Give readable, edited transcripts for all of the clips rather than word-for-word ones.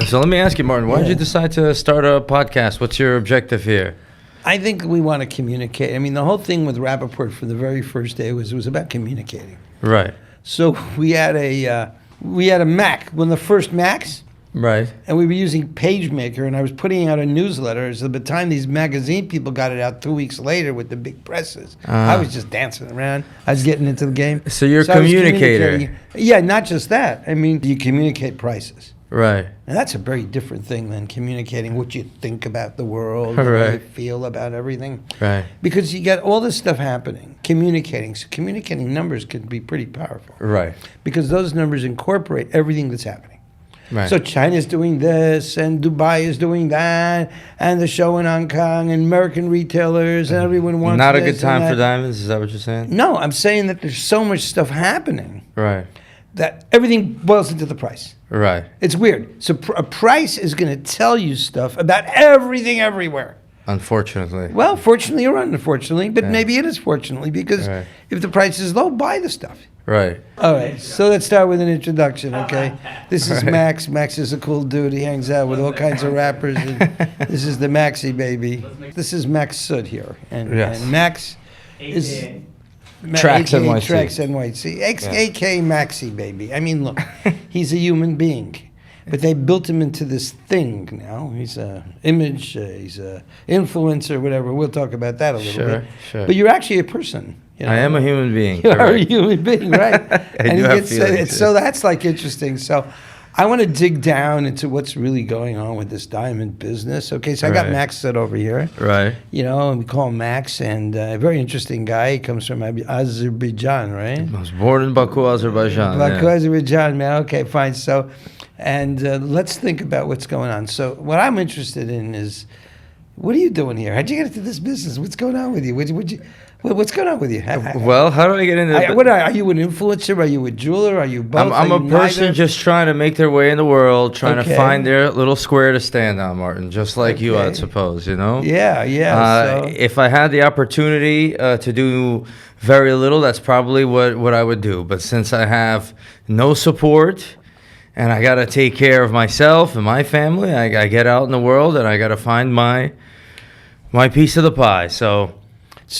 So let me ask you, Martin, why did you decide to start a podcast? What's your objective here? I think we want to communicate. I mean, the whole thing with Rapaport from the very first day was about communicating. Right. So we had a Mac, one of the first Macs. Right. And we were using PageMaker, and I was putting out a newsletter. So by the time these magazine people got it out 2 weeks later with the big presses, I was just dancing around. I was getting into the game. So you're a communicator. Yeah, not just that. I mean, you communicate prices. Right. And that's a very different thing than communicating what you think about the world, Right. what you feel about everything. Right. Because you got all this stuff happening, communicating. So communicating numbers can be pretty powerful. Right. Because those numbers incorporate everything that's happening. Right. So China's doing this, and Dubai is doing that, and the show in Hong Kong, and American retailers, and everyone wants Not a this good time and for that. diamonds? Is that what you're saying? No, I'm saying that there's so much stuff happening Right. that everything boils into the price. Right. It's weird. So a price is going to tell you stuff about everything everywhere. Unfortunately. Well, fortunately or unfortunately, but Yeah. maybe it is fortunately, because Right. if the price is low, buy the stuff. Right. All right, so let's start with an introduction, okay? This is Right. Max. Max is a cool dude. He hangs out with all kinds of rappers. And this is the Maxi baby. This is Max Sood here. Yes. And Max is... TraxNYC. TraxNYC. A.K. Maxi baby. I mean, look, he's a human being. But they built him into this thing now. He's a image, he's a influencer, whatever. We'll talk about that a little bit. Sure. But you're actually a person. You know? I am a human being. You are a correct. human being, right? I do have feelings, so that's like interesting. So I want to dig down into what's really going on with this diamond business. Okay, so I got Right. Max set over here. Right. You know, and we call him Max, and a very interesting guy. He comes from Azerbaijan, right? I was born in Baku, Azerbaijan. Baku, yeah. Azerbaijan, man. Okay, fine. So, and let's think about what's going on. So what I'm interested in is, what are you doing here? How'd you get into this business? What's going on with you? What's going on with you? Well, how do I get into Are you an influencer? Are you a jeweler? Are you both? I'm Are a you person neither? just trying to make their way in the world, trying Okay. to find their little square to stand on, Martin, just like you, Okay. I'd suppose, you know? Yeah. So, If I had the opportunity to do very little, that's probably what I would do. But since I have no support and I got to take care of myself and my family, I get out in the world and I got to find my piece of the pie. So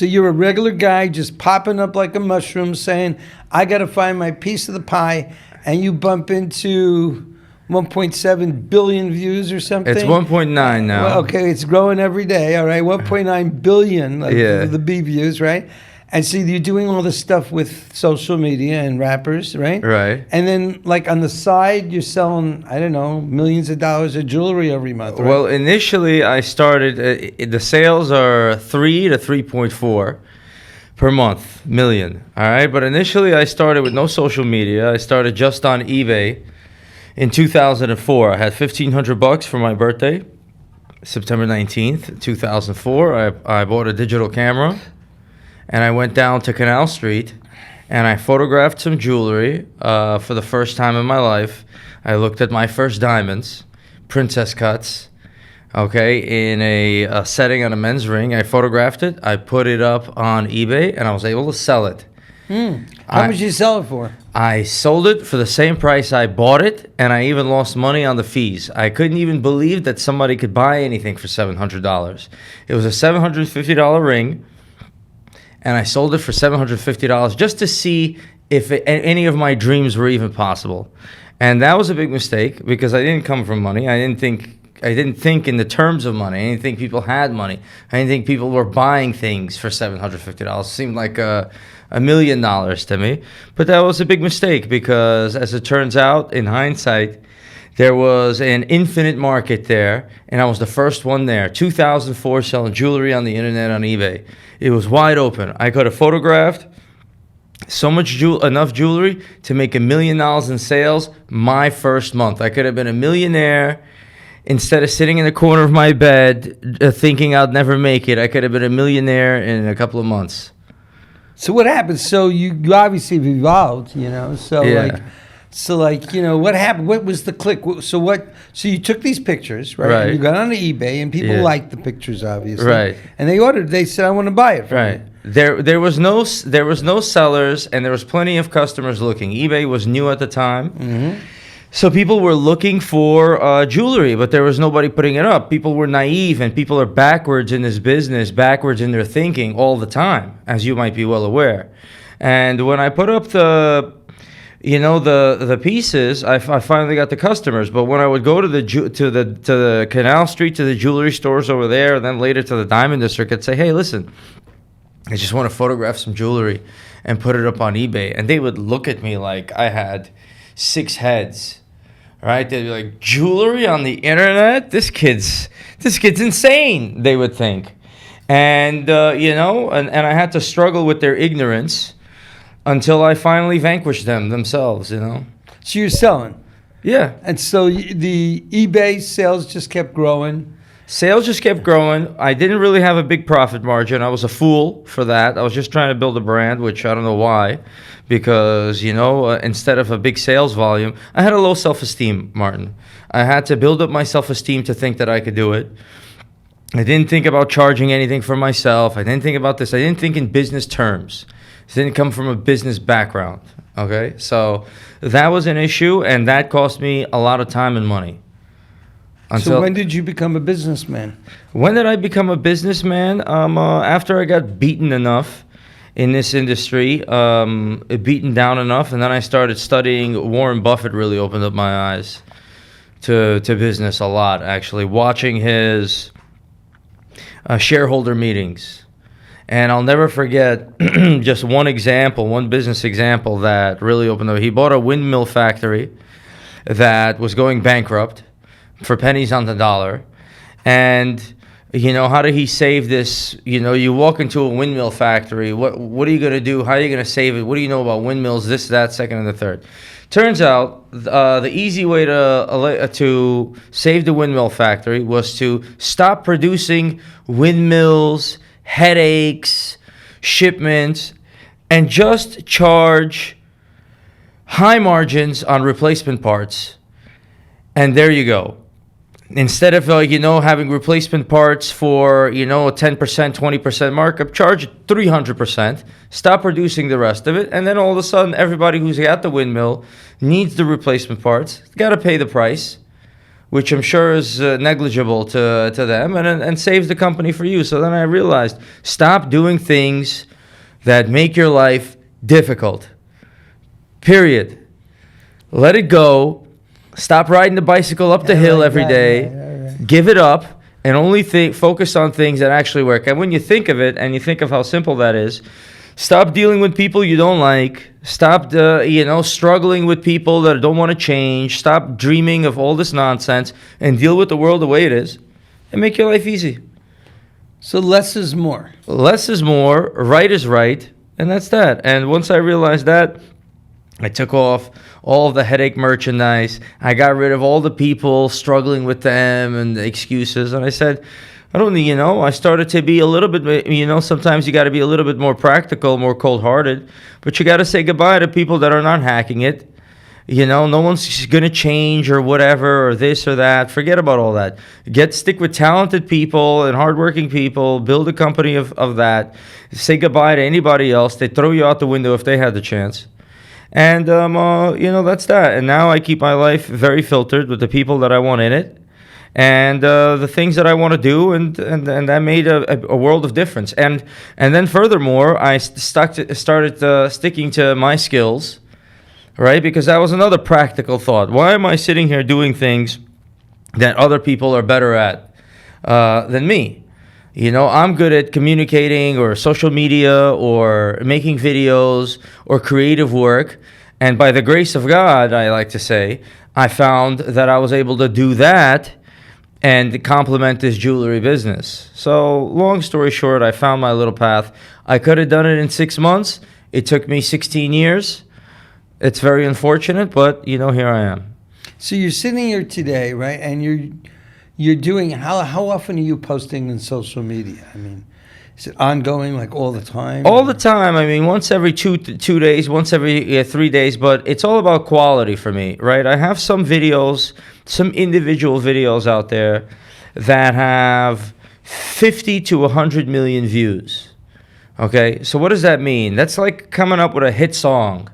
you're a regular guy just popping up like a mushroom saying, I got to find my piece of the pie, and you bump into 1.7 billion views or something? It's 1.9 now. Well, okay, it's growing every day, all right? 1.9 billion Yeah. the B views, right? And see, you're doing all this stuff with social media and rappers, right? Right. And then, like, on the side, you're selling, I don't know, millions of dollars of jewelry every month, right? Well, initially I started, the sales are 3 to 3.4 per month, million, all right? But initially I started with no social media. I started just on eBay in 2004. I had $1,500 for my birthday, September 19th, 2004. I bought a digital camera, and I went down to Canal Street, and I photographed some jewelry for the first time in my life. I looked at my first diamonds, princess cuts, okay, in a setting on a men's ring. I photographed it. I put it up on eBay, and I was able to sell it. How much did you sell it for? I sold it for the same price I bought it, and I even lost money on the fees. I couldn't even believe that somebody could buy anything for $700. It was a $750 ring, and I sold it for $750 just to see if any of my dreams were even possible. And that was a big mistake because I didn't come from money. I didn't think in the terms of money. I didn't think people had money. I didn't think people were buying things for $750. It seemed like $1 million to me. But that was a big mistake because, as it turns out, in hindsight, there was an infinite market there, and I was the first one there. 2004, selling jewelry on the internet on eBay. It was wide open. I could have photographed so much enough jewelry to make $1 million in sales my first month. I could have been a millionaire instead of sitting in the corner of my bed thinking I'd never make it. I could have been a millionaire in a couple of months. So what happened? So you obviously have evolved, you know. So Yeah. you know, what happened? What was the click? So you took these pictures, right? Right. And you got on eBay, and people Yeah. liked the pictures, obviously. Right. And they ordered. They said, "I want to buy it." From Right. you. There was no sellers, and there was plenty of customers looking. eBay was new at the time. Mm-hmm. So people were looking for jewelry, but there was nobody putting it up. People were naive, and people are backwards in this business, backwards in their thinking all the time, as you might be well aware. And when I put up the pieces, I finally got the customers. But when I would go to the Canal Street, to the jewelry stores over there, and then later to the Diamond District, I'd say, hey, listen, I just want to photograph some jewelry and put it up on eBay. And they would look at me like I had 6 heads, right? They'd be like, jewelry on the internet? This kid's insane, they would think. And, and I had to struggle with their ignorance until I finally vanquished themselves. So you're selling. Yeah. And so the eBay sales just kept growing. Sales just kept growing. I didn't really have a big profit margin. I was a fool for that. I was just trying to build a brand, which I don't know why. Because, instead of a big sales volume, I had a low self-esteem, Martin. I had to build up my self-esteem to think that I could do it. I didn't think about charging anything for myself. I didn't think about this. I didn't think in business terms. It didn't come from a business background, okay? So that was an issue, and that cost me a lot of time and money. So when did you become a businessman? When did I become a businessman? After I got beaten enough in this industry, beaten down enough, and then I started studying. Warren Buffett really opened up my eyes to business a lot, actually, watching his shareholder meetings. And I'll never forget just one business example that really opened up. He bought a windmill factory that was going bankrupt for pennies on the dollar. And, how did he save this? You walk into a windmill factory. What are you going to do? How are you going to save it? What do you know about windmills? This, that, second, and the third. Turns out the easy way to save the windmill factory was to stop producing windmills, headaches, shipments, and just charge high margins on replacement parts. And there you go. Instead of having replacement parts for a 10%, 20% markup, charge 300%. Stop producing the rest of it, and then all of a sudden, everybody who's at the windmill needs the replacement parts. Got to pay the price, which I'm sure is negligible to them, and saves the company for you. So then I realized, stop doing things that make your life difficult. Period. Let it go. Stop riding the bicycle up the hill every day. Right. Give it up and only focus on things that actually work. And when you think of it and you think of how simple that is, stop dealing with people you don't like. Stop, struggling with people that don't want to change. Stop dreaming of all this nonsense and deal with the world the way it is and make your life easy. So less is more. Less is more. Right is right. And that's that. And once I realized that, I took off all of the headache merchandise. I got rid of all the people struggling with them and the excuses. And I said, I started to be a little bit, sometimes you got to be a little bit more practical, more cold-hearted. But you got to say goodbye to people that are not hacking it. No one's going to change or whatever or this or that. Forget about all that. Stick with talented people and hardworking people. Build a company of that. Say goodbye to anybody else. They throw you out the window if they had the chance. And, that's that. And now I keep my life very filtered with the people that I want in it and the things that I want to do. And that made a world of difference. And then furthermore, I started sticking to my skills, right? Because that was another practical thought. Why am I sitting here doing things that other people are better at than me? I'm good at communicating or social media or making videos or creative work. And by the grace of God, I like to say, I found that I was able to do that and complement this jewelry business. So long story short, I found my little path. I could have done it in 6 months. It took me 16 years. It's very unfortunate, but, here I am. So you're sitting here today, right? And you're doing, how often are you posting in social media? I mean, is it ongoing, like all the time? All the time. I mean, once every two days, once every 3 days, but it's all about quality for me, right? I have some videos, some individual videos out there that have 50 to 100 million views. Okay, so what does that mean? That's like coming up with a hit song.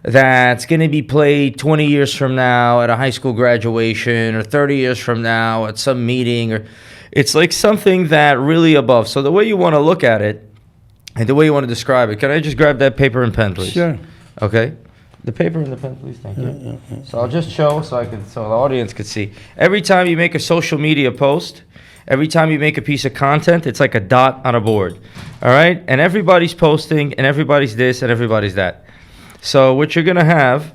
that's going to be played 20 years from now at a high school graduation, or 30 years from now at some meeting, or it's like something that really above. So the way you want to look at it and the way you want to describe it, can I just grab that paper and pen, please? Sure. Okay. The paper and the pen, please. Thank you. Yeah. So I'll just show so the audience could see. Every time you make a social media post, every time you make a piece of content, it's like a dot on a board. All right? And everybody's posting, and everybody's this, and everybody's that. So what you're going to have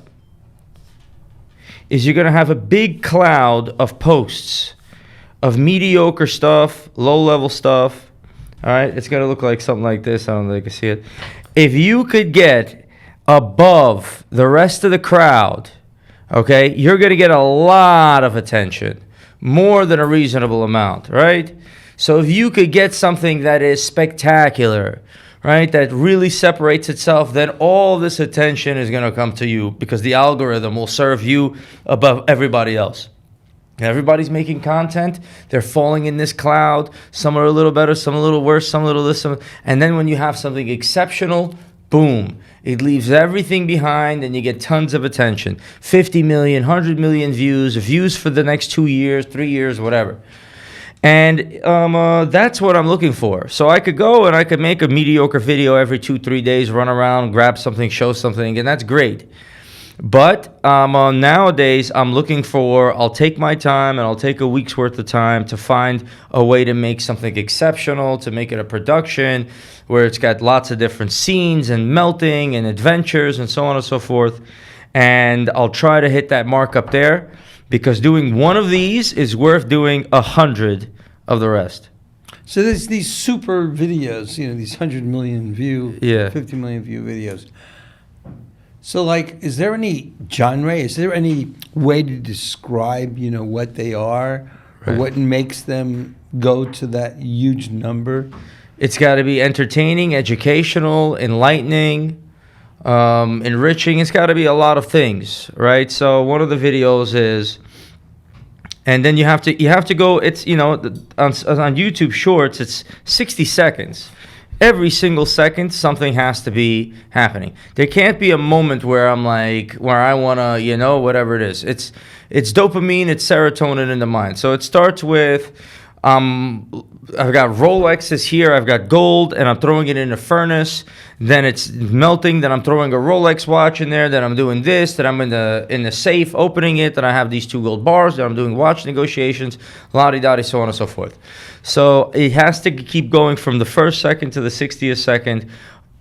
is you're going to have a big cloud of posts of mediocre stuff, low-level stuff. All right? It's going to look like something like this. I don't know if you can see it. If you could get above the rest of the crowd, okay, you're going to get a lot of attention, more than a reasonable amount, right? So if you could get something that is spectacular, right, that really separates itself, then all this attention is going to come to you because the algorithm will serve you above everybody else. Everybody's making content. They're falling in this cloud. Some are a little better, some a little worse, some a little this, some, and then when you have something exceptional, boom, it leaves everything behind and you get tons of attention. 50 million, 100 million views for the next 2 years, 3 years, whatever. And that's what I'm looking for. So I could go and I could make a mediocre video every 2-3 days, run around, grab something, show something, and that's great. But nowadays, I'm looking for, I'll take my time and I'll take a week's worth of time to find a way to make something exceptional, to make it a production where it's got lots of different scenes and melting and adventures and so on and so forth. And I'll try to hit that mark up there because doing one of these is worth doing 100 of the rest. So there's these super videos, these 100 million view, Yeah. 50 million view videos. So, like, is there any genre? Is there any way to describe, what they are, or Right. what makes them go to that huge number? It's got to be entertaining, educational, enlightening, enriching. It's got to be a lot of things, right? So one of the videos is, and then you have to go. It's on YouTube Shorts, it's 60 seconds. Every single second, something has to be happening. There can't be a moment where where I want to, whatever it is. It's dopamine, it's serotonin in the mind. So it starts with, I've got Rolexes here, I've got gold, and I'm throwing it in a furnace. Then it's melting, then I'm throwing a Rolex watch in there, then I'm doing this, then I'm in the safe opening it, then I have these 2 gold bars, then I'm doing watch negotiations, la-di-da-di, so on and so forth. So it has to keep going from the first second to the 60th second.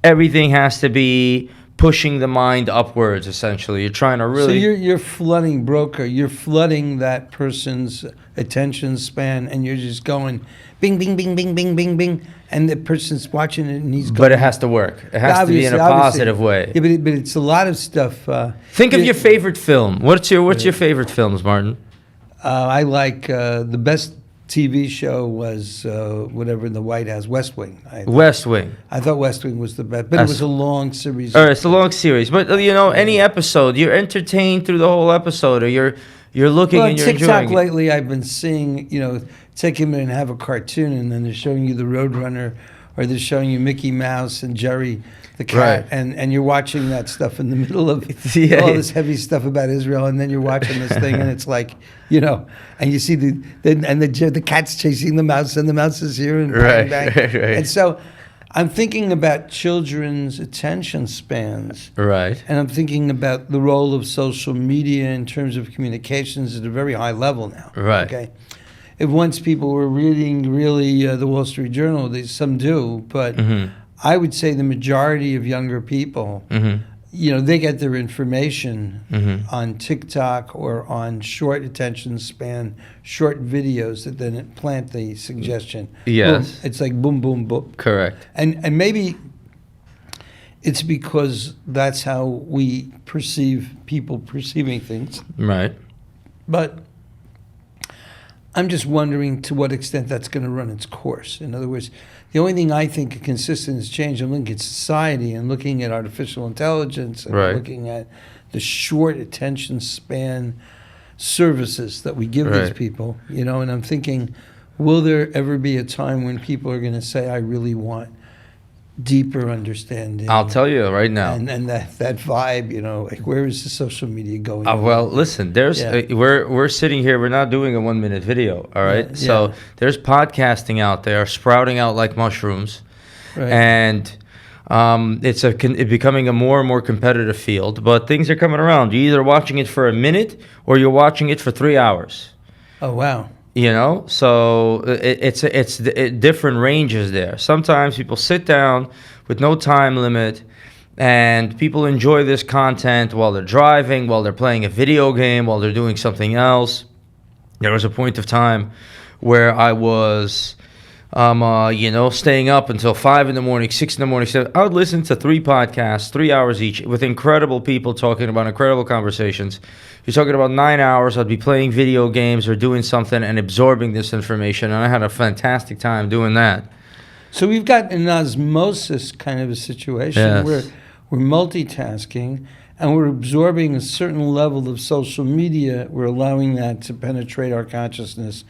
Everything has to be pushing the mind upwards, essentially. You're trying to really... So you're flooding broker. You're flooding that person's attention span, and you're just going bing, bing, bing, bing, bing, bing, bing, and the person's watching it, and he's going... But it has to work. It has to be in a positive way. Yeah, but it's a lot of stuff. Think of your favorite film. What's your favorite films, Martin? I like the best TV show was whatever in the White House, West Wing. West Wing. I thought West Wing was the best, but it was a long series. It's a long series, but any episode, you're entertained through the whole episode, or you're looking and you're TikTok enjoying. Lately, I've been seeing take him in and have a cartoon, and then they're showing you the Roadrunner, or they're showing you Mickey Mouse and Jerry the cat, Right. and you're watching that stuff in the middle of Yeah. all this heavy stuff about Israel, and then you're watching this thing, and it's like, and you see the cat's chasing the mouse, and the mouse is here, and bang, bang. Right. And so I'm thinking about children's attention spans. Right. And I'm thinking about the role of social media in terms of communications at a very high level now. Right. Okay. If once people were reading really the Wall Street Journal, some do, but I would say the majority of younger people, they get their information on TikTok or on short attention span, short videos that then plant the suggestion. Yes. Boom. It's like boom, boom, boom. Correct. And maybe it's because that's how we perceive people perceiving things. Right. But I'm just wondering to what extent that's going to run its course. In other words, the only thing I think consistent is change. I'm looking at society and looking at artificial intelligence and Right. looking at the short attention span services that we give these Right. people, and I'm thinking, will there ever be a time when people are going to say, I really want deeper understanding. I'll tell you right now. And that vibe, like where is the social media going? Well, listen, there's Yeah. we're sitting here. We're not doing a 1 minute video, all right? Yeah, So yeah. there's podcasting out there sprouting out like mushrooms, Right. and it's becoming a more and more competitive field. But things are coming around. You're either watching it for a minute or you're watching it for 3 hours. Oh wow. So it's different ranges there. Sometimes people sit down with no time limit, and people enjoy this content while they're driving, while they're playing a video game, while they're doing something else. There was a point of time where I was, staying up until 5 in the morning, 6 in the morning. So I would listen to 3 podcasts, 3 hours each, with incredible people talking about incredible conversations. You're talking about 9 hours. I'd be playing video games or doing something and absorbing this information, and I had a fantastic time doing that. So we've got an osmosis kind of a situation Yes. where we're multitasking and we're absorbing a certain level of social media. We're allowing that to penetrate our consciousness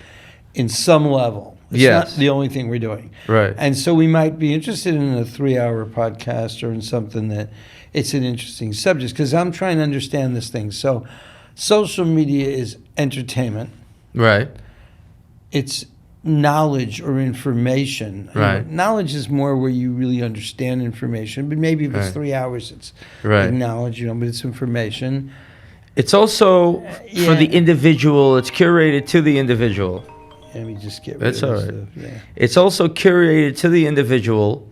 in some level. It's Yes. not the only thing we're doing. Right. And so we might be interested in a 3-hour podcast or in something that it's an interesting subject, because I'm trying to understand this thing. So social media is entertainment. Right. It's knowledge or information. Right. Knowledge is more where you really understand information, but maybe if it's Right. 3 hours, it's Right. knowledge, but it's information. It's also for Yeah. the individual. It's curated to the individual. Let me just get rid It's of all this right. stuff. Yeah. It's also curated to the individual,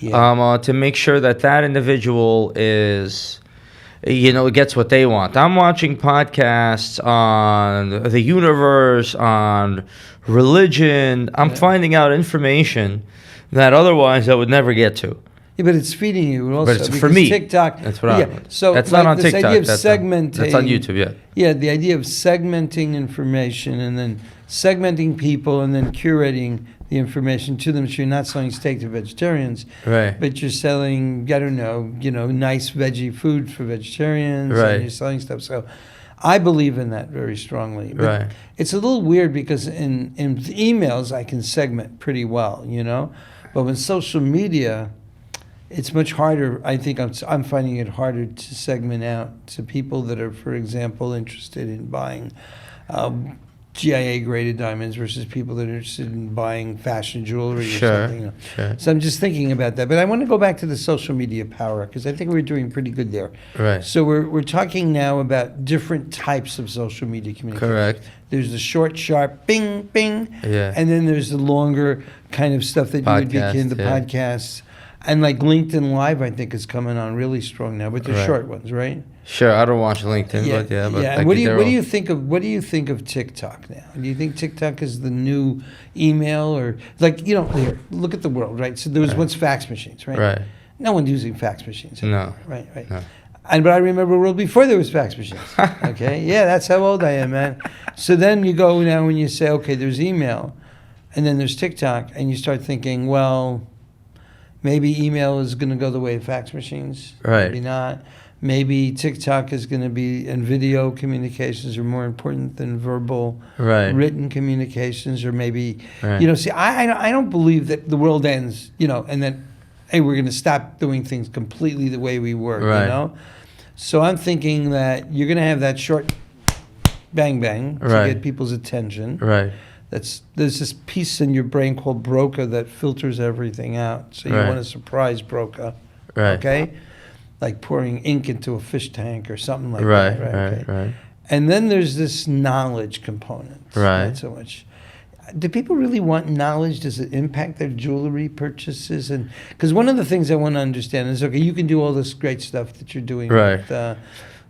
to make sure that individual is, gets what they want. I'm watching podcasts on the universe, on religion. I'm finding out information that otherwise I would never get to. Yeah, but it's feeding you also. But it's for because me. TikTok. That's what yeah. So that's not on this TikTok. idea of That's segmenting. on YouTube. Yeah. Yeah, the idea of segmenting information and then segmenting people and then curating the information to them. So you're not selling steak to vegetarians, Right. but you're selling, I don't know, nice veggie food for vegetarians. Right. And you're selling stuff. So I believe in that very strongly. But Right. it's a little weird because in emails I can segment pretty well, But with social media, it's much harder. I think I'm finding it harder to segment out to people that are, for example, interested in buying GIA graded diamonds versus people that are interested in buying fashion jewelry or Sure, something. sure. So I'm just thinking about that. But I want to go back to the social media power because I think we're doing pretty good there. Right. So we're talking now about different types of social media communication. Correct. There's the short, sharp, bing, bing. Yeah. And then there's the longer kind of stuff that you would be in the yeah. podcasts. And like LinkedIn Live, I think, is coming on really strong now, but they're Right. short ones, right? Sure. I don't watch LinkedIn, but yeah. But And what do you think of TikTok now? Do you think TikTok is the new email or here, look at the world, right? So there was once fax machines, right? Right. No one's using fax machines anymore. No. Right. No. But I remember a world before there was fax machines. Okay, yeah, that's how old I am, man. So then you go now and you say, okay, there's email, and then there's TikTok, and you start thinking, well, maybe email is going to go the way of fax machines. Right. Maybe not. Maybe TikTok is going to be, and video communications are more important than verbal, Right. written communications, or maybe, Right. See, I don't believe that the world ends, and that, hey, we're going to stop doing things completely the way we were, Right. So I'm thinking that you're going to have that short bang bang to Right. get people's attention. Right. There's this piece in your brain called Broca that filters everything out. So you Right. want to surprise Broca, Right. okay? Like pouring ink into a fish tank or something like Right. that. Right. Okay? Right. And then there's this knowledge component. Right. Not so much. Do people really want knowledge? Does it impact their jewelry purchases? And because one of the things I want to understand is, okay, you can do all this great stuff that you're doing Right.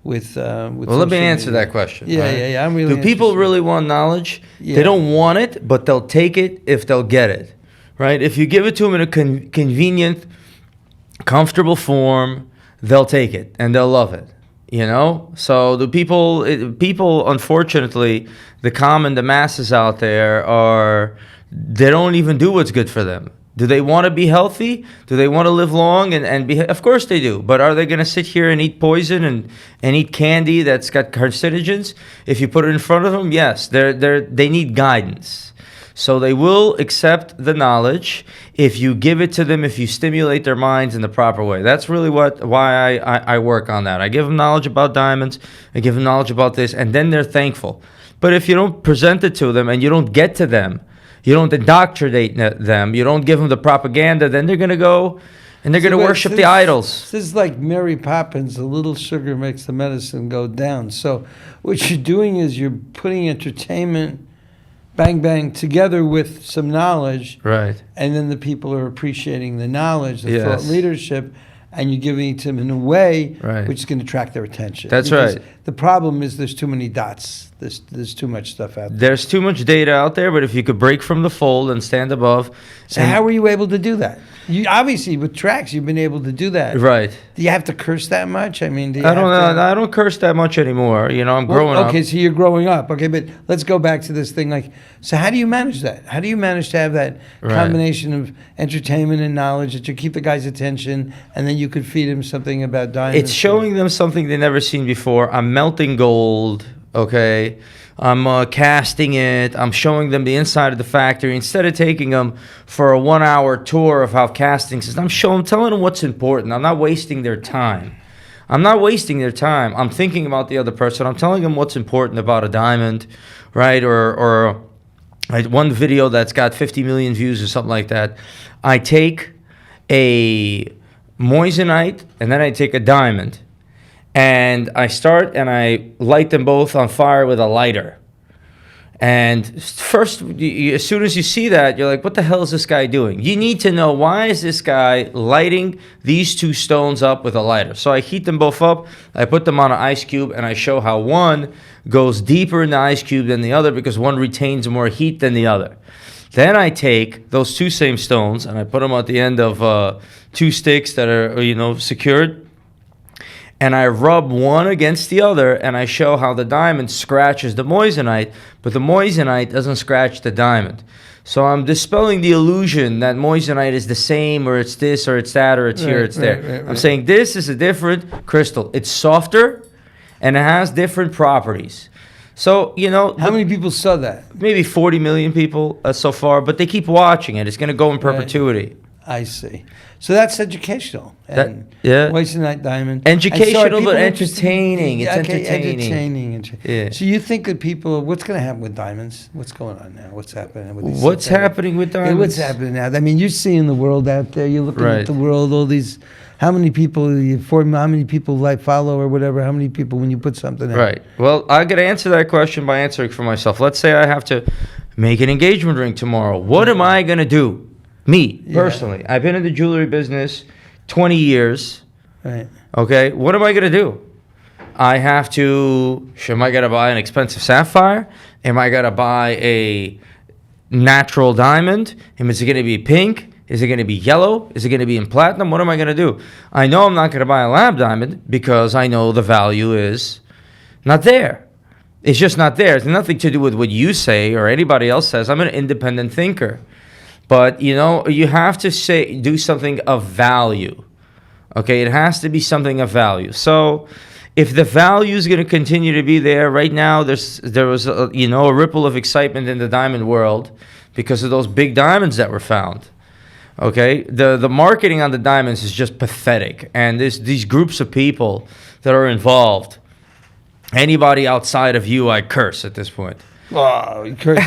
with Well, let me social answer media. that question. Yeah, right? yeah. I'm really. Do people interested. really want knowledge? Yeah. They don't want it, but they'll take it if they'll get it, right? If you give it to them in a convenient, comfortable form, they'll take it and they'll love it. So the people, unfortunately, the masses out there they don't even do what's good for them. Do they want to be healthy? Do they want to live long and be? Of course they do. But are they going to sit here and eat poison and eat candy that's got carcinogens? If you put it in front of them, yes, they need guidance. So they will accept the knowledge if you give it to them, if you stimulate their minds in the proper way. That's really why I work on that. I give them knowledge about diamonds, I give them knowledge about this, and then they're thankful. But if you don't present it to them and you don't get to them, you don't indoctrinate them, you don't give them the propaganda, then they're going to go and they're going to worship the idols. This is like Mary Poppins, a little sugar makes the medicine go down. So what you're doing is you're putting entertainment, bang, bang, together with some knowledge. Right. And then the people are appreciating the knowledge, the Yes. thought leadership, and you're giving it to them in a way Right. which is going to attract their attention. That's Because right. The problem is there's too many dots. There's too much stuff out there. There's too much data out there, but if you could break from the fold and stand above. So how were you able to do that? You obviously with Trax you've been able to do that. Right. Do you have to curse that much? I mean, do you I don't have to- I don't curse that much anymore. You know, I'm growing up. Okay, so you're growing up. Okay, but let's go back to this thing. Like, so how do you manage that? How do you manage to have that Right. combination of entertainment and knowledge that you keep the guy's attention, and then you could feed him something about diamonds? It's showing them something they've never seen before. I'm melting gold, okay? I'm casting it. I'm showing them the inside of the factory. Instead of taking them for a 1-hour tour of how casting is, I'm telling them what's important. I'm not wasting their time. I'm thinking about the other person. I'm telling them what's important about a diamond, right? Or one video that's got 50 million views or something like that. I take a moissanite and then I take a diamond. And I start and I light them both on fire with a lighter. And first, as soon as you see that, you're like, what the hell is this guy doing? You need to know, why is this guy lighting these two stones up with a lighter? So I heat them both up, I put them on an ice cube, and I show how one goes deeper in the ice cube than the other because one retains more heat than the other. Then I take those two same stones and I put them at the end of two sticks that are, secured. And I rub one against the other, and I show how the diamond scratches the moissanite, but the moissanite doesn't scratch the diamond. So I'm dispelling the illusion that moissanite is the same, or it's this, or it's that, or it's here, it's there. I'm saying this is a different crystal. It's softer, and it has different properties. So, How many people saw that? maybe 40 million people so far, but they keep watching it. It's going to go in perpetuity. I see. So that's educational. And yeah. Moissanite diamond. Educational, And so are people but interested- entertaining. It's okay, entertaining. entertaining. So you think that people, what's going to happen with diamonds? What's going on now? What's happening with these? What's happening with diamonds? What's happening now? I mean, you're seeing the world out there. You're looking Right. at the world. All these, how many people like follow or whatever? How many people when you put something out? Right. Well, I got to answer that question by answering for myself. Let's say I have to make an engagement ring tomorrow. What am I going to do? Me, personally. I've been in the jewelry business 20 years. Right. Okay. What am I going to do? I have to, am I going to buy an expensive sapphire? Am I going to buy a natural diamond? Is it going to be pink? Is it going to be yellow? Is it going to be in platinum? What am I going to do? I know I'm not going to buy a lab diamond because I know the value is not there. It's just not there. It's nothing to do with what you say or anybody else says. I'm an independent thinker. But, you have to do something of value. Okay, it has to be something of value. So if the value is going to continue to be there, right now there was a ripple of excitement in the diamond world because of those big diamonds that were found. Okay, the marketing on the diamonds is just pathetic. And these groups of people that are involved, anybody outside of you, I curse at this point. Oh, curse!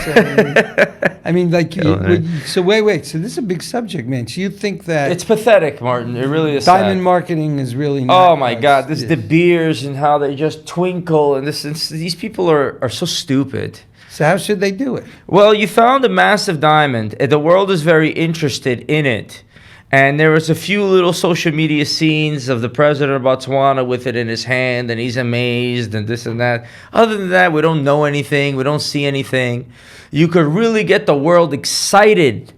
So wait. So this is a big subject, man. So you think that It's pathetic, Martin. It really is. diamond sad. marketing is really not... Oh my God! This De Beers and how they just twinkle and these people are so stupid. So how should they do it? Well, you found a massive diamond. The world is very interested in it. And there was a few little social media scenes of the president of Botswana with it in his hand, and he's amazed and this and that. Other than that, we don't know anything. We don't see anything. You could really get the world excited.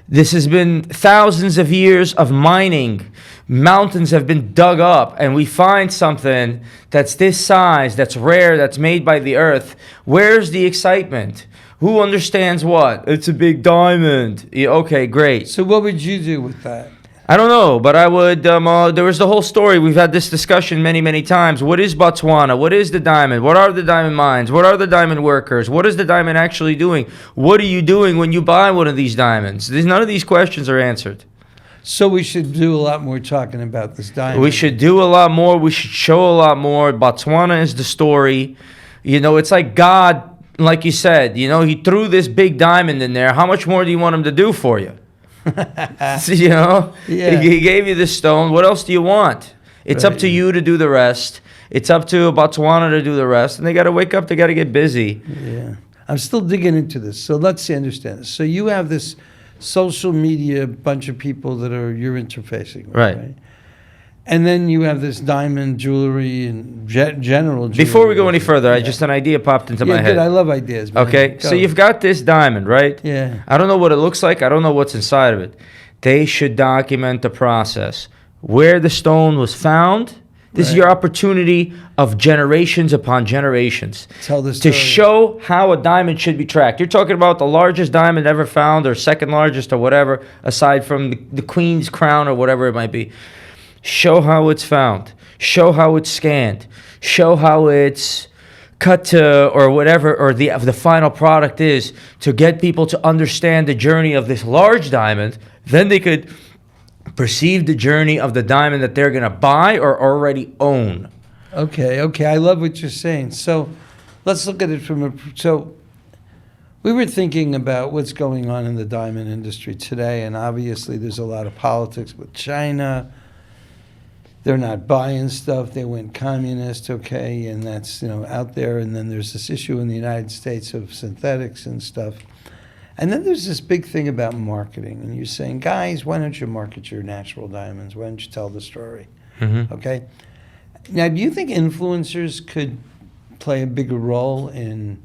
This has been thousands of years of mining. Mountains have been dug up, and we find something that's this size, that's rare, that's made by the earth. Where's the excitement? Who understands what? It's a big diamond. Yeah, okay, great. So what would you do with that? I don't know, but I would. There was the whole story. We've had this discussion many, many times. What is Botswana? What is the diamond? What are the diamond mines? What are the diamond workers? What is the diamond actually doing? What are you doing when you buy one of these diamonds? None of these questions are answered. So we should do a lot more talking about this diamond. We should do a lot more. We should show a lot more. Botswana is the story. You know, it's like God, like you said, you know, he threw this big diamond in there. How much more do you want him to do for you? You know, Yeah. he gave you the stone. What else do you want? It's up to you to do the rest. It's up to Botswana to do the rest. And they got to wake up. They got to get busy. Yeah. I'm still digging into this. So let's understand this. So you have this social media bunch of people that you're interfacing with, Right. right? And then you have this diamond jewelry and general jewelry. Before we go any further, Yeah. just an idea popped into my Good. head. I love ideas, man. Okay, Go. so you've got this diamond, right? Yeah. I don't know what it looks like. I don't know what's inside of it. They should document the process. Where the stone was found. This is Right. your opportunity of generations upon generations. Tell the To story. show how a diamond should be tracked. You're talking about the largest diamond ever found or second largest or whatever, aside from the queen's crown or whatever it might be. Show how it's found. Show how it's scanned. Show how it's cut to or whatever, or the final product is, to get people to understand the journey of this large diamond. Then they could perceive the journey of the diamond that they're going to buy or already own. Okay. I love what you're saying. So let's look at it so we were thinking about what's going on in the diamond industry today, and obviously there's a lot of politics with China. They're not buying stuff. They went communist, okay, and that's, out there. And then there's this issue in the United States of synthetics and stuff. And then there's this big thing about marketing. And you're saying, guys, why don't you market your natural diamonds? Why don't you tell the story? Mm-hmm. Okay? Now, do you think influencers could play a bigger role in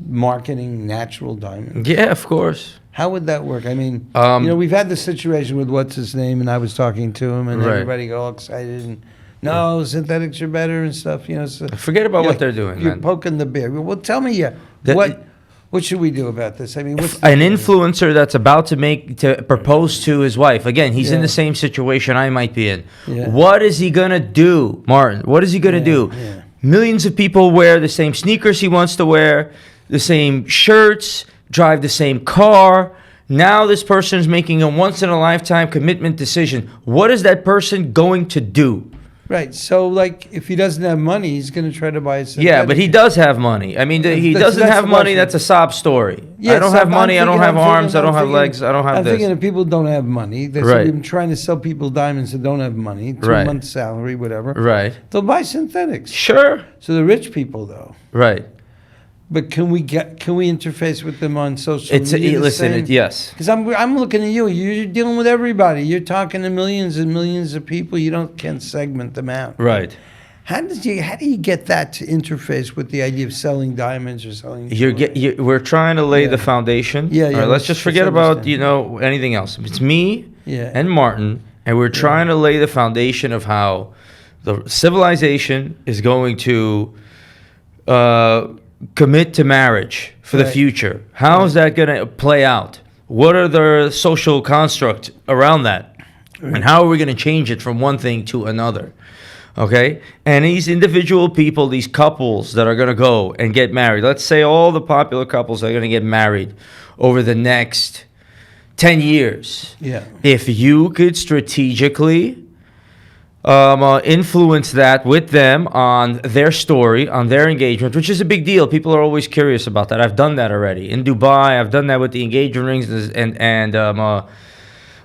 marketing natural diamonds? Yeah, of course. How would that work? I mean, we've had this situation with what's his name, and I was talking to him, and Right. everybody got all excited, and no, synthetics are better and stuff. So, Forget about what they're doing, You're man. poking the bear. Well, tell me, what should we do about this? I mean, An influencer that's about to propose to his wife. Again, he's in the same situation I might be in. Yeah. What is he gonna do, Martin? What is he gonna do? Yeah. Millions of people wear the same sneakers he wants to wear, the same shirts, drive the same car. Now this person is making a once-in-a-lifetime commitment decision. What is that person going to do? Right. So, like, if he doesn't have money, he's going to try to buy a synthetic. Yeah, but he does have money. I mean, he That's- doesn't that's have the money. question. That's a sob story. Yeah, I don't so have I'm money. I don't thinking- have I'm arms. I thinking- don't have I'm legs. I don't have I'm this. thinking if people don't have money, they're Right. even trying to sell people diamonds that don't have money, 2 Right. months salary, whatever. Right. They'll buy synthetics. Sure. So the rich people, though. Right. But can we interface with them on social media? Yes. Because I'm looking at you. You're dealing with everybody. You're talking to millions and millions of people. You can't segment them out. Right. How do you get that to interface with the idea of selling diamonds or selling? We're trying to lay Yeah. the foundation. Yeah, All yeah, right, let's just forget about understand. anything else. It's me Yeah. and Martin, and we're trying to lay the foundation of how the civilization is going to commit to marriage for the Right. future. How is that going to play out? What are the social construct around that? And how are we going to change it from one thing to another? Okay? And these individual people, these couples that are going to go and get married, let's say all the popular couples are going to get married over the next 10 years. Yeah. If you could strategically influence that with them on their story, on their engagement, which is a big deal. People are always curious about that. I've done that already. In Dubai, I've done that with the engagement rings and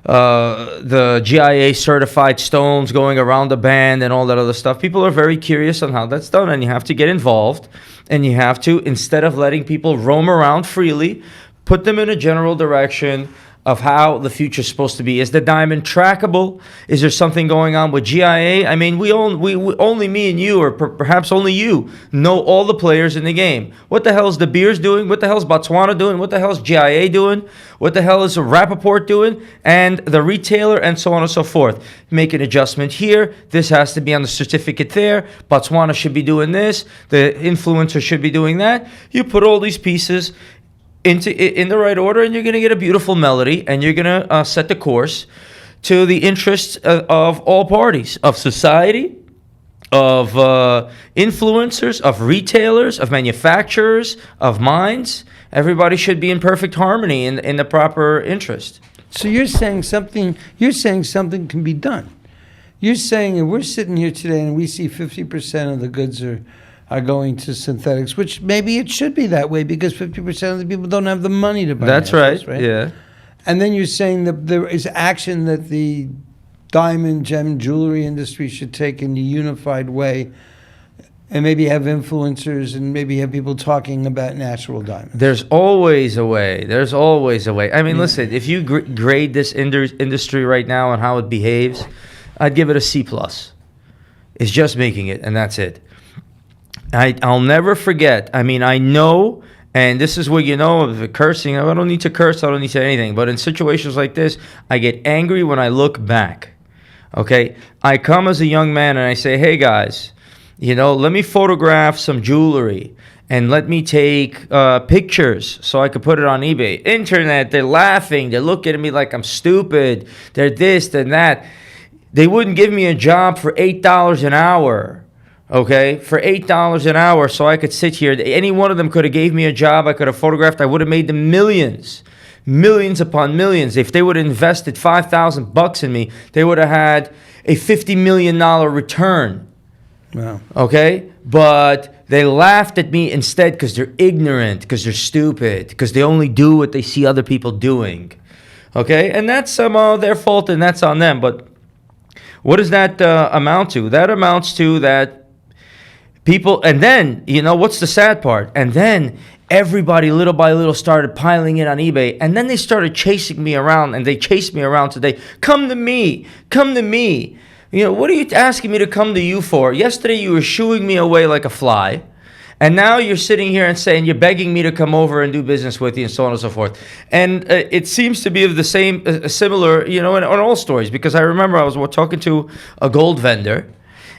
the GIA certified stones going around the band and all that other stuff. People are very curious on how that's done, and you have to get involved, and you have to, instead of letting people roam around freely, put them in a general direction of how the future is supposed to be. Is the diamond trackable? Is there something going on with GIA? I mean, we only me and you, or perhaps only you, know all the players in the game. What the hell is De Beers doing? What the hell is Botswana doing? What the hell is GIA doing? What the hell is Rapaport doing? And the retailer, and so on and so forth. Make an adjustment here. This has to be on the certificate there. Botswana should be doing this. The influencer should be doing that. You put all these pieces in the right order, and you're going to get a beautiful melody, and you're going to set the course to the interests of all parties, of society, of influencers, of retailers, of manufacturers, of minds. Everybody should be in perfect harmony in the proper interest. So you're saying something. You're saying something can be done. You're saying if we're sitting here today and we see 50% of the goods are going to synthetics, which maybe it should be that way because 50% of the people don't have the money to buy. That's naturals, right. Yeah. And then you're saying that there is action that the diamond, gem, jewelry industry should take in a unified way, and maybe have influencers and maybe have people talking about natural diamonds. There's always a way. There's always a way. I mean, listen, if you grade this industry right now and how it behaves, I'd give it a C+. It's just making it, and that's it. I'll never forget. I mean, I know, and this is what you know of cursing. I don't need to curse. I don't need to say anything. But in situations like this, I get angry when I look back. Okay? I come as a young man and I say, hey, guys, let me photograph some jewelry and let me take pictures so I could put it on eBay. Internet, they're laughing. They're looking at me like I'm stupid. They're this, they're that. They wouldn't give me a job for $8 an hour. Okay, for $8 an hour, so I could sit here. Any one of them could have gave me a job. I could have photographed. I would have made them millions upon millions. If they would have invested $5,000 in me, they would have had a $50 million return. Wow. Okay, but they laughed at me instead because they're ignorant, because they're stupid, because they only do what they see other people doing. Okay, and that's somehow their fault, and that's on them. But what does that amount to? That amounts to that. People, and then, what's the sad part? And then everybody, little by little, started piling in on eBay. And then they started chasing me around, and they chased me around today. Come to me. Come to me. What are you asking me to come to you for? Yesterday, you were shooing me away like a fly. And now you're sitting here and saying you're begging me to come over and do business with you and so on and so forth. And it seems to be of the same, similar, in all stories. Because I remember I was talking to a gold vendor.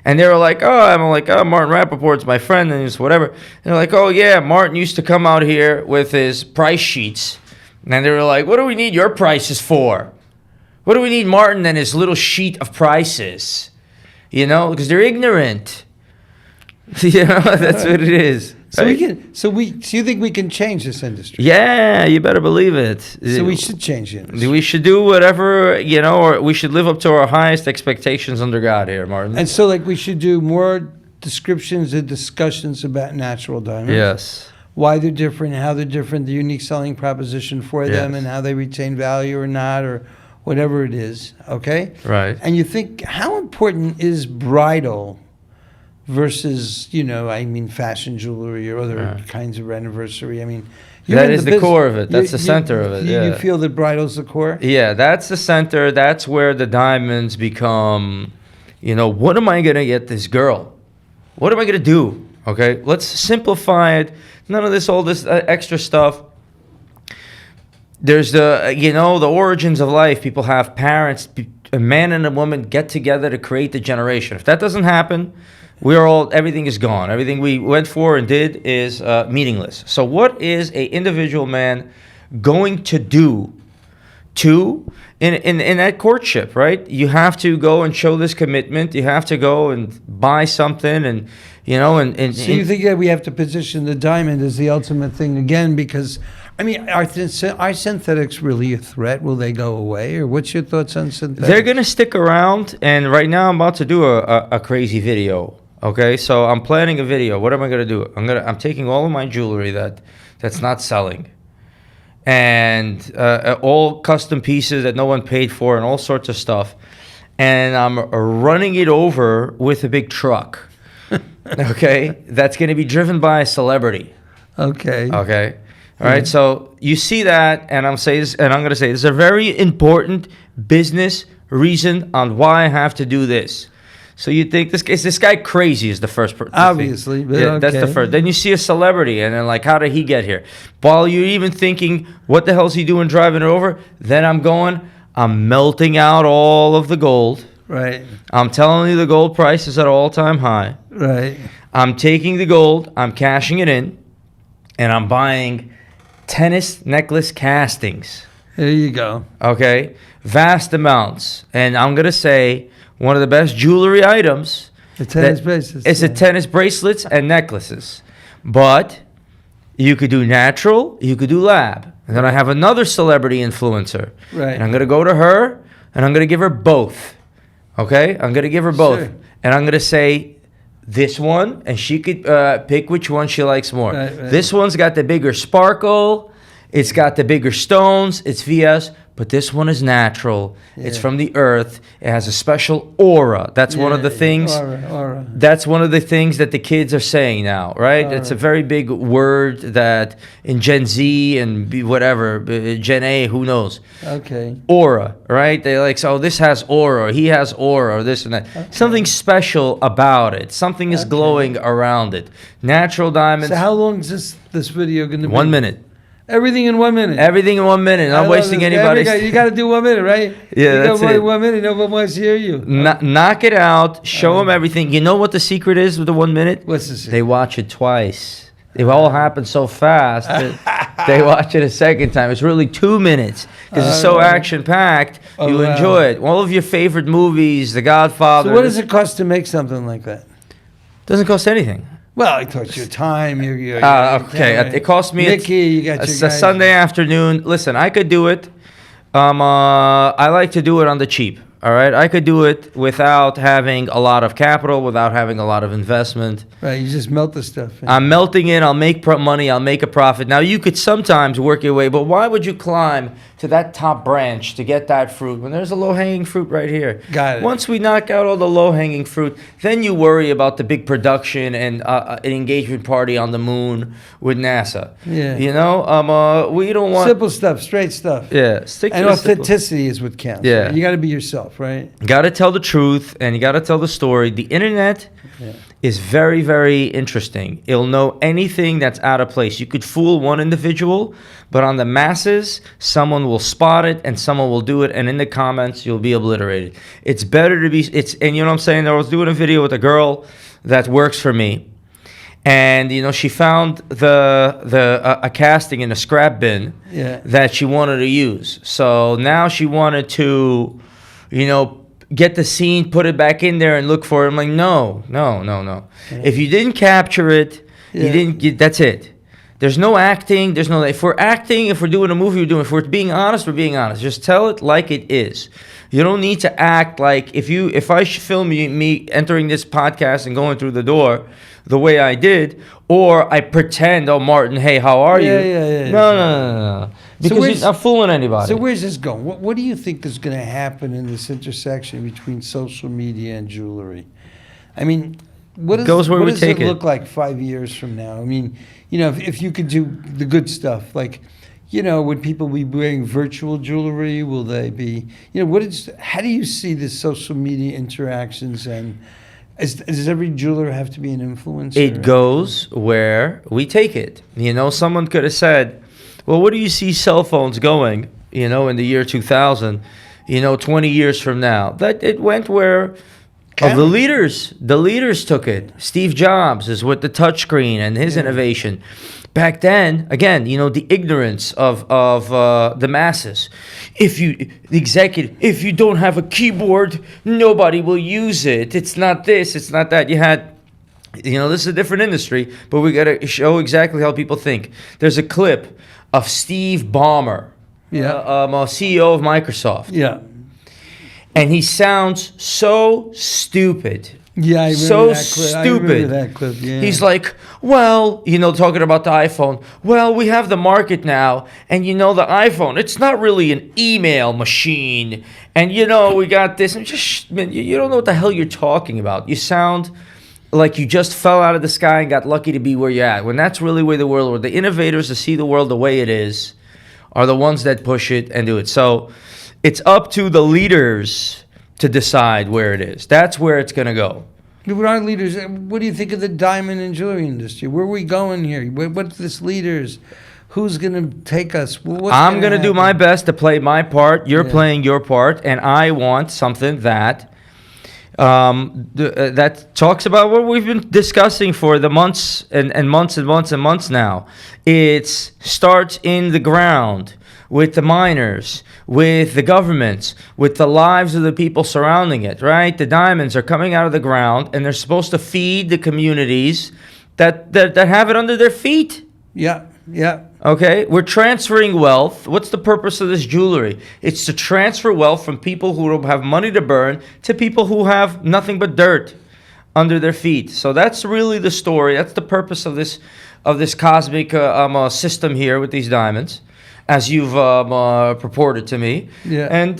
And they were like, Martin Rapaport's my friend and it's whatever. And they're like, oh, yeah, Martin used to come out here with his price sheets. And they were like, what do we need your prices for? What do we need Martin and his little sheet of prices? Because they're ignorant. That's what it is. So you think we can change this industry? Yeah, you better believe it. So we should change it. We should do whatever, or we should live up to our highest expectations under God here, Martin. And so, we should do more descriptions and discussions about natural diamonds. Yes. Why they're different, how they're different, the unique selling proposition for them, and how they retain value or not, or whatever it is, okay? Right. And you think, how important is bridal versus, fashion jewelry or other kinds of anniversary? That is the core of it. That's the center of it. You feel that bridal's the core? Yeah, that's the center. That's where the diamonds become, what am I going to get this girl? What am I going to do? Okay, let's simplify it. None of all this extra stuff. There's the origins of life. People have parents, a man and a woman get together to create the generation. If that doesn't happen, everything is gone. Everything we went for and did is meaningless. So what is a individual man going to do in that courtship, right? You have to go and show this commitment. You have to go and buy something and, So you think that we have to position the diamond as the ultimate thing again because, are synthetics really a threat? Will they go away? Or what's your thoughts on synthetics? They're going to stick around. And right now I'm about to do a crazy video. Okay, so I'm planning a video. What am I going to do? I'm taking all of my jewelry that's not selling. And all custom pieces that no one paid for and all sorts of stuff. And I'm running it over with a big truck. Okay? That's going to be driven by a celebrity. Okay. Okay? All right? So you see that, and I'm going to say this is a very important business reason on why I have to do this. So you think this guy crazy is the first person. Obviously, but yeah, okay. That's the first. Then you see a celebrity, and then how did he get here? While you're even thinking, what the hell's he doing driving it over? Then I'm melting out all of the gold. Right. I'm telling you the gold price is at an all-time high. Right. I'm taking the gold, I'm cashing it in, and I'm buying tennis necklace castings. There you go. Okay, vast amounts, and I'm gonna say one of the best jewelry items. The tennis bracelets. It's a tennis bracelets and necklaces, but you could do natural, you could do lab, and then I have another celebrity influencer, Right. and I'm gonna go to her, and I'm gonna give her both. Okay, I'm gonna give her both, Sure. and I'm gonna say this one, and she could pick which one she likes more. Right. This one's got the bigger sparkle, it's got the bigger stones, it's VS, but this one is natural. It's Yeah. from the earth. It has a special aura. That's one of the things. Aura. That's one of the things that the kids are saying now, right? It's a very big word that in Gen Z and whatever, Gen A, who knows? Okay. Aura, right? They like, so this has aura, or he has aura, or this and that. Okay. Something special about it. Something is glowing around it. Natural diamonds. So how long is this video going to be? 1 minute. Everything in 1 minute. Everything in 1 minute. I Not love wasting this. anybody's. You got to do 1 minute, right? Yeah, you that's got it. 1 minute. No one wants to hear you. Knock it out. Show them everything. You know what the secret is with the 1 minute? What's the secret? They watch it twice. It all happens so fast that they watch it a second time. It's really 2 minutes because it's so action packed. Oh, You wow. enjoy it. All of your favorite movies, The Godfather. So what does it cost to make something like that? Doesn't cost anything. Well, it costs your time. Your Okay, camera. it cost me Mickey, you got it's your a guys. Sunday afternoon. Listen, I could do it. I like to do it on the cheap. All right, I could do it without having a lot of capital, without having a lot of investment. Right, you just melt the stuff. in. I'm melting it. I'll make money. I'll make a profit. Now, you could sometimes work your way, but why would you climb to that top branch to get that fruit when there's a low-hanging fruit right here? Got it. Once we knock out all the low-hanging fruit, then you worry about the big production and an engagement party on the moon with NASA. Yeah. You know, we don't want... Simple stuff, straight stuff. Yeah, stick to And the simple. authenticity is what counts. Yeah. right? You got to be yourself, right? Got to tell the truth, and you got to tell the story. The internet Yeah. is very, very interesting. It'll know anything that's out of place. You could fool one individual, but on the masses, someone will spot it and someone will do it, and in the comments, you'll be obliterated. It's better to be, and you know what I'm saying? I was doing a video with a girl that works for me, and you know, she found a casting in a scrap bin Yeah. that she wanted to use. So now she wanted to, you know, get the scene, put it back in there, and look for it. I'm like, no. If you didn't capture it, you Yeah. didn't get. That's it. There's no acting. There's no. If we're acting, if we're doing a movie, we're doing. If we're being honest, we're being honest. Just tell it like it is. You don't need to act like if I film me entering this podcast and going through the door the way I did, or I pretend, oh Martin, hey, how are you? Yeah. No. Because where's- you're not fooling anybody. So where's this going? What do you think is going to happen in this intersection between social media and jewelry? I mean, what Goes where what we does take it it. look like 5 years from now? I mean, you know, if you could do the good stuff, like, you know, would people be wearing virtual jewelry? Will they be, you know, how do you see the social media interactions, and does every jeweler have to be an influencer? It goes where we take it. You know, someone could have said, well, where do you see cell phones going, you know, in the year 2000, you know, 20 years from now? That it went where the leaders took it. Steve Jobs is with the touchscreen and his innovation. Back then, again, you know, the ignorance of the masses. If you don't have a keyboard, nobody will use it. It's not this, it's not that. You had, you know, this is a different industry, but we got to show exactly how people think. There's a clip of Steve Ballmer, CEO of Microsoft. Yeah. And he sounds so stupid. Yeah, I remember So that clip. I remember stupid. that clip, yeah. He's like, well, you know, talking about the iPhone. Well, we have the market now, and you know, the iPhone, it's not really an email machine. And you know, we got this. And just, man, you don't know what the hell you're talking about. You sound like you just fell out of the sky and got lucky to be where you're at. When that's really where the world, where the innovators to see the world the way it is, are the ones that push it and do it. So it's up to the leaders to decide where it is. That's where it's going to go. What are leaders? What do you think of the diamond and jewelry industry? Where are we going here? What's this leaders? Who's going to take us? I'm going to do my best to play my part. You're Yeah. playing your part. And I want something that that talks about what we've been discussing for the months and months and months and months now. It starts in the ground with the miners, with the governments, with the lives of the people surrounding it, right? The diamonds are coming out of the ground, and they're supposed to feed the communities that have it under their feet. Yeah, yeah. Okay, we're transferring wealth. What's the purpose of this jewelry? It's to transfer wealth from people who have money to burn to people who have nothing but dirt under their feet. So that's really the story. That's the purpose of this cosmic system here with these diamonds, as you've purported to me. Yeah. And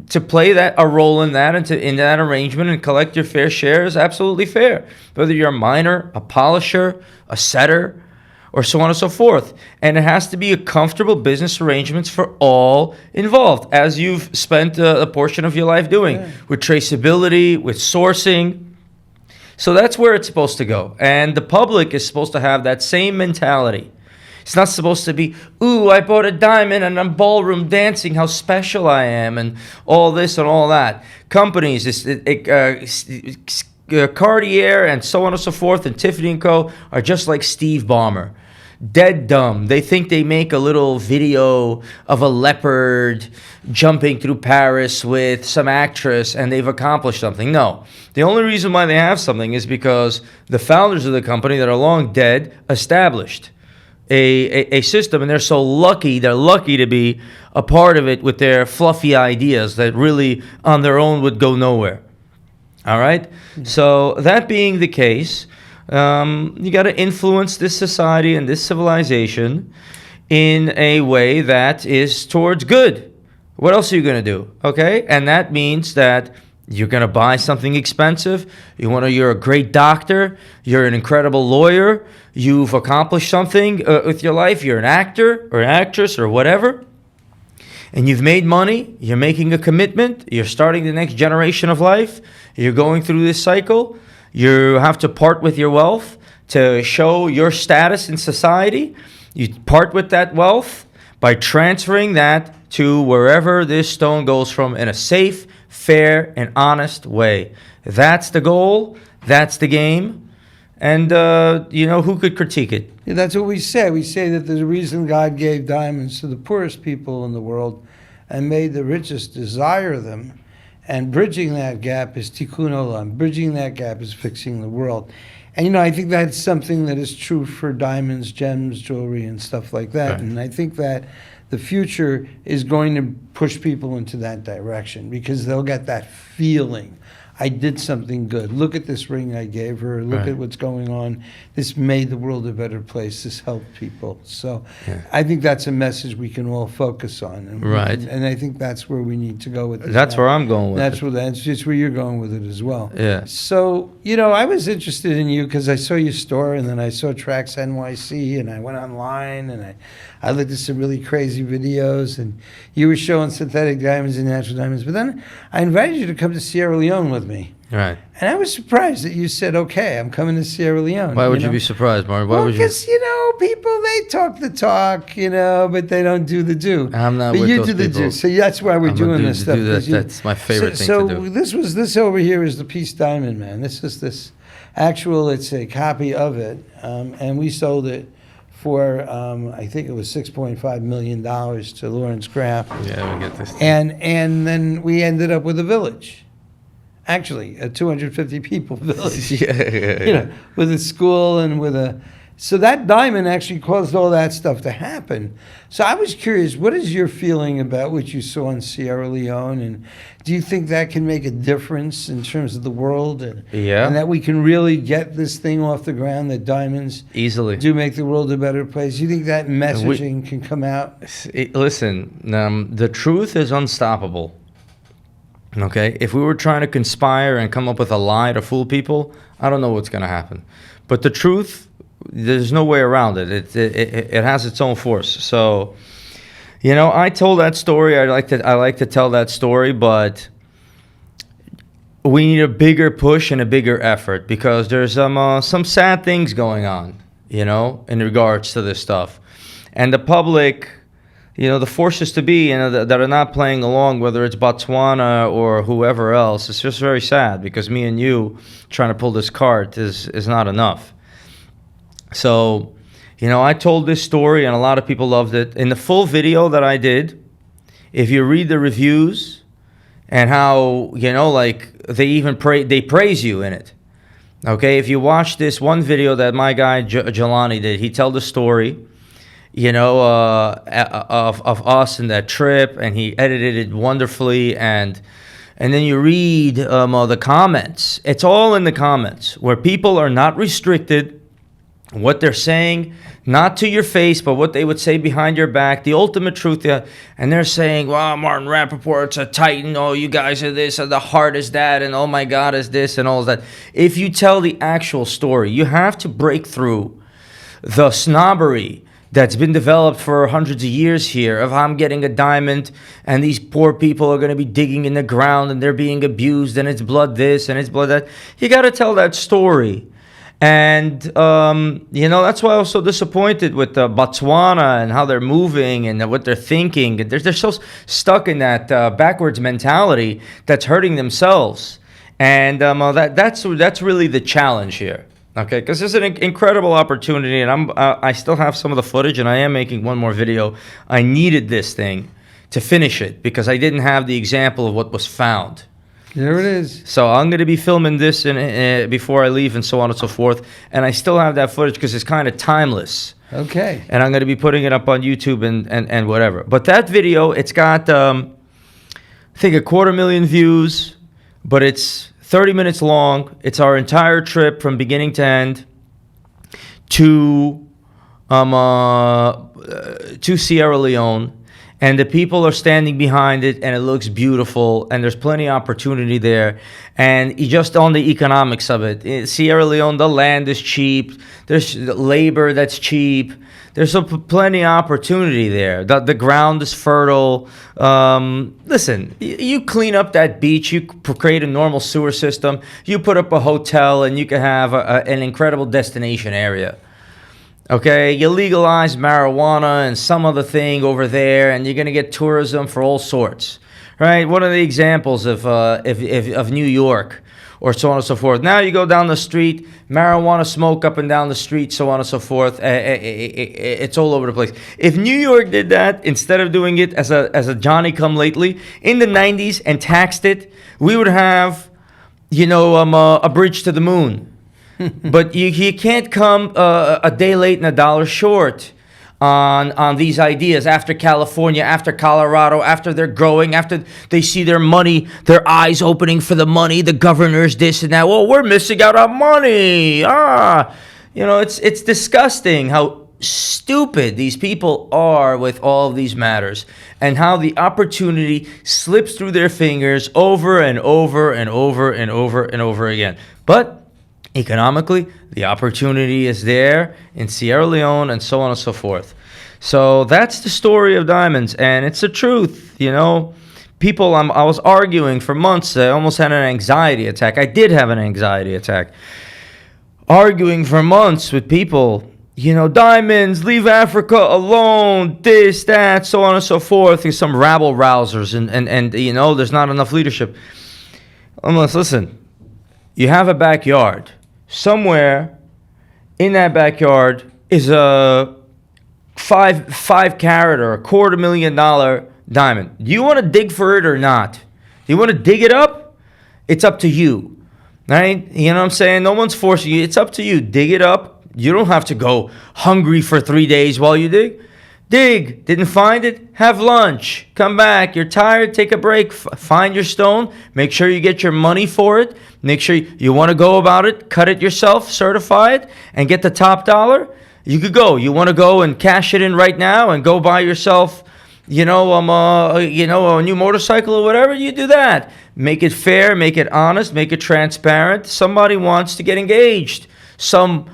to play a role in that in that arrangement and collect your fair share is absolutely fair. Whether you're a miner, a polisher, a setter, or so on and so forth. And it has to be a comfortable business arrangements for all involved, as you've spent a portion of your life doing, with traceability, with sourcing. So that's where it's supposed to go. And the public is supposed to have that same mentality. It's not supposed to be, ooh, I bought a diamond and I'm ballroom dancing, how special I am, and all this and all that. Companies, Cartier and so on and so forth, and Tiffany & Co. are just like Steve Ballmer. Dead dumb. They think they make a little video of a leopard jumping through Paris with some actress and they've accomplished something. No. The only reason why they have something is because the founders of the company that are long dead established a system, and they're so lucky. They're lucky to be a part of it with their fluffy ideas that really on their own would go nowhere. All right? So that being the case, you got to influence this society and this civilization in a way that is towards good. What else are you going to do? Okay? And that means that you're going to buy something expensive. You're a great doctor. You're an incredible lawyer. You've accomplished something with your life. You're an actor or an actress or whatever. And you've made money. You're making a commitment. You're starting the next generation of life. You're going through this cycle. You have to part with your wealth to show your status in society. You part with that wealth by transferring that to wherever this stone goes from in a safe, fair, and honest way. That's the goal. That's the game. And, who could critique it? Yeah, that's what we say. We say that there's a reason God gave diamonds to the poorest people in the world and made the richest desire them. And bridging that gap is tikkun olam. Bridging that gap is fixing the world. And, I think that's something that is true for diamonds, gems, jewelry, and stuff like that. Right. And I think that the future is going to push people into that direction because they'll get that feeling. I did something good. Look at this ring I gave her. Look at what's going on. This made the world a better place. This helped people. So I think that's a message we can all focus on. And I think that's where we need to go with it. That's where I'm going with it. That's just where you're going with it as well. Yeah. So, I was interested in you because I saw your store and then I saw TraxNYC and I went online and I looked at some really crazy videos and you were showing synthetic diamonds and natural diamonds. But then I invited you to come to Sierra Leone with me. Right. And I was surprised that you said, okay, I'm coming to Sierra Leone. Why would you be surprised, Martin? Because, people, they talk the talk, but they don't do the do. I'm not but with you those do the people. do. So that's why we're doing this stuff. That's my favorite thing to do. So this over here is the Peace Diamond, man. This is this actual, it's a copy of it. And we sold it for, I think it was $6.5 million to Lawrence Kraft. Yeah, we get this. And then we ended up with a village. Actually, a 250 people village. With a school and with a... So that diamond actually caused all that stuff to happen. So I was curious, what is your feeling about what you saw in Sierra Leone? And do you think that can make a difference in terms of the world? And that we can really get this thing off the ground, that diamonds easily do make the world a better place? Do you think that messaging can come out? Listen, the truth is unstoppable. Okay? If we were trying to conspire and come up with a lie to fool people, I don't know what's going to happen. But the truth... there's no way around it. It has its own force. So, I told that story. I like to tell that story, but we need a bigger push and a bigger effort because there's some sad things going on, in regards to this stuff, and the public, the forces to be, that are not playing along, whether it's Botswana or whoever else. It's just very sad because me and you trying to pull this cart is not enough. So, I told this story and a lot of people loved it. In the full video that I did, if you read the reviews and how, like they praise you in it. Okay, if you watch this one video that my guy Jelani did, he told the story, of us and that trip, and he edited it wonderfully, and then you read the comments. It's all in the comments where people are not restricted. What they're saying, not to your face, but what they would say behind your back, the ultimate truth. And they're saying, wow, Martin Rapaport's a titan. Oh, you guys are this, and the heart is that, and oh my God is this, and all that. If you tell the actual story, you have to break through the snobbery that's been developed for hundreds of years here of I'm getting a diamond and these poor people are going to be digging in the ground and they're being abused and it's blood this and it's blood that. You got to tell that story. And, that's why I was so disappointed with Botswana and how they're moving and what they're thinking. They're so stuck in that backwards mentality that's hurting themselves. And that's really the challenge here. Okay, because it's an incredible opportunity, and I still have some of the footage, and I am making one more video. I needed this thing to finish it because I didn't have the example of what was found. There it is. So I'm going to be filming this before I leave and so on and so forth, and I still have that footage because it's kind of timeless. Okay. And I'm going to be putting it up on YouTube and whatever. But that video, it's got, I think, 250,000 views, but it's 30 minutes long. It's our entire trip from beginning to end to Sierra Leone, and the people are standing behind it, and it looks beautiful, and there's plenty of opportunity there. And just on the economics of it, in Sierra Leone, the land is cheap. There's labor that's cheap. There's plenty of opportunity there. The ground is fertile. Listen, you clean up that beach, you create a normal sewer system, you put up a hotel, and you can have an incredible destination area. Okay, you legalize marijuana and some other thing over there, and you're going to get tourism for all sorts. Right? One of the examples of New York, or so on and so forth. Now you go down the street, marijuana smoke up and down the street, so on and so forth. It's all over the place. If New York did that, instead of doing it as a Johnny-come-lately, in the 90s and taxed it, we would have, a bridge to the moon. But you can't come a day late and a dollar short on these ideas after California, after Colorado, after they're growing, after they see their money, their eyes opening for the money, the governors, this and that. Well, we're missing out on money. It's disgusting how stupid these people are with all of these matters and how the opportunity slips through their fingers over and over and over and over and over again. But economically, the opportunity is there in Sierra Leone and so on and so forth. So that's the story of diamonds, and it's the truth. People, I was arguing for months. I almost had an anxiety attack. I did have an anxiety attack. Arguing for months with people, diamonds, leave Africa alone, this, that, so on and so forth. There's some rabble-rousers, and there's not enough leadership. Listen, you have a backyard. Somewhere in that backyard is a five carat or $250,000 diamond. Do you want to dig for it or not? Do you want to dig it up? It's up to you. Right? You know what I'm saying? No one's forcing you. It's up to you. Dig it up. You don't have to go hungry for 3 days while you dig. Dig. Didn't find it? Have lunch. Come back. You're tired? Take a break. Find your stone. Make sure you get your money for it. Make sure you want to go about it. Cut it yourself. Certify it. And get the top dollar. You could go. You want to go and cash it in right now and go buy yourself, a new motorcycle or whatever. You do that. Make it fair. Make it honest. Make it transparent. Somebody wants to get engaged. Some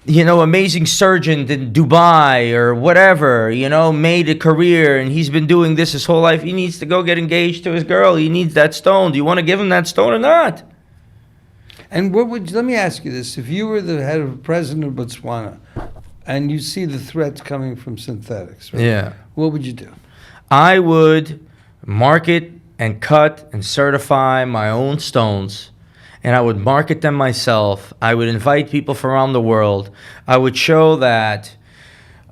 amazing surgeon in Dubai or whatever, made a career and he's been doing this his whole life. He needs to go get engaged to his girl. He needs that stone. Do you want to give him that stone or not? And let me ask you this. If you were the head of president of Botswana, and you see the threats coming from synthetics, right? Yeah. What would you do? I would market and cut and certify my own stones, and I would market them myself. I would invite people from around the world. I would show that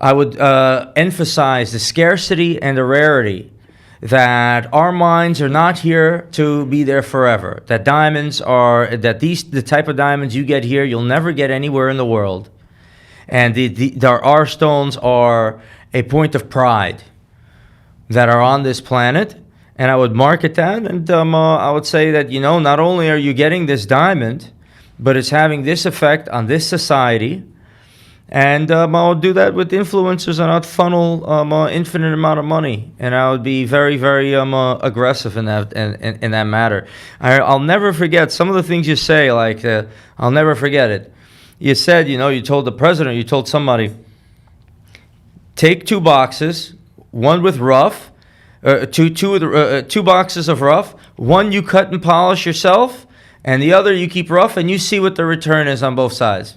I would emphasize the scarcity and the rarity, that our mines are not here to be there forever. That the type of diamonds you get here, you'll never get anywhere in the world. And our stones are a point of pride that are on this planet. And I would market that, and I would say that, not only are you getting this diamond, but it's having this effect on this society. And I'll do that with influencers, and I'd funnel infinite amount of money, and I would be very, very aggressive in that matter. I'll never forget some of the things you say. Like I'll never forget it. You said, you told the president, you told somebody, take 2 boxes, one with rough, two boxes of rough. One you cut and polish yourself, and the other you keep rough, and you see what the return is on both sides.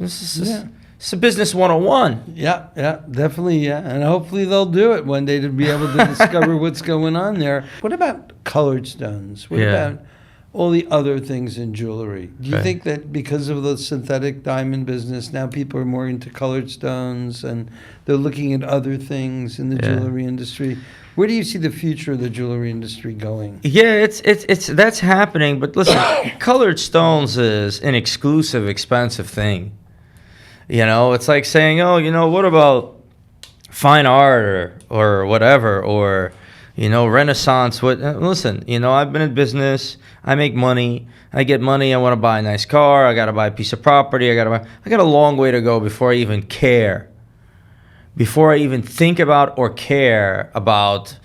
It's a business 101. Yeah, definitely, yeah. And hopefully they'll do it one day to be able to discover what's going on there. What about colored stones? What about all the other things in jewelry? Do you think that because of the synthetic diamond business, now people are more into colored stones and they're looking at other things in the jewelry industry? Where do you see the future of the jewelry industry going? Yeah, that's happening. But listen, colored stones is an exclusive, expensive thing. It's like saying, what about fine art or whatever, or, Renaissance? Listen, I've been in business. I make money. I get money. I want to buy a nice car. I got to buy a piece of property. I got a long way to go before I even care. Before I even think about or care about,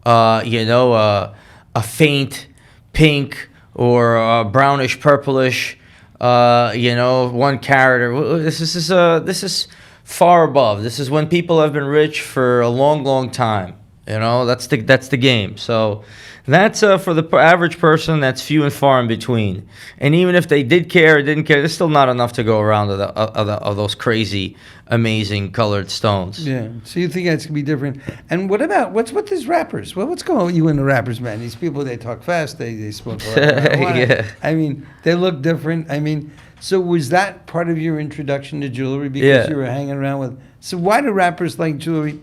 a faint pink or a brownish purplish, 1 carat. This is far above. This is when people have been rich for a long, long time. That's the game. So that's for the average person. That's few and far in between. And even if they did care or didn't care, there's still not enough to go around of those crazy, amazing colored stones. Yeah. So you think that's gonna be different? And what's with these rappers? What's going on with you and the rappers, man? These people, they talk fast. They smoke a lot of marijuana. Yeah. I mean, they look different. I mean, so was that part of your introduction to jewelry because you were hanging around with? So why do rappers like jewelry?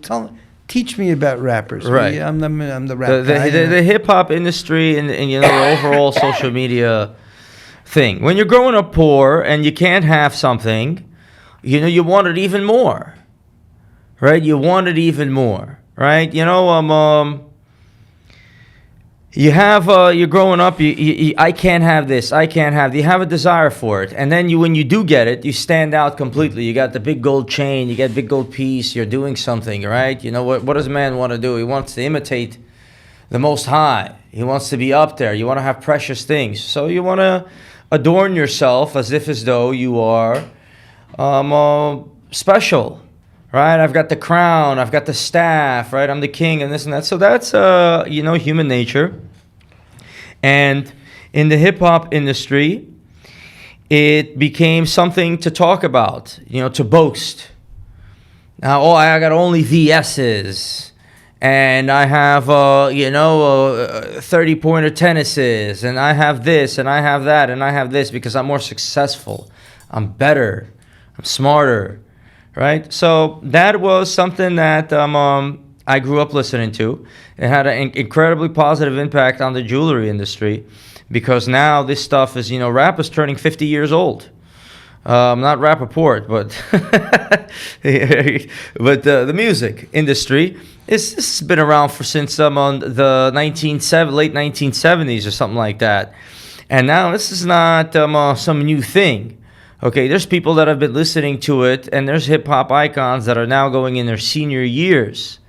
Teach me about rappers. Right. I'm the rap guy. The hip hop industry and the overall social media thing. When you're growing up poor and you can't have something, you want it even more, right? You want it even more, right? You're growing up. I can't have this. I can't have. You have a desire for it, and then when you do get it, you stand out completely. You got the big gold chain. You get big gold piece. You're doing something, right? What does a man want to do? He wants to imitate the Most High. He wants to be up there. You want to have precious things, so you want to adorn yourself as though you are special. Right, I've got the crown, I've got the staff, right? I'm the king and this and that. So that's, human nature. And in the hip-hop industry, it became something to talk about, to boast. Now, I got only VS's, and I have, 30-pointer tennises, and I have this, and I have that, and I have this because I'm more successful. I'm better. I'm smarter. Right, so that was something that I grew up listening to. It had an incredibly positive impact on the jewelry industry because now this stuff is, rap is turning 50 years old. Not Rapaport, but the music industry this has been around since the late 1970s or something like that. And now this is not some new thing. Okay, there's people that have been listening to it, and there's hip-hop icons that are now going in their senior years.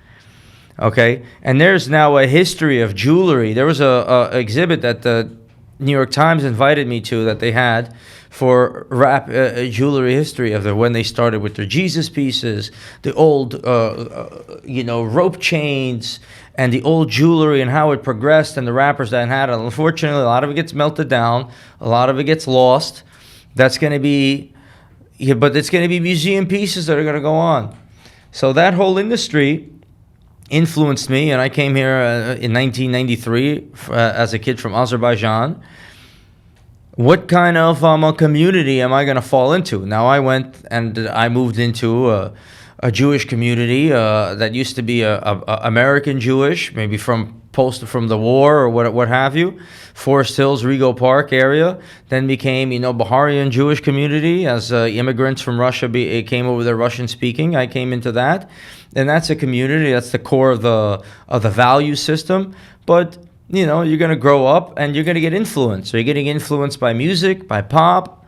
Okay, and there's now a history of jewelry. There was a exhibit that the New York Times invited me to that they had for rap jewelry history of when they started with their Jesus pieces, the old, rope chains, and the old jewelry and how it progressed, and the rappers that had it. Unfortunately, a lot of it gets melted down. A lot of it gets lost. That's going to be, but it's going to be museum pieces that are going to go on. So that whole industry influenced me, and I came here in 1993 as a kid from Azerbaijan. What kind of a community am I going to fall into? Now I went and I moved into a Jewish community that used to be a American Jewish, maybe from the war or what have you. Forest Hills, Rego Park area. Then became Baharian Jewish community as immigrants from Russia came over there Russian speaking. I came into that, and that's a community. That's the core of the value system. But you're going to grow up and you're going to get influenced. So you're getting influenced by music, by pop.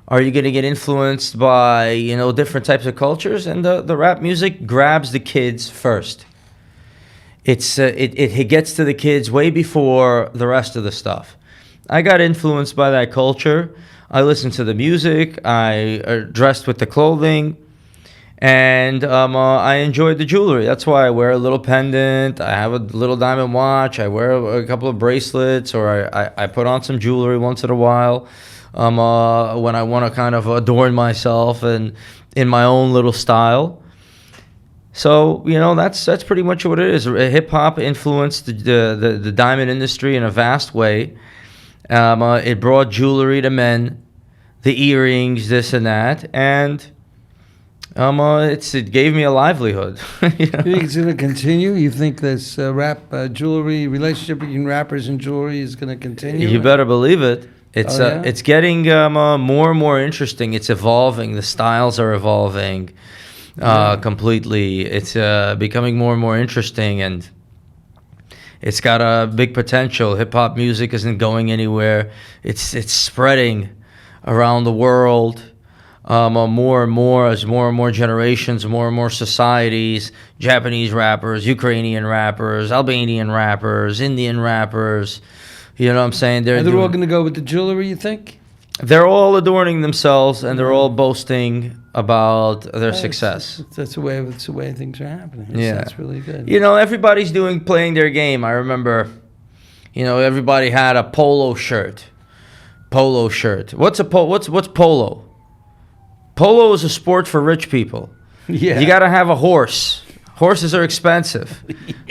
Are you going to get influenced by, different types of cultures? And the rap music grabs the kids first. It gets to the kids way before the rest of the stuff. I got influenced by that culture. I listened to the music. I dressed with the clothing. And I enjoyed the jewelry. That's why I wear a little pendant. I have a little diamond watch. I wear a couple of bracelets, or I put on some jewelry once in a while when I want to kind of adorn myself and in my own little style. So that's pretty much what it is. Hip hop influenced the diamond industry in a vast way. It brought jewelry to men, the earrings, this and that, and it gave me a livelihood. You think it's going to continue? You think this rap jewelry relationship between rappers and jewelry is going to continue? You better believe it. It's yeah? It's getting more and more interesting. It's evolving. The styles are evolving completely. It's becoming more and more interesting, and it's got a big potential. Hip hop music isn't going anywhere. It's spreading around the world. More and more as more and more generations, more and more societies, Japanese rappers, Ukrainian rappers, Albanian rappers, Indian rappers, you know what I'm saying? They're all going to go with the jewelry, you think? They're all adorning themselves, and they're all boasting about their success. That's the way things are happening. That's really good. Everybody's playing their game. I remember, everybody had a polo shirt. What's polo? Polo is a sport for rich people. Yeah. You got to have a horse. Horses are expensive.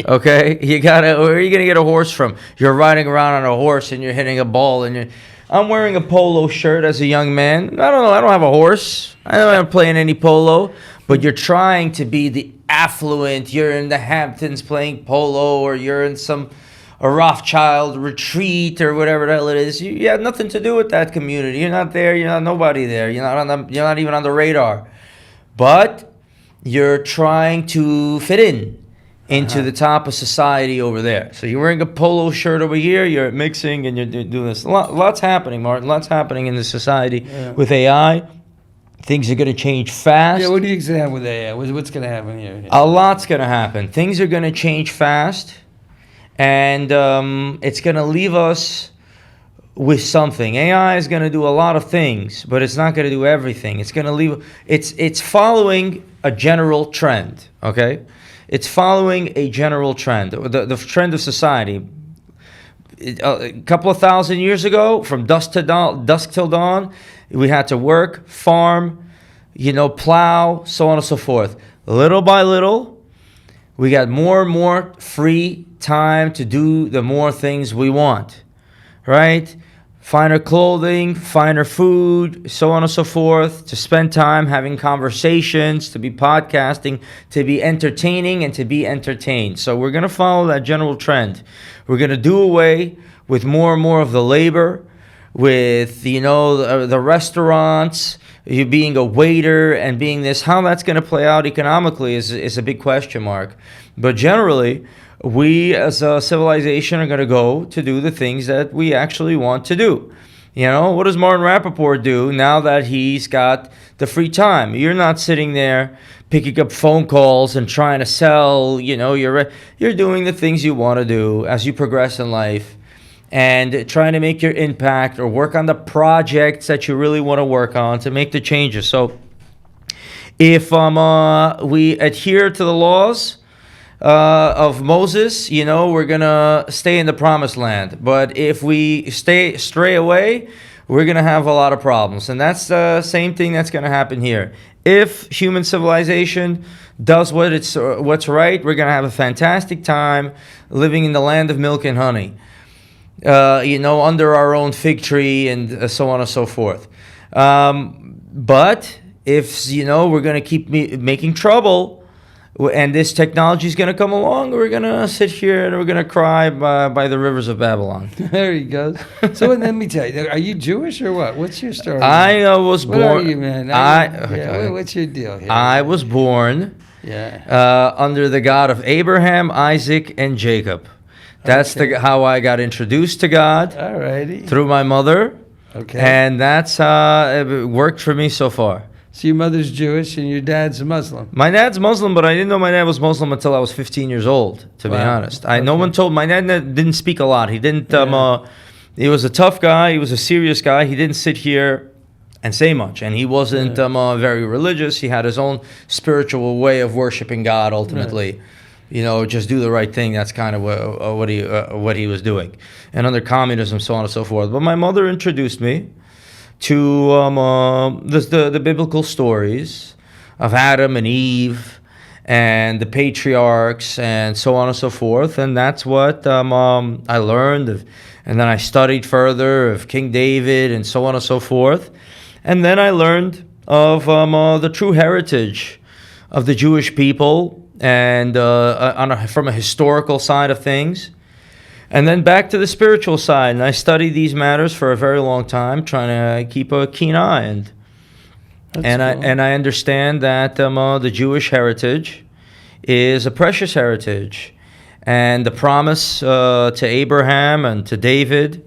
Okay? Where are you going to get a horse from? You're riding around on a horse and you're hitting a ball I'm wearing a polo shirt as a young man. I don't know. I don't have a horse. I don't have playing any polo. But you're trying to be the affluent. You're in the Hamptons playing polo, or you're in a Rothschild retreat or whatever the hell it is. You have nothing to do with that community. You're not there. You're not nobody there. You're not even on the radar. But you're trying to fit into the top of society over there. So you're wearing a polo shirt over here. You're mixing and you're doing this. Lots happening, Martin. Lots happening in the society with AI. Things are going to change fast. Yeah, what do you think with AI? What's going to happen here? A lot's going to happen. Things are going to change fast. And it's going to leave us with something. AI is going to do a lot of things, but it's not going to do everything. It's going to leave. It's following a general trend. Okay, it's following a general trend. The trend of society. A couple of thousand years ago, from dusk till dawn, we had to work, farm, plow, so on and so forth. Little by little, we got more and more free time to do the more things we want, right? Finer clothing, finer food, so on and so forth, to spend time having conversations, to be podcasting, to be entertaining, and to be entertained. So we're going to follow that general trend. We're going to do away with more and more of the labor, with, the restaurants, you being a waiter and being this. How that's going to play out economically is a big question mark. But generally, we as a civilization are going to go to do the things that we actually want to do. What does Martin Rapaport do now that he's got the free time? You're not sitting there picking up phone calls and trying to sell. You're doing the things you want to do as you progress in life, and trying to make your impact or work on the projects that you really want to work on to make the changes. So if we adhere to the laws of Moses, we're gonna stay in the promised land. But if we stray away, we're gonna have a lot of problems. And that's the same thing that's gonna happen here. If human civilization does what's right, we're gonna have a fantastic time living in the land of milk and honey. Under our own fig tree and so on and so forth. But if we're gonna keep making trouble, and this technology is gonna come along, we're gonna sit here and we're gonna cry by the rivers of Babylon. There he goes. So let me tell you, are you Jewish or what? What's your story? I was born. What are you, man? What's your deal here? I was born under the God of Abraham, Isaac, and Jacob. That's how I got introduced to God. All righty. Through my mother. Okay. And that's it worked for me so far. So your mother's Jewish and your dad's a Muslim. My dad's Muslim, but I didn't know my dad was Muslim until I was 15 years old, to be honest. No one told. My dad didn't speak a lot. He didn't. He was a tough guy. He was a serious guy. He didn't sit here and say much. And he wasn't very religious. He had his own spiritual way of worshiping God, ultimately. Right. Just do the right thing. That's kind of what he was doing. And under communism, so on and so forth. But my mother introduced me to the biblical stories of Adam and Eve and the patriarchs and so on and so forth. And that's what I learned. And then I studied further of King David and so on and so forth. And then I learned of the true heritage of the Jewish people and from a historical side of things. And then back to the spiritual side, and I studied these matters for a very long time, trying to keep a keen eye. And I understand that the Jewish heritage is a precious heritage, and the promise to Abraham and to David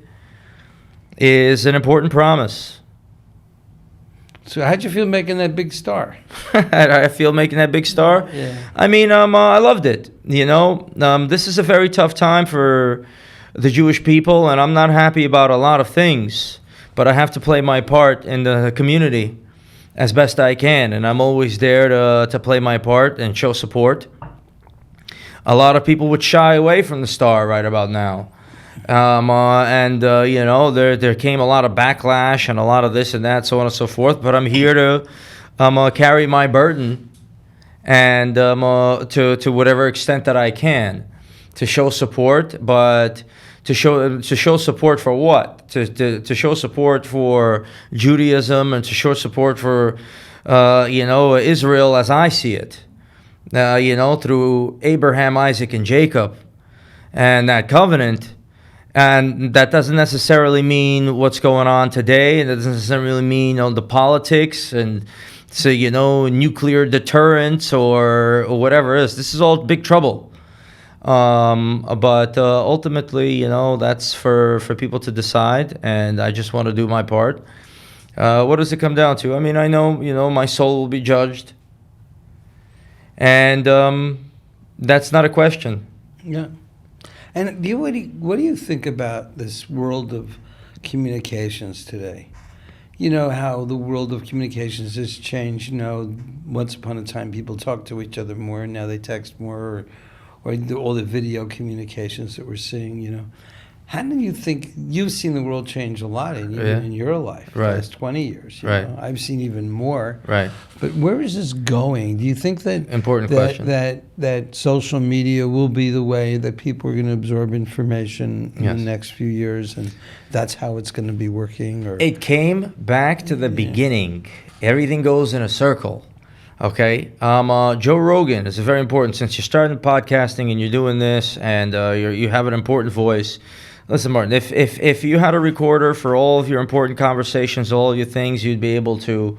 is an important promise. So how'd you feel making that big star? I feel making that big star? Yeah. I mean, I loved it. This is a very tough time for the Jewish people, and I'm not happy about a lot of things, but I have to play my part in the community as best I can, and I'm always there to play my part and show support. A lot of people would shy away from the star right about now. There came a lot of backlash and a lot of this and that, so on and so forth. But I'm here to carry my burden and to whatever extent that I can to show support. But to show support for what? To show support for Judaism and to show support for Israel as I see it. Through Abraham, Isaac, and Jacob, and that covenant. And that doesn't necessarily mean what's going on today, and it doesn't necessarily mean the politics and nuclear deterrence or whatever it is. This is all big trouble. But ultimately, that's for people to decide, and I just want to do my part. What does it come down to? I mean, I know, my soul will be judged, and that's not a question. Yeah. And what do you think about this world of communications today? You know how the world of communications has changed. Once upon a time people talked to each other more, and now they text more, or all the video communications that we're seeing. How do you think you've seen the world change a lot in your life, the last 20 years? You know? I've seen even more. Right. But where is this going? Do you think that question that social media will be the way that people are going to absorb information in the next few years, and that's how it's going to be working? Or it came back to the beginning. Everything goes in a circle. Okay, Joe Rogan is very important. Since you're starting podcasting and you're doing this, and you have an important voice. Listen, Martin, if you had a recorder for all of your important conversations, all of your things, you'd be able to,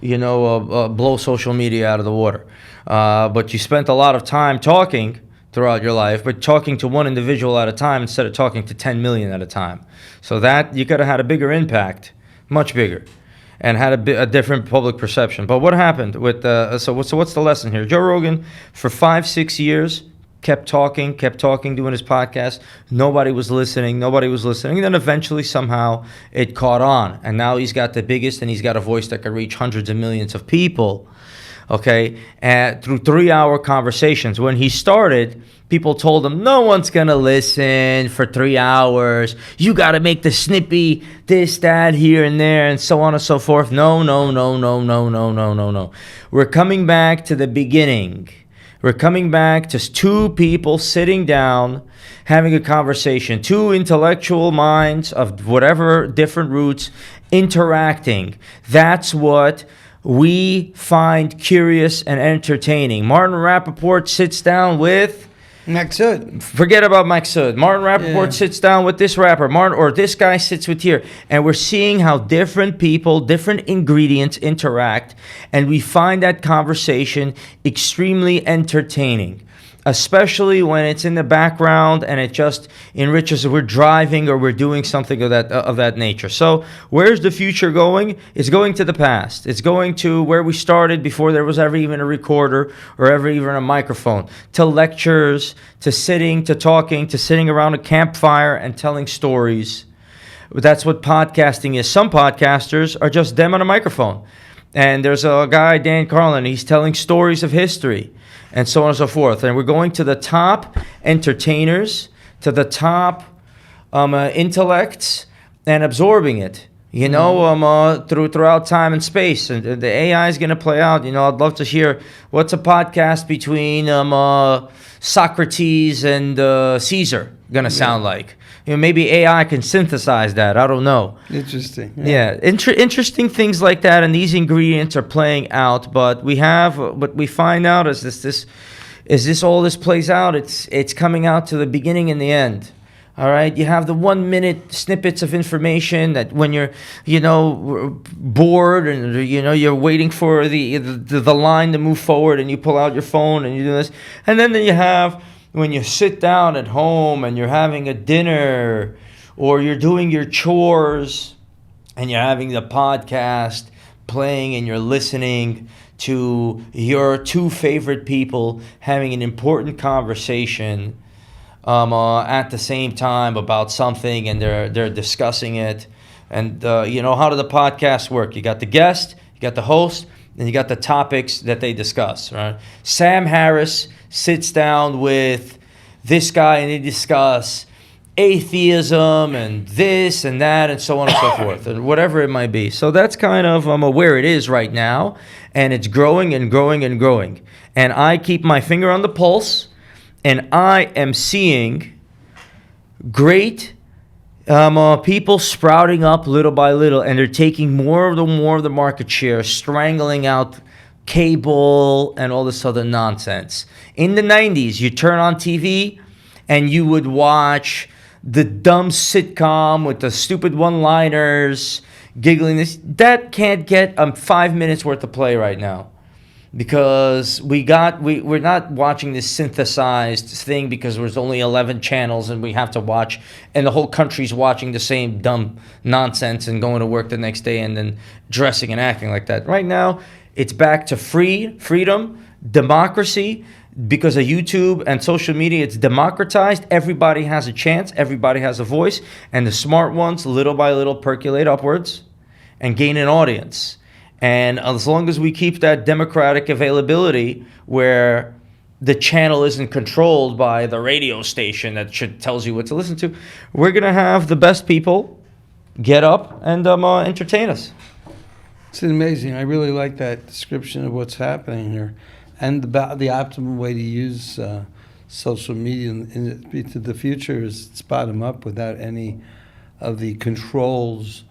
blow social media out of the water. But you spent a lot of time talking throughout your life, but talking to one individual at a time instead of talking to 10 million at a time. So that you could have had a bigger impact, much bigger, and had a different public perception. But what happened with so what's the lesson here? Joe Rogan, for 5-6 years, kept talking, doing his podcast. Nobody was listening. And then eventually, somehow, it caught on. And now he's got the biggest, and he's got a voice that can reach hundreds of millions of people. okay, through 3-hour conversations. When he started, people told him, no one's going to listen for 3 hours. You got to make the snippy, this, that, here and there, and so on and so forth. No. We're coming back to the beginning. We're coming back to two people sitting down, having a conversation, two intellectual minds of whatever different roots interacting. That's what we find curious and entertaining. Martin Rapaport sits down with... Maksud. Forget about Maksud. Martin Rapaport sits down with this rapper. Or this guy sits with here. And we're seeing how different people, different ingredients interact. And we find that conversation extremely entertaining. Especially when it's in the background and it just enriches. We're driving or we're doing something of that nature. So where's the future going? It's going to the past. It's going to where we started before there was ever even a recorder or ever even a microphone. To lectures, to sitting, to talking, to sitting around a campfire and telling stories. That's what podcasting is. Some podcasters are just them on a microphone. And there's a guy, Dan Carlin, he's telling stories of history. And so on and so forth. And we're going to the top entertainers, to the top intellects, and absorbing it. You know, throughout time and space. And the AI is going to play out. You know, I'd love to hear what's a podcast between Socrates and Caesar going to sound like. You know, maybe AI can synthesize that. I don't know. Interesting. Yeah, interesting things like that, and these ingredients are playing out. But what we find out is this all this plays out. It's coming out to the beginning and the end. All right, you have the 1-minute snippets of information that when you're, bored and you're waiting for the line to move forward, and you pull out your phone and you do this, and then you have. When you sit down at home and you're having a dinner or you're doing your chores and you're having the podcast playing and you're listening to your two favorite people having an important conversation at the same time about something, and they're discussing it. And, how do the podcasts work? You got the guest, you got the host, and you got the topics that they discuss, right? Sam Harris sits down with this guy and they discuss atheism and this and that and so on and so forth, and whatever it might be. So that's kind of where it is right now, and it's growing and growing and growing. And I keep my finger on the pulse, and I am seeing great people sprouting up little by little, and they're taking more of the market share, strangling out cable and all this other nonsense. In the 90s, you turn on TV and you would watch the dumb sitcom with the stupid one-liners, giggling. That can't get 5 minutes worth of play right now, because we're not watching this synthesized thing because there's only 11 channels and we have to watch, and the whole country's watching the same dumb nonsense and going to work the next day and then dressing and acting like that. Right now, it's back to freedom, democracy. Because of YouTube and social media, it's democratized. Everybody has a chance. Everybody has a voice. And the smart ones, little by little, percolate upwards and gain an audience. And as long as we keep that democratic availability where the channel isn't controlled by the radio station that tells you what to listen to, we're going to have the best people get up and entertain us. It's amazing. I really like that description of what's happening here, and about the optimal way to use social media into the future is it's bottom up without any of the controls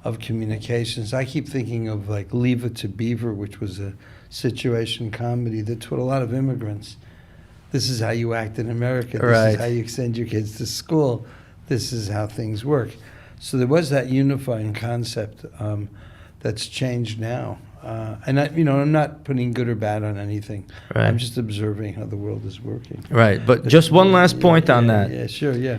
of communications. I keep thinking of like Leave It to Beaver, which was a situation comedy that taught a lot of immigrants. This is how you act in America. This is how you send your kids to school. This is how things work. So there was that unifying concept that's changed now. And I'm not putting good or bad on anything. Right. I'm just observing how the world is working. Right, but just one last point on that. Yeah, sure, yeah.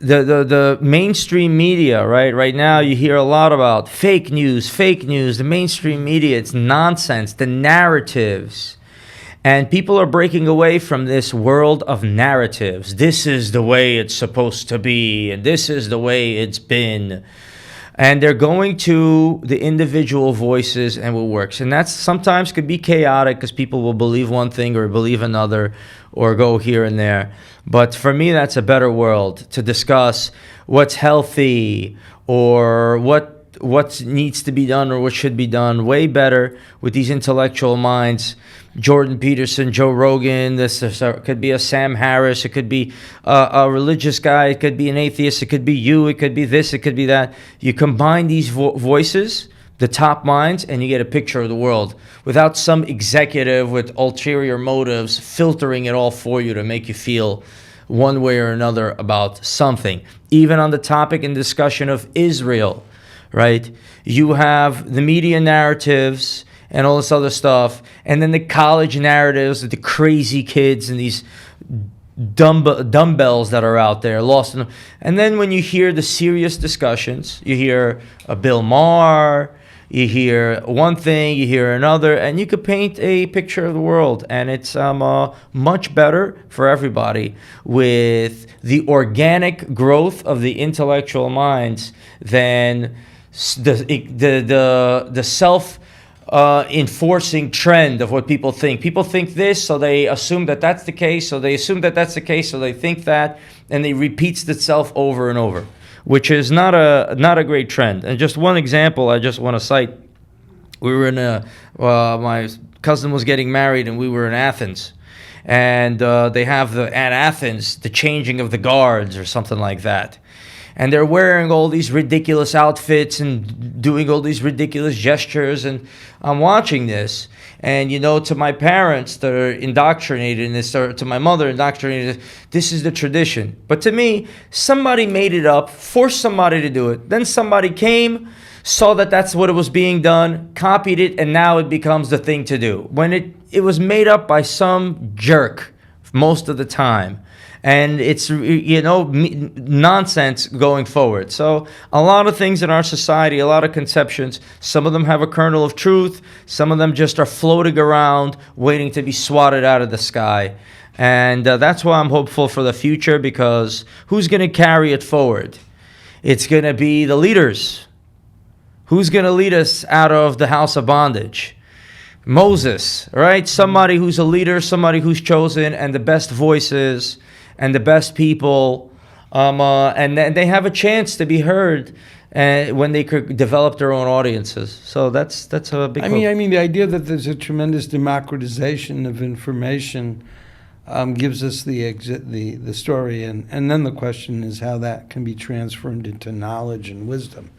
The mainstream media, right now you hear a lot about fake news. The mainstream media, it's nonsense. The narratives. And people are breaking away from this world of narratives. This is the way it's supposed to be, and this is the way it's been. And they're going to the individual voices and what works. And that's sometimes could be chaotic because people will believe one thing or believe another or go here and there. But for me, that's a better world to discuss what's healthy or what needs to be done or what should be done. Way better with these intellectual minds. Jordan Peterson, Joe Rogan, this could be a Sam Harris, it could be a religious guy, it could be an atheist, it could be you, it could be this, it could be that. You combine these voices, the top minds, and you get a picture of the world without some executive with ulterior motives filtering it all for you to make you feel one way or another about something. Even on the topic and discussion of Israel, right? You have the media narratives and all this other stuff, and then the college narratives of the crazy kids and these dumbbells that are out there lost in them. And then when you hear the serious discussions, you hear a Bill Maher, you hear one thing, you hear another, and you could paint a picture of the world. And it's much better for everybody with the organic growth of the intellectual minds than the self enforcing trend of what people think. People think this, so they assume that that's the case, so they assume that that's the case, so they think that, and it repeats itself over and over, which is not a great trend. And just one example I just want to cite. We were in my cousin was getting married, and we were in Athens. And they have at Athens, the changing of the guards or something like that. And they're wearing all these ridiculous outfits and doing all these ridiculous gestures. And I'm watching this. And, to my parents that are indoctrinated in this, or to my mother indoctrinated, this is the tradition. But to me, somebody made it up, forced somebody to do it. Then somebody came, saw that that's what it was being done, copied it, and now it becomes the thing to do. When it was made up by some jerk most of the time. And it's, nonsense going forward. So a lot of things in our society, a lot of conceptions, some of them have a kernel of truth. Some of them just are floating around, waiting to be swatted out of the sky. And that's why I'm hopeful for the future, because who's going to carry it forward? It's going to be the leaders. Who's going to lead us out of the house of bondage? Moses, right? Somebody who's a leader, somebody who's chosen, and the best voices and the best people, and they have a chance to be heard when they could develop their own audiences. So that's a big. I mean, the idea that there's a tremendous democratization of information gives us the story, and then the question is how that can be transformed into knowledge and wisdom.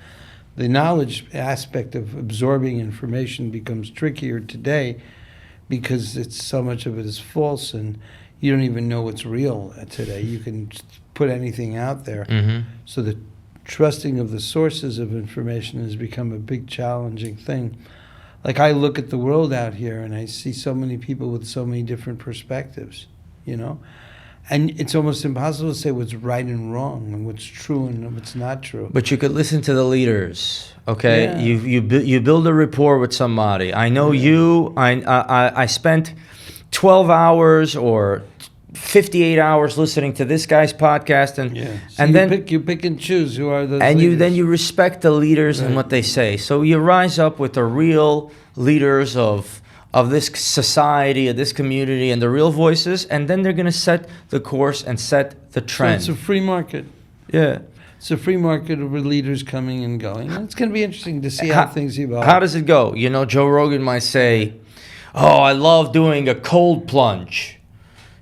The knowledge aspect of absorbing information becomes trickier today because so much of it is false, and you don't even know what's real today. You can put anything out there. Mm-hmm. So the trusting of the sources of information has become a big challenging thing. Like, I look at the world out here and I see so many people with so many different perspectives, And it's almost impossible to say what's right and wrong and what's true and what's not true. But you could listen to the leaders, okay? Yeah. You build a rapport with somebody. I know you. I spent 12 hours or 58 hours listening to this guy's podcast, and then you pick and choose who are those. And leaders. you respect the leaders and what they say. So you rise up with the real leaders of this society, of this community, and the real voices, and then they're going to set the course and set the trend. So it's a free market. Yeah. It's a free market of leaders coming and going. It's going to be interesting to see how things evolve. How does it go? Joe Rogan might say, "Oh, I love doing a cold plunge.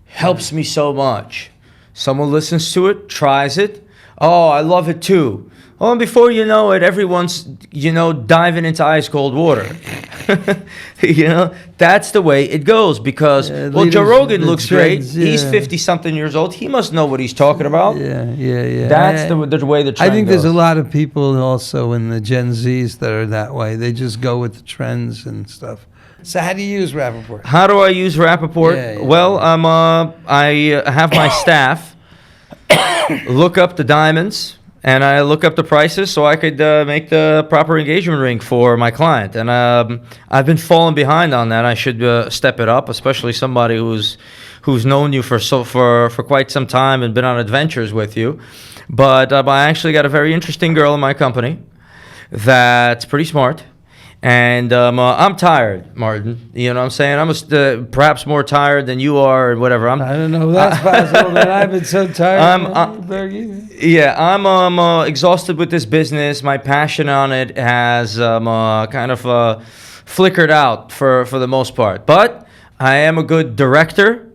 Helps me so much." Someone listens to it, tries it. "Oh, I love it too." Well, and before you know it, everyone's, diving into ice cold water. That's the way it goes because, Joe Rogan looks great. He's 50-something years old. He must know what he's talking about. Yeah. That's the way the trend I think goes. there's a lot of people also in the Gen Zs that are that way. They just go with the trends and stuff. So how do you use Rapaport? How do I use Rapaport? I have my staff look up the diamonds, and I look up the prices so I could make the proper engagement ring for my client. And I've been falling behind on that. I should step it up, especially somebody who's known you for quite some time and been on adventures with you. But I actually got a very interesting girl in my company. that's pretty smart. And I'm tired, Martin. You know what I'm saying? I'm perhaps more tired than you are, or whatever. I don't know if that's possible, but I've been so tired. I'm exhausted with this business. My passion on it has kind of flickered out for the most part. But I am a good director,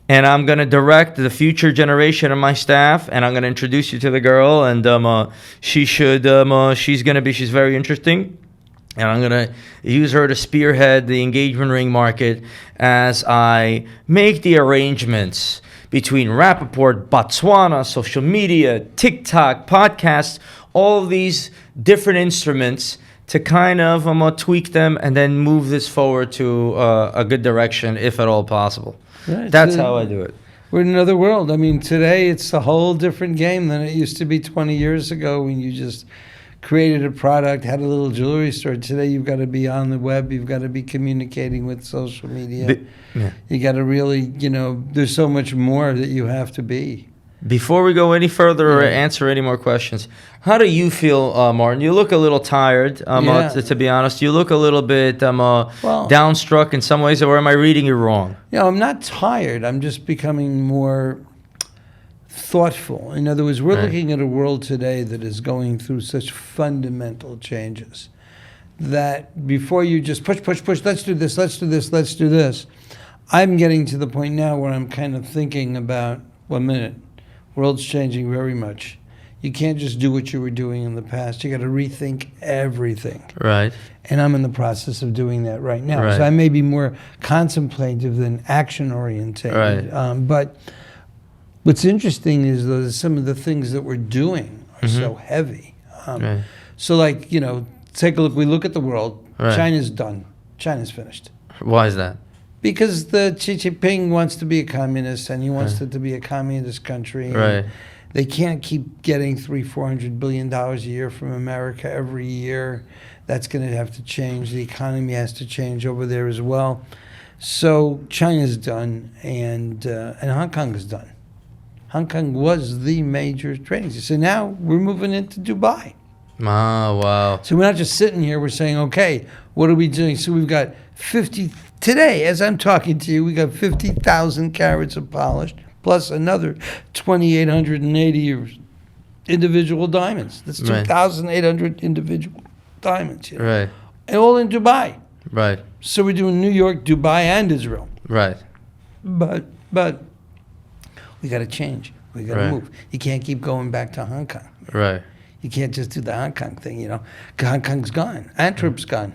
and I'm going to direct the future generation of my staff, and I'm going to introduce you to the girl, and she's very interesting. And I'm going to use her to spearhead the engagement ring market as I make the arrangements between Rapaport, Botswana, social media, TikTok, podcasts, all of these different instruments to kind of tweak them and then move this forward to a good direction, if at all possible. Right, That's how I do it. We're in another world. I mean, today it's a whole different game than it used to be 20 years ago when you just created a product, had a little jewelry store. Today you've got to be on the web. You've got to be communicating with social media. You got to really, there's so much more that you have to be. Before we go any further or answer any more questions, how do you feel, Martin? You look a little tired, to be honest. You look a little bit downstruck in some ways, or am I reading you wrong? I'm not tired. I'm just becoming more thoughtful. In other words, we're looking at a world today that is going through such fundamental changes that before you just push, let's do this, I'm getting to the point now where I'm kind of thinking about, 1 minute, world's changing very much. You can't just do what you were doing in the past. You got to rethink everything. Right. And I'm in the process of doing that right now. Right. So I may be more contemplative than action-orientated. Right. But what's interesting is that some of the things that we're doing are so heavy. So take a look. We look at the world. Right. China's done. China's finished. Why is that? Because the Xi Jinping wants to be a communist, and he wants it to be a communist country. Right. They can't keep getting $400 billion a year from America every year. That's going to have to change. The economy has to change over there as well. So China's done, and Hong Kong is done. Hong Kong was the major trading center. So now we're moving into Dubai. Oh, wow. So we're not just sitting here, we're saying, okay, what are we doing? So we've got today, as I'm talking to you, we got 50,000 carats of polished, plus another 2,880 individual diamonds. That's 2,800 individual diamonds. Right. And all in Dubai. Right. So we're doing New York, Dubai, and Israel. Right. But we got to change. We got to move. You can't keep going back to Hong Kong. Right. You can't just do the Hong Kong thing, 'Cause Hong Kong's gone. Antwerp's gone.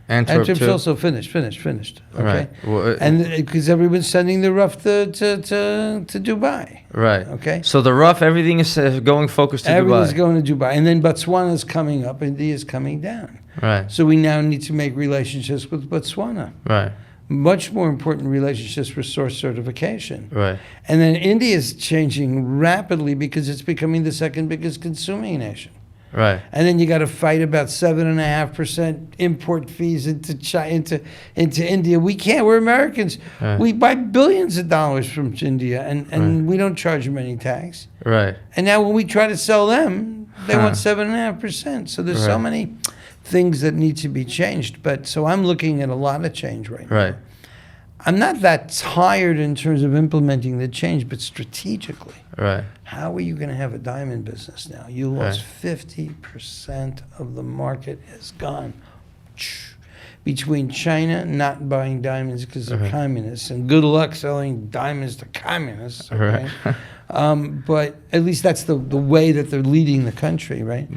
Antwerp's also finished. Okay, right. Well, and because everyone's sending the rough to Dubai. Right. Okay. So the rough, everything is going focused to Everyone's Dubai. going to Dubai, and then Botswana's coming up. India's coming down. Right. So we now need to make relationships with Botswana. Right. Much more important relationships for source certification. Right. And then India's changing rapidly because it's becoming the second biggest consuming nation. Right. And then you got to fight about 7.5% import fees into India. We can't. We're Americans. Right. We buy billions of dollars from India, and we don't charge them any tax. Right. And now when we try to sell them, they want 7.5%. So there's so many things that need to be changed. But so I'm looking at a lot of change right now. Right. I'm not that tired in terms of implementing the change, but strategically. Right. How are you going to have a diamond business now? You lost 50% of the market is gone. Between China not buying diamonds because they're communists, and good luck selling diamonds to communists. Okay? But at least that's the way that they're leading the country, right?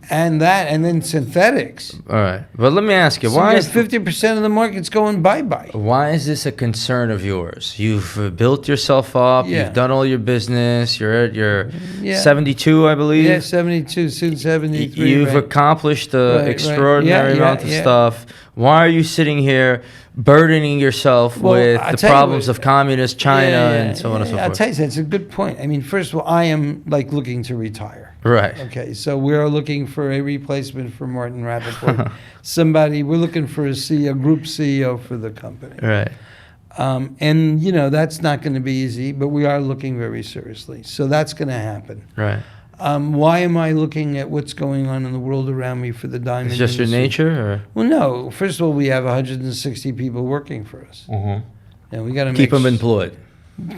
And then synthetics. All right. But let me ask you, So why you is 50% of the market's going bye-bye? Why is this a concern of yours? You've built yourself up. Yeah. You've done all your business. You're at your Yeah. 72, I believe. Yeah, 72, soon 73. You've right. accomplished an Right, extraordinary right. amount of stuff. Why are you sitting here burdening yourself with I'll the tell you problems what- of communist China and so on and so I'll forth? tell you, that's a good point. I mean, first of all, I am looking to retire. Right. Okay, so we're looking for a replacement for Martin Rapaport. We're looking for a group CEO for the company. Right. And, that's not going to be easy, but we are looking very seriously. So that's going to happen. Right. Why am I looking at what's going on in the world around me for the diamond It's just your industry? nature, or Well, no. First of all, we have 160 people working for us. And we got to keep them employed.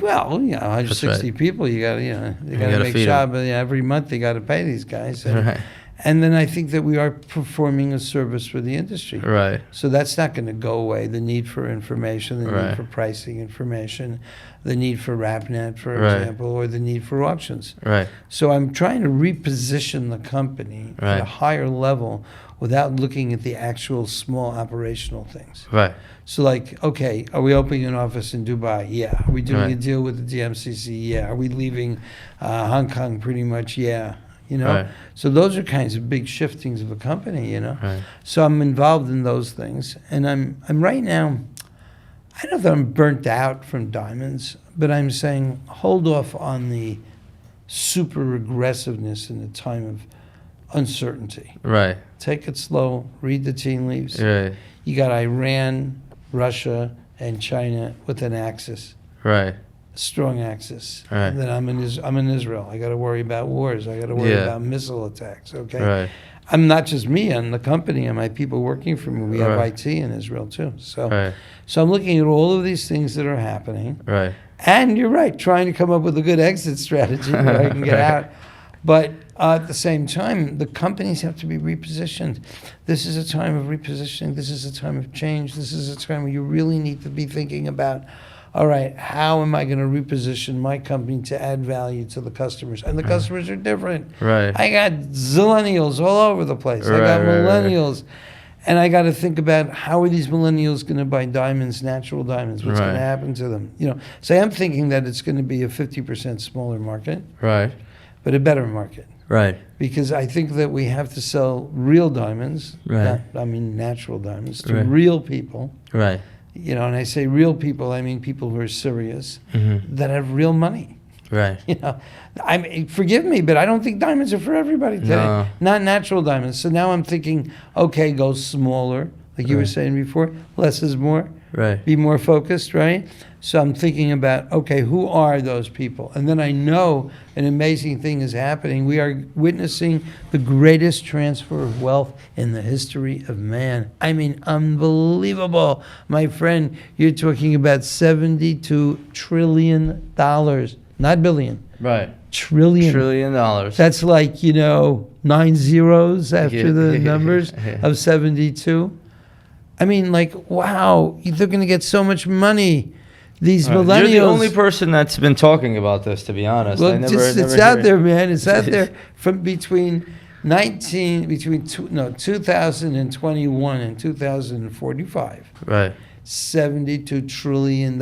Well, 160 right. people. You got to, they got to gotta make feed 'em. job every month. They got to pay these guys. And, Right. and then I think that we are performing a service for the industry. Right. So that's not going to go away. The need for information, the Right. need for pricing information, the need for RapNet, for Right. example, or the need for auctions. Right. So I'm trying to reposition the company at Right. a higher level without looking at the actual small operational things. Right. So like, okay, are we opening an office in Dubai? Yeah. Are we doing a Right. deal with the DMCC? Yeah. Are we leaving Hong Kong? Pretty much, yeah. Right. So those are kinds of big shiftings of a company, Right. So I'm involved in those things, and I'm right now, I don't know that I'm burnt out from diamonds, but I'm saying hold off on the super aggressiveness in the time of uncertainty. Right. Take it slow, read the tea leaves. Right. You got Iran, Russia, and China with an axis, Right. a strong axis. Right. And then I'm in Israel. I got to worry about wars. I got to worry Yeah. about missile attacks. Okay. Right. I'm not just me. I'm the company and my people working for me. We have Right. IT in Israel too. So, Right. so I'm looking at all of these things that are happening. Right. And you're right, trying to come up with a good exit strategy where I can get Right. out. But at the same time, the companies have to be repositioned. This is a time of repositioning. This is a time of change. This is a time where you really need to be thinking about, all right, how am I going to reposition my company to add value to the customers? And the customers are different. Right. I got zillennials all over the place. I Right, got right, right. millennials. And I got to think about how are these millennials going to buy diamonds, natural diamonds? What's going to Right. happen to them? So I'm thinking that it's going to be a 50% smaller market, Right. but a better market. Right. Because I think that we have to sell real diamonds, Right. natural diamonds, to Right. real people. Right. And I say real people, I mean people who are serious, Mm-hmm. that have real money. Right. I mean, forgive me, but I don't think diamonds are for everybody today. No. Not natural diamonds. So now I'm thinking, okay, go smaller, like you were Right. saying before. Less is more. Right. Be more focused, right? So I'm thinking about, okay, who are those people? And then I know an amazing thing is happening. We are witnessing the greatest transfer of wealth in the history of man. I mean, unbelievable. My friend, you're talking about $72 trillion, not billion, Right. trillion. $1 trillion. That's like, 9 zeros after Yeah. the numbers of 72. I mean, like, wow, they're going to get so much money. These Right. millennials. You're the only person that's been talking about this, to be honest. Well, I never, it's never out hear- there, man. It's out there from between 2021 and 2045. Right. $72 trillion.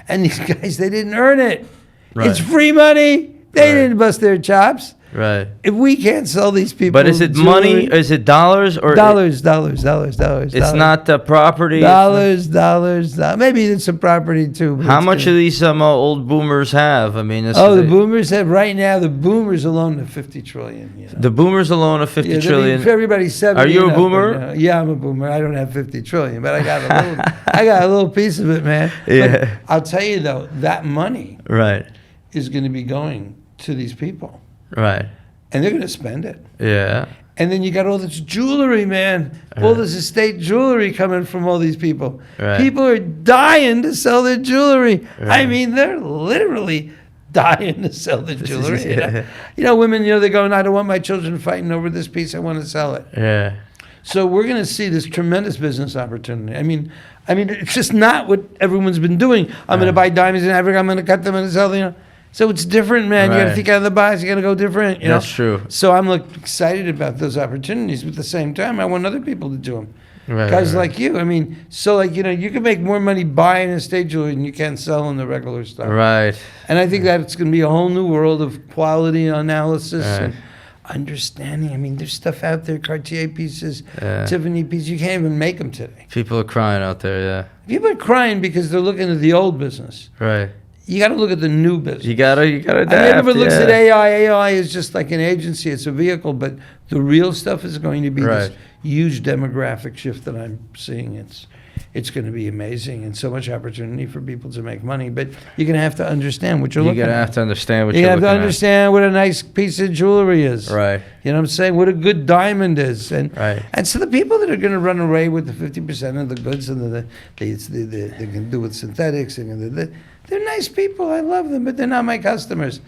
And these guys, they didn't earn it. Right. It's free money. They Right. didn't bust their chops. Right. If we can't sell these people, But is it money? jewelry- Is it dollars or dollars. It's not the property. Dollars. Maybe it's a property too. but How it's much gonna- do these old boomers have? I mean, the boomers have right now. The boomers alone have 50 trillion. The boomers alone are 50 trillion. Everybody's 70. Are you a and up boomer? right now. Yeah, I'm a boomer. I don't have 50 trillion, but I got a little. I got a little piece of it, man. Yeah. But I'll tell you though, that money Right. is going to be going to these people, Right. and they're going to spend it. Yeah. And then you got all this jewelry, man. All this estate jewelry coming from all these people. Right. People are dying to sell their jewelry. I Right. mean, they're literally dying to sell their jewelry. Yeah. Women, they're going, I don't want my children fighting over this piece. I want to sell it. Yeah. So we're going to see this tremendous business opportunity. I mean, it's just not what everyone's been doing. I'm going to buy diamonds in Africa. I'm going to cut them and sell them. So it's different, man. You got to Right. think out of the box. You got to go different. That's true. So I'm excited about those opportunities, but at the same time, I want other people to do them. Right. Guys right. like you. I mean, you can make more money buying estate jewelry than you can selling the regular stuff. Right. And I think that it's going to be a whole new world of quality analysis Right. and understanding. I mean, there's stuff out there, Cartier pieces, Yeah. Tiffany pieces. You can't even make them today. People are crying out there. Yeah. People are crying because they're looking at the old business. Right. You got to look at the new business. You gotta adapt. I mean, everyone looks yeah. at AI. AI is just like an agency. It's a vehicle, but the real stuff is going to be Right. this huge demographic shift that I'm seeing. it's going to be amazing and so much opportunity for people to make money. But you're going to have to understand what you're looking at. You're going to have to understand what You you're have looking to at. understand what a nice piece of jewelry is. Right. You know what I'm saying? What a good diamond is. Right. And so the people that are going to run away with the 50% of the goods and they can do with synthetics, they're nice people. I love them, but they're not my customers.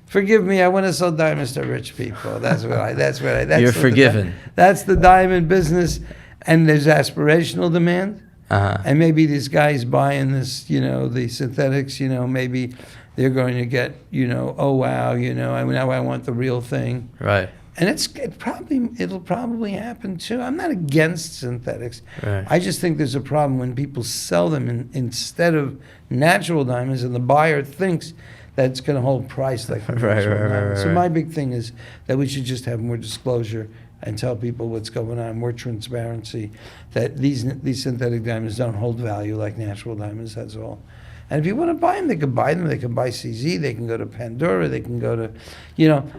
Forgive me. I want to sell diamonds to rich people. That's You're forgiven. That's the diamond business. And there's aspirational demand. Uh-huh. And maybe these guys buying this, the synthetics, maybe they're going to get, oh wow, now I want the real thing. Right. And it'll probably happen too. I'm not against synthetics. Right. I just think there's a problem when people sell them instead of natural diamonds, and the buyer thinks that it's going to hold price like natural diamonds. So my big thing is that we should just have more disclosure and tell people what's going on, more transparency, that these synthetic diamonds don't hold value like natural diamonds, that's all. And if you want to buy them, they can buy them. They can buy CZ, they can go to Pandora, they can go to,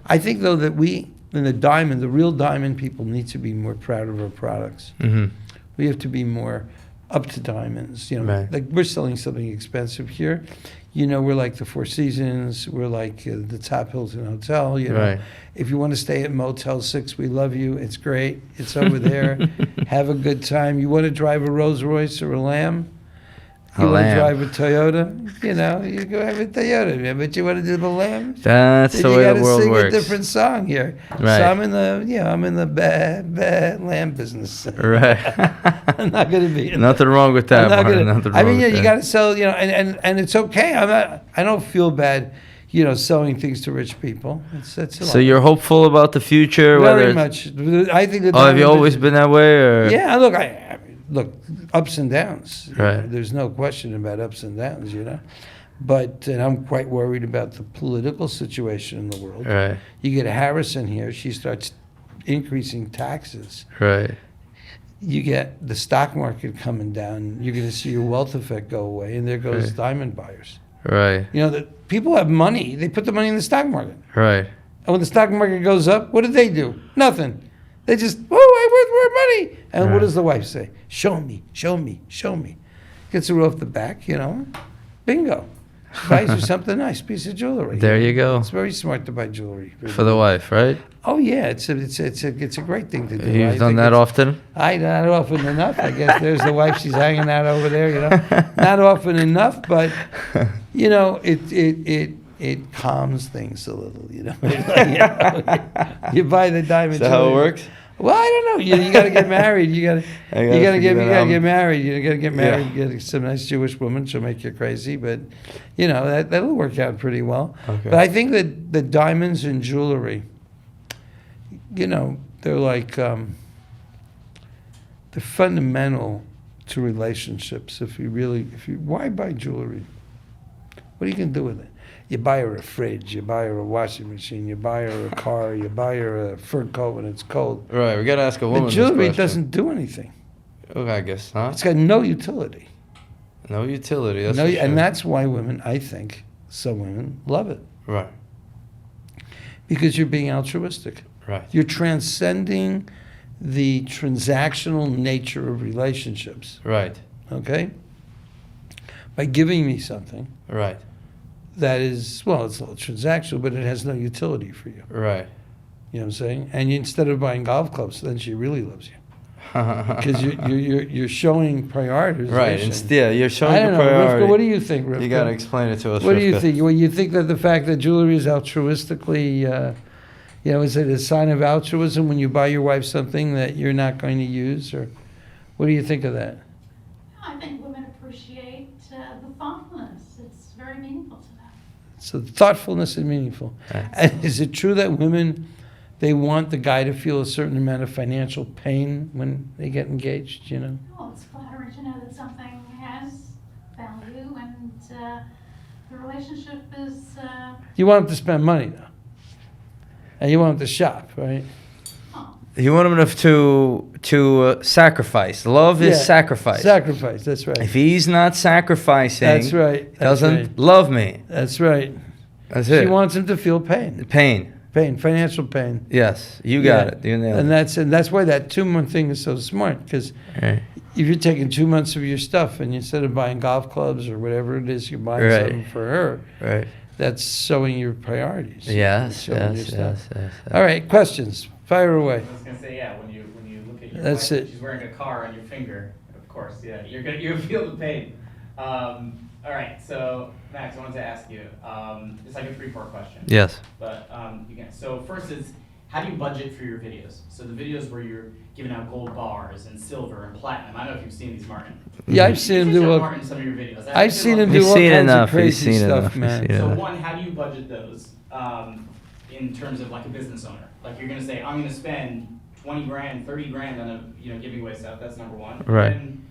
I think, though, that in the real diamond people need to be more proud of our products. Mm-hmm. We have to be more up to diamonds. Right. Like we're selling something expensive here. We're like the Four Seasons. We're like the Top Hilton Hotel. Right. If you want to stay at Motel 6, we love you. It's great. It's over there. Have a good time. You want to drive a Rolls Royce or a Lamb? You want to drive a Toyota? You go have a Toyota, man. But you want to do the Lamb? That's the way the world works. You got to sing a different song here. Right. So I'm in the bad Lamb business. Right. I'm not going to be. Nothing wrong with that, Martin. Nothing wrong with that. You got to sell. And it's okay. I don't feel bad. Selling things to rich people. So you're hopeful about the future? Very much. I think that. Have you always been that way, or? Yeah. Look, ups and downs. Right. There's no question about ups and downs, But I'm quite worried about the political situation in the world. Right. You get Harris in here, she starts increasing taxes. Right. You get the stock market coming down, you're going to see your wealth effect go away, and there goes diamond buyers. Right. That people have money, they put the money in the stock market. Right. And when the stock market goes up, what do? Nothing. They just, I worth more money. And what does the wife say? Show me, show me, show me. Gets her off the back, Bingo. Buys her something nice, piece of jewelry. There you go. It's very smart to buy jewelry. For the wife, right? Oh, yeah. It's a great thing to do. You've done that often? Not often enough. I guess there's the wife. She's hanging out over there, Not often enough, but, it calms things a little, You buy the diamond. Is that how it works? Well, I don't know. You got to get married. You got to get married. You got to get married. Yeah. You get some nice Jewish woman. She'll make you crazy, but that'll work out pretty well. Okay. But I think that the diamonds and jewelry, they're like they're fundamental to relationships. Why buy jewelry? What are you gonna do with it? You buy her a fridge, you buy her a washing machine, you buy her a car, you buy her a fur coat when it's cold. Right, we got to ask a woman. The jewelry this question. doesn't do anything. Okay, I guess not. It's got no utility. No utility, that's And that's why women, I think, some women love it. Right. Because you're being altruistic. Right. You're transcending the transactional nature of relationships. Right. Okay? By giving me something. Right. That is, it's a little transactional, but it has no utility for you. Right. You know what I'm saying? And instead of buying golf clubs, then she really loves you. Because you're showing prioritization. Right. You're showing the priority. Rivka, what do you think, Rivka? You got to explain it to us, What Rivka. do you think? Well, you think that the fact that jewelry is altruistically, is it a sign of altruism when you buy your wife something that you're not going to use? Or what do you think of that? I think women appreciate the thoughtfulness. It's very meaningful to them. So thoughtfulness is meaningful. Right. And is it true that women, they want the guy to feel a certain amount of financial pain when they get engaged, Well, it's flattering to know that something has value and the relationship is... You want them to spend money, though. And you want them to shop, right? You want him to sacrifice. Love is sacrifice. Sacrifice, that's right. If he's not sacrificing, That's right. doesn't love me. That's right. That's it. She wants him to feel pain. Pain. Pain, financial pain. Yes, you got Yeah. it. You nailed And it. that's why that 2-month thing is so smart, because Right. if you're taking 2 months of your stuff and instead of buying golf clubs or whatever it is, you're buying Right. something for her, Right. that's showing your priorities. Yes, It's showing your yes, stuff. yes. All right, questions. Fire away. I was gonna say, yeah, when you look at your That's wife, it. she's wearing a car on your finger, of course, yeah, you'll feel the pain. All right, so Max, I wanted to ask you, it's like a 3-part question. Yes. But again, so first is, how do you budget for your videos? So the videos where you're giving out gold bars and silver and platinum. I don't know if you've seen these, Martin. Yeah, I've seen him You do show all. Martin some of your videos. That's I've a seen good him one. do all He's seen kinds enough, of he's crazy seen stuff, enough, he's man. seen it. So Yeah. one, how do you budget those in terms of like a business owner? Like you're gonna say, I'm gonna spend 20 grand, 30 grand on giving away stuff. That's number one. Right. And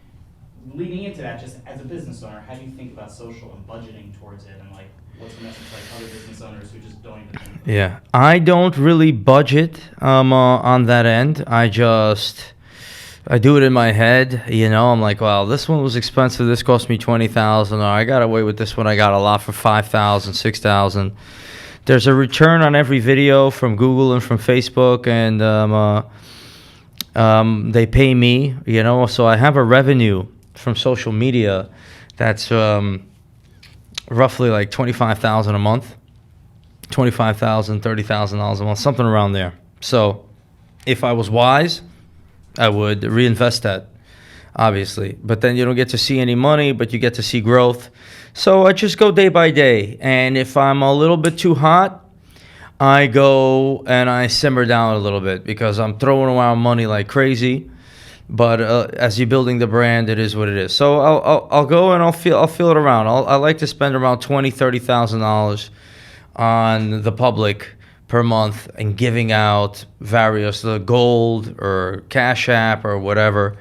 leading into that, just as a business owner, how do you think about social and budgeting towards it, and like what's the message like other business owners who just don't even think about it? Yeah, I don't really budget on that end. I do it in my head. I'm like, well, this one was expensive. This cost me $20,000. Or I got away with this one. I got a lot for $5,000, $6,000. There's a return on every video from Google and from Facebook, and they pay me. So I have a revenue from social media that's roughly like $25,000 a month, $25,000, $30,000 a month, something around there. So if I was wise, I would reinvest that, obviously. But then you don't get to see any money, but you get to see growth. So I just go day by day. And if I'm a little bit too hot, I go and I simmer down a little bit because I'm throwing around money like crazy. But as you're building the brand, it is what it is. So I'll go and I'll feel it around. I like to spend around $20,000-$30,000 on the public per month and giving out various gold or Cash App or whatever.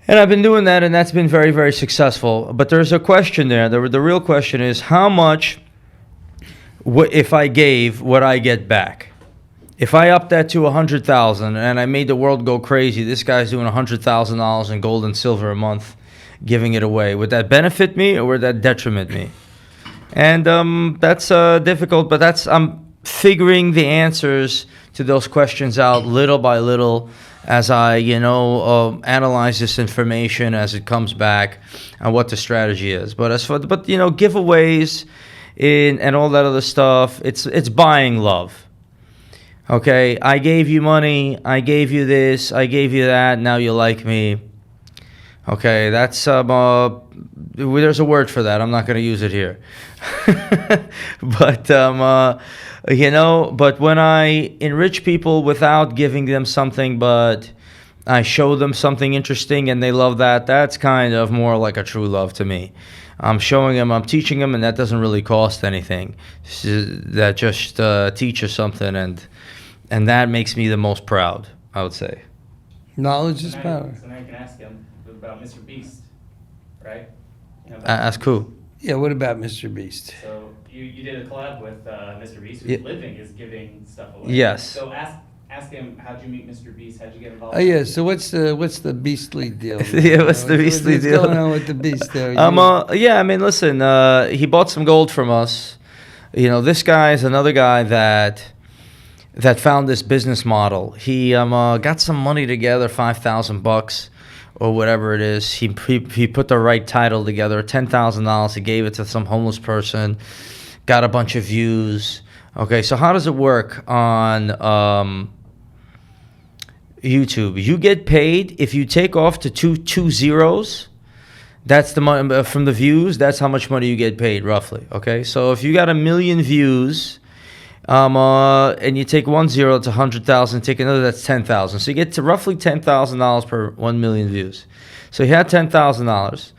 And I've been doing that, and that's been very, very successful. But there's a question there. The real question is how much, if I gave, would I get back? If I upped that to $100,000 and I made the world go crazy, this guy's doing $100,000 in gold and silver a month, giving it away. Would that benefit me or would that detriment me? And that's difficult, but I'm figuring the answers to those questions out little by little as I, analyze this information as it comes back and what the strategy is. But giveaways and all that other stuff, it's buying love. Okay, I gave you money, I gave you this, I gave you that, now you like me. Okay, that's there's a word for that. I'm not going to use it here. But but when I enrich people without giving them something, but I show them something interesting and they love that, that's kind of more like a true love to me. I'm showing them, I'm teaching them, and that doesn't really cost anything. That just teaches something, and that makes me the most proud, I would say. Knowledge is power. So now you can ask him about Mr. Beast, right? Ask who? Yeah, what about Mr. Beast? So you did a collab with Mr. Beast, who's Yeah. living is giving stuff away. Yes. So ask him, how'd you meet Mr. Beast? How'd you get involved? Oh yeah, so what's the beastly deal? Yeah, what's the beastly deal? What's going on with the beast there? Yeah, I mean, listen, he bought some gold from us. This guy is another guy that found this business model. He got some money together, $5,000 or whatever it is. He put the right title together, $10,000. He gave it to some homeless person, got a bunch of views. Okay, so how does it work on YouTube? You get paid if you take off to two zeros. That's the money from the views. That's how much money you get paid, roughly. Okay, so if you got 1 million views, and you take 1 zero, it's 100,000. Take another, that's 10,000. So you get to roughly $10,000 per 1 million views. So he had $10,000,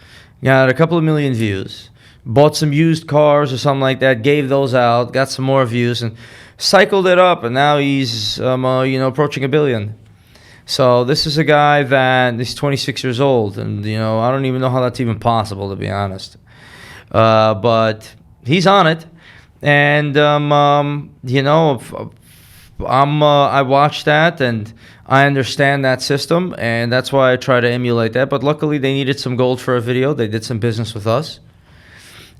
got a couple of million views, bought some used cars or something like that, gave those out, got some more views, and cycled it up. And now he's approaching $1 billion. So this is a guy that is 26 years old, and I don't even know how that's even possible, to be honest. But he's on it. And I watch that and I understand that system, and that's why I try to emulate that. But luckily, they needed some gold for a video. They did some business with us,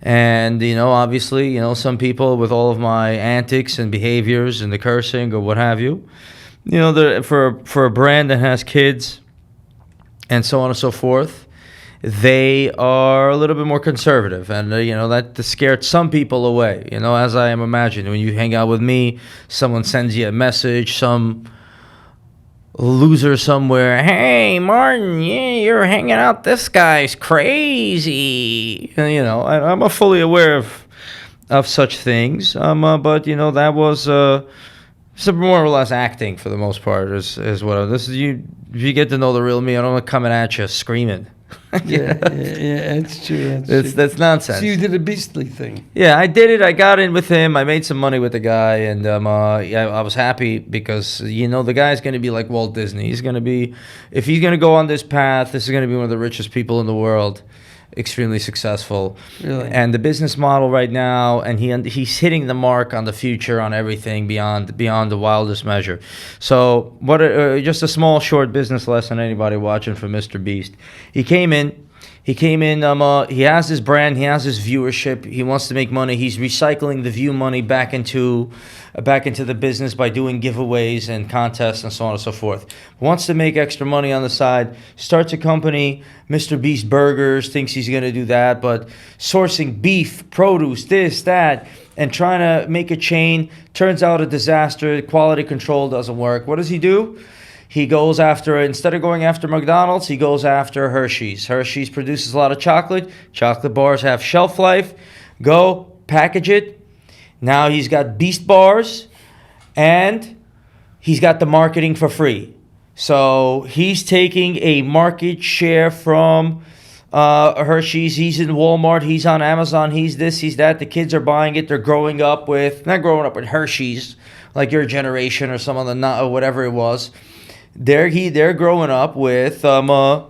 And, obviously, some people with all of my antics and behaviors and the cursing or what have you, for a brand that has kids and so on and so forth, they are a little bit more conservative, and that scared some people away. As I am imagining, when you hang out with me, someone sends you a message, some loser somewhere, "Hey Martin, yeah, you're hanging out. This guy's crazy." And, I'm fully aware of such things. But that was some more or less acting for the most part. Is what this is. If you get to know the real me, I don't want coming at you screaming. Yeah, it's true. That's nonsense. So you did a beastly thing. Yeah, I did it. I got in with him. I made some money with the guy, and I was happy because the guy's going to be like Walt Disney. He's going to be, if he's going to go on this path, this is going to be one of the richest people in the world, extremely successful. Really? And the business model right now, and he's hitting the mark on the future, on everything beyond the wildest measure. So just a small short business lesson anybody watching from Mr. Beast. He came in, he has his brand, he has his viewership, he wants to make money. He's recycling the view money back into the business by doing giveaways and contests and so on and so forth. Wants to make extra money on the side, starts a company, Mr. Beast Burgers, thinks he's going to do that, but sourcing beef, produce, this, that, and trying to make a chain, turns out a disaster. Quality control doesn't work. What does he do? He goes after, instead of going after McDonald's, he goes after Hershey's. Hershey's produces a lot of chocolate. Chocolate bars have shelf life. Go, package it. Now he's got Beast bars, and he's got the marketing for free. So he's taking a market share from Hershey's. He's in Walmart. He's on Amazon. He's this, he's that. The kids are buying it. They're not growing up with Hershey's, like your generation or some of the or whatever it was. They're growing up with Feastables.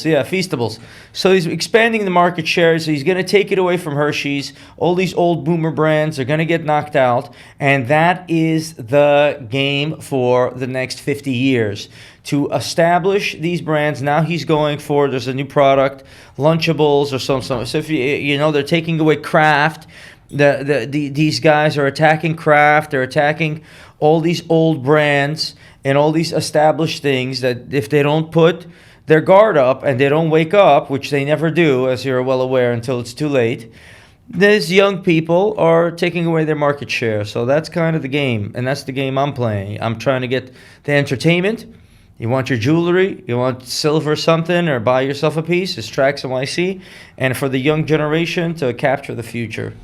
Yeah, Feastables. So he's expanding the market share. So he's going to take it away from Hershey's. All these old boomer brands are going to get knocked out. And that is the game for the next 50 years. To establish these brands, now he's going for, there's a new product, Lunchables or something. So if they're taking away Kraft. These guys are attacking Kraft. They're attacking all these old brands and all these established things that if they don't put their guard up and they don't wake up, which they never do, as you're well aware, until it's too late, these young people are taking away their market share. So that's kind of the game, and that's the game I'm playing. I'm trying to get the entertainment. You want your jewelry, you want silver something, or buy yourself a piece, it's TraxNYC. And for the young generation to capture the future.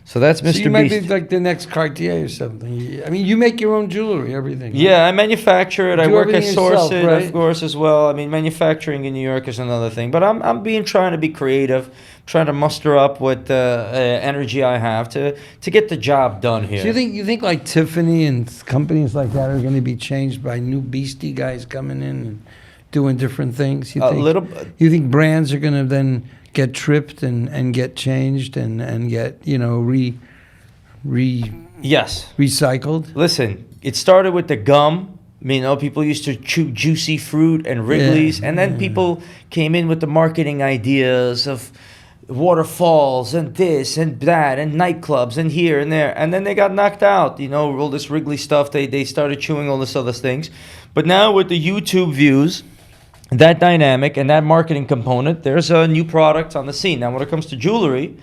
So that's Mr. Beast. So you might be like the next Cartier or something. I mean, you make your own jewelry, everything. Right? Yeah, I manufacture it. I work, I source yourself, it, right? of course, as well. I mean, manufacturing in New York is another thing. But I'm trying to be creative, trying to muster up what energy I have to get the job done here. So you think like Tiffany and companies like that are going to be changed by new beastie guys coming in and doing different things? You think brands are going to then get tripped and get changed and get Yes. recycled? Listen, it started with the gum. People used to chew juicy fruit and Wrigley's, and then people came in with the marketing ideas of waterfalls and this and that and nightclubs and here and there, and then they got knocked out. All this Wrigley stuff, they started chewing all this other things. But now with the YouTube views, that dynamic and that marketing component, there's a new product on the scene. Now, when it comes to jewelry,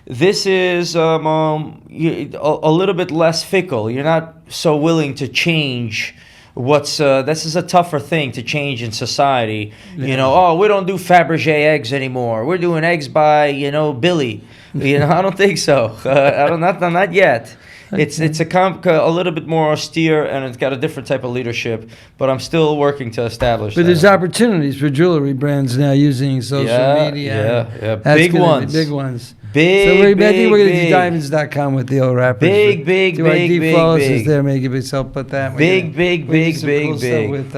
this is a little bit less fickle. You're not so willing to change this is a tougher thing to change in society. Yeah. We don't do Fabergé eggs anymore. We're doing eggs by, Billy. I don't think so. Not yet. It's a little bit more austere, and it's got a different type of leadership, but I'm still working to establish that. But there's opportunities for jewelry brands now using social media. Yeah. That's Big ones. Big ones. Big, so I think we're going to big. do diamonds.com with the old rappers. Big, big, do our big, deep big, follows big. is there. Maybe yourself put that. Big, big, big, cool big. With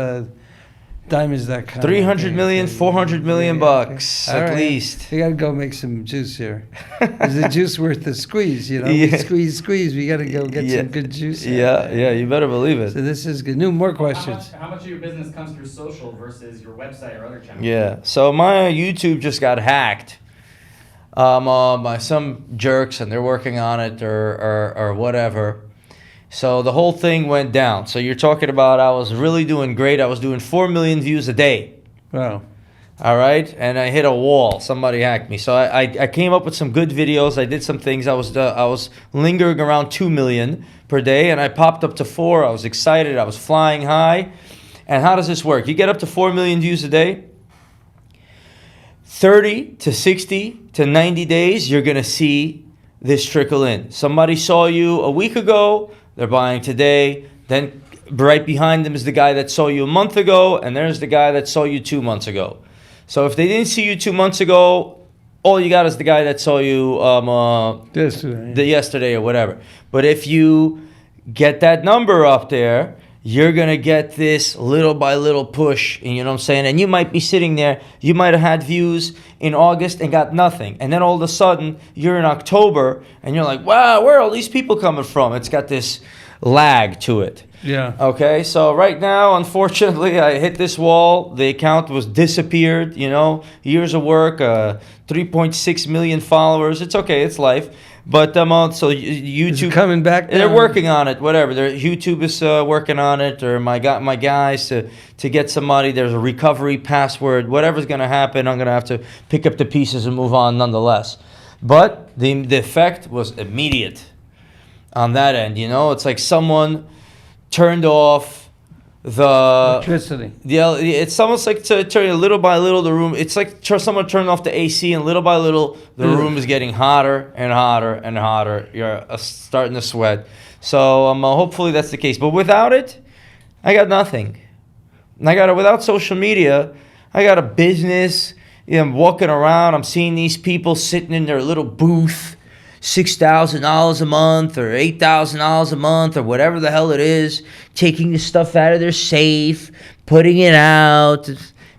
diamonds.com. 300 million, 400 million bucks All at right. least. We got to go make some juice here. Is the juice worth the squeeze? Yeah. We squeeze. We got to go get some good juice. Yeah, you better believe it. So this is good. More questions. How much of your business comes through social versus your website or other channels? Yeah. So my YouTube just got hacked. by some jerks, and they're working on it or whatever. So the whole thing went down. So you're talking about I was really doing great. I was doing 4 million views a day. Wow. All right, and I hit a wall. Somebody hacked me. So I came up with some good videos. I did some things. I was lingering around 2 million per day, and I popped up to 4. I was excited. I was flying high. And how does this work? You get up to 4 million views a day. 30 to 60 to 90 days, you're gonna see this trickle in. Somebody saw you a week ago. They're buying today. Then right behind them is the guy that saw you a month ago, and there's the guy that saw you 2 months ago. So if they didn't see you 2 months ago, all you got is the guy that saw you yesterday or whatever. But if you get that number up there, you're going to get this little by little push, and you know what I'm saying? And you might be sitting there, you might have had views in August and got nothing. And then all of a sudden, you're in October, and you're like, wow, where are all these people coming from? It's got this lag to it. Yeah. Okay, so right now, unfortunately, I hit this wall. The account was disappeared, years of work, 3.6 million followers. It's okay, it's life. But so YouTube Is it coming back They're now? working on it. Whatever. YouTube is working on it, or my guys to get somebody. There's a recovery password. Whatever's gonna happen, I'm gonna have to pick up the pieces and move on, nonetheless. But the effect was immediate on that end. It's like someone turned off the Electricity. it's almost like to turn little by little the room. It's like someone turned off the AC, and little by little the room is getting hotter and hotter and hotter. You're starting to sweat. So hopefully that's the case. But without it, I got nothing. Without social media, I got a business. I'm walking around. I'm seeing these people sitting in their little booth. $6,000 a month or $8,000 a month or whatever the hell it is, taking the stuff out of their safe, putting it out.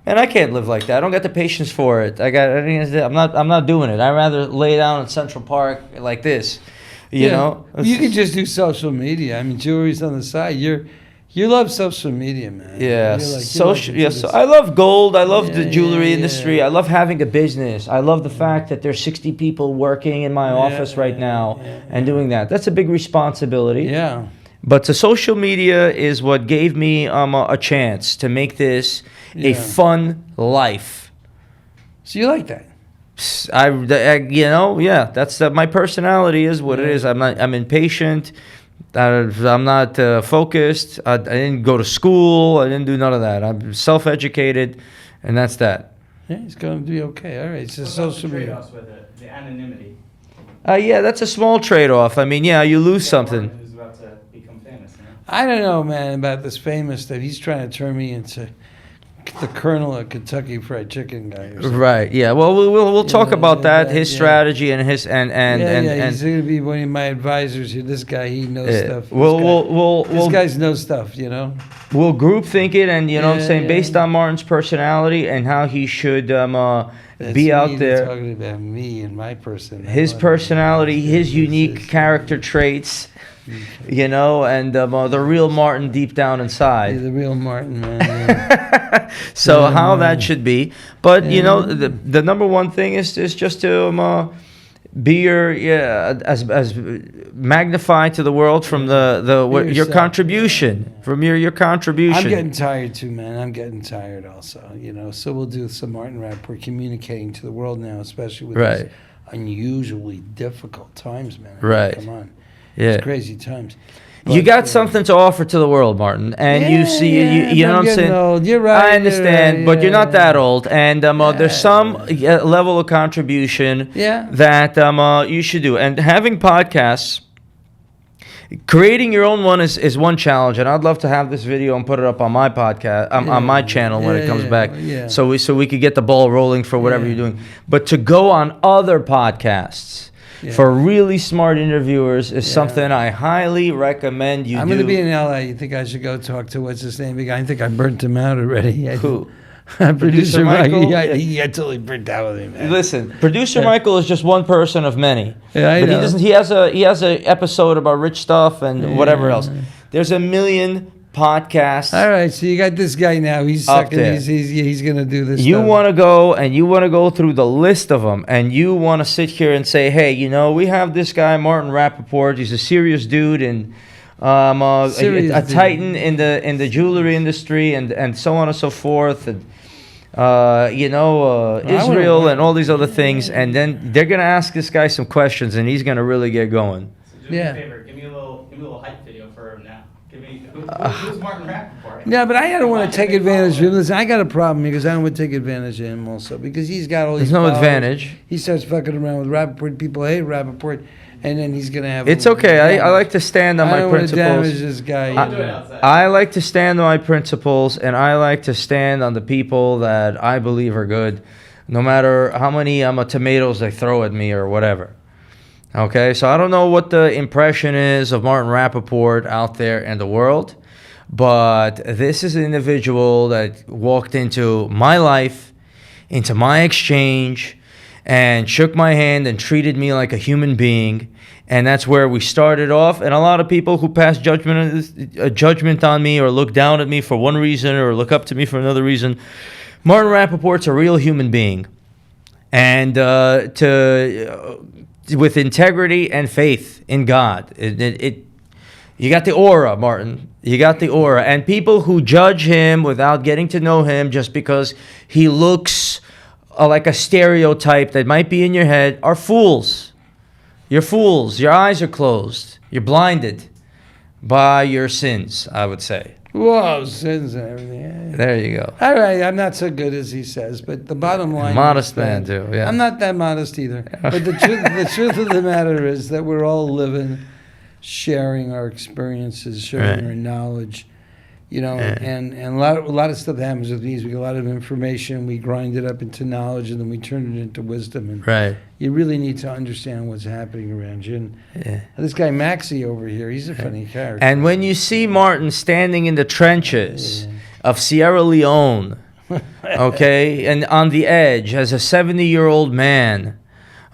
And I can't live like that. I don't got the patience for it. I'm not doing it. I'd rather lay down in Central Park like this. You know? You can just do social media. I mean, jewelry's on the side. You love social media, man. Yeah, social. Yes, I love gold. I love the jewelry yeah. industry. I love having a business. I love the fact that there's 60 people working in my office right now and doing that. That's a big responsibility. Yeah. But the social media is what gave me a chance to make this a fun life. So you like that? That's my personality is what it is. I'm impatient. I'm not focused. I didn't go to school. I didn't do none of that. I'm self-educated, and that's that. Yeah, it's going to be okay. All right. It's a What about social the media. trade-offs with it? The anonymity. That's a small trade-off. I mean, you lose something. Who's about to become famous, I don't know, man, about this famous stuff. He's trying to turn me into the Colonel of Kentucky Fried Chicken guy. Or something. Right. Yeah. Well, we'll talk about that. His yeah. strategy and his and He's going to be one of my advisors here. This guy, he knows stuff. This guys know stuff, We'll group think it, and what I'm saying, yeah. based on Martin's personality and how he should That's be out me there. talking about me and my personality. His personality, his unique character traits, and the real Martin deep down inside. The real Martin, man. So how that should be, but the number one thing is just to be your as magnified to the world from your contribution from your contribution. I'm getting tired too, man. I'm getting tired also. So we'll do some Martin Rapaport communicating to the world now, especially with these unusually difficult times, man. Right. Come on. Yeah. It's crazy times. You got something to offer to the world, Martin, and you see, you know what I'm saying. Old. You're right. I understand, but you're not that old, and there's some Yeah. level of contribution Yeah. that you should do. And having podcasts, creating your own one is one challenge, and I'd love to have this video and put it up on my podcast, on my channel when it comes back, so we could get the ball rolling for whatever you're doing. But to go on other podcasts. Yeah. For really smart interviewers is something I highly recommend you do. I'm going to be in LA. You think I should go talk to what's his name? I think I burnt him out already. Who? Producer Michael? Yeah, he totally burnt out with me, man. Listen, Producer Michael is just one person of many. Yeah, I know. He has a episode about rich stuff and whatever else. There's a million podcasts. All right, so you got this guy now. He's Up sucking. there. He's gonna do this. You stuff. want to go through the list of them, and you want to sit here and say, hey, we have this guy, Martin Rapaport. He's a serious dude, and Serious a dude. titan in the jewelry industry, and so on and so forth, and Israel and all these other things. And then they're gonna ask this guy some questions, and he's gonna really get going. So do me Yeah. a favor, give me a little hype video for him now. Who's Martin Rapaport? Yeah, but I don't want to take advantage of him. Listen, I got a problem because I don't want to take advantage of him also because he's got all these. There's no followers. advantage. He starts fucking around with Rapaport. People hate Rapaport, and then he's gonna have. It's okay. I like to stand on I my don't want to damage principles. this guy. We'll do it outside. I like to stand on my principles, and I like to stand on the people that I believe are good, no matter how many tomatoes they throw at me or whatever. Okay, so I don't know what the impression is of Martin Rapaport out there in the world, but this is an individual that walked into my life, into my exchange, and shook my hand and treated me like a human being. And that's where we started off. And a lot of people who pass judgment on me or look down at me for one reason or look up to me for another reason, Martin Rapaport's a real human being. And with integrity and faith in God. You got the aura, Martin. You got the aura. And people who judge him without getting to know him just because he looks like a stereotype that might be in your head are fools. You're fools. Your eyes are closed. You're blinded by your sins, I would say. Whoa, sins and everything. Yeah. There you go. All right, I'm not so good as he says, but the bottom line. Modest is that- man, too, yeah. I'm not that modest either. But the truth of the matter is that we're all living, sharing our experiences, sharing Right. our knowledge, Yeah. and a lot of stuff happens with these. We get a lot of information, we grind it up into knowledge, and then we turn it into wisdom. And Right. you really need to understand what's happening around you. And Yeah. this guy Maxie over here, he's a funny character. And when you see Martin standing in the trenches of Sierra Leone, okay, and on the edge as a 70-year-old man,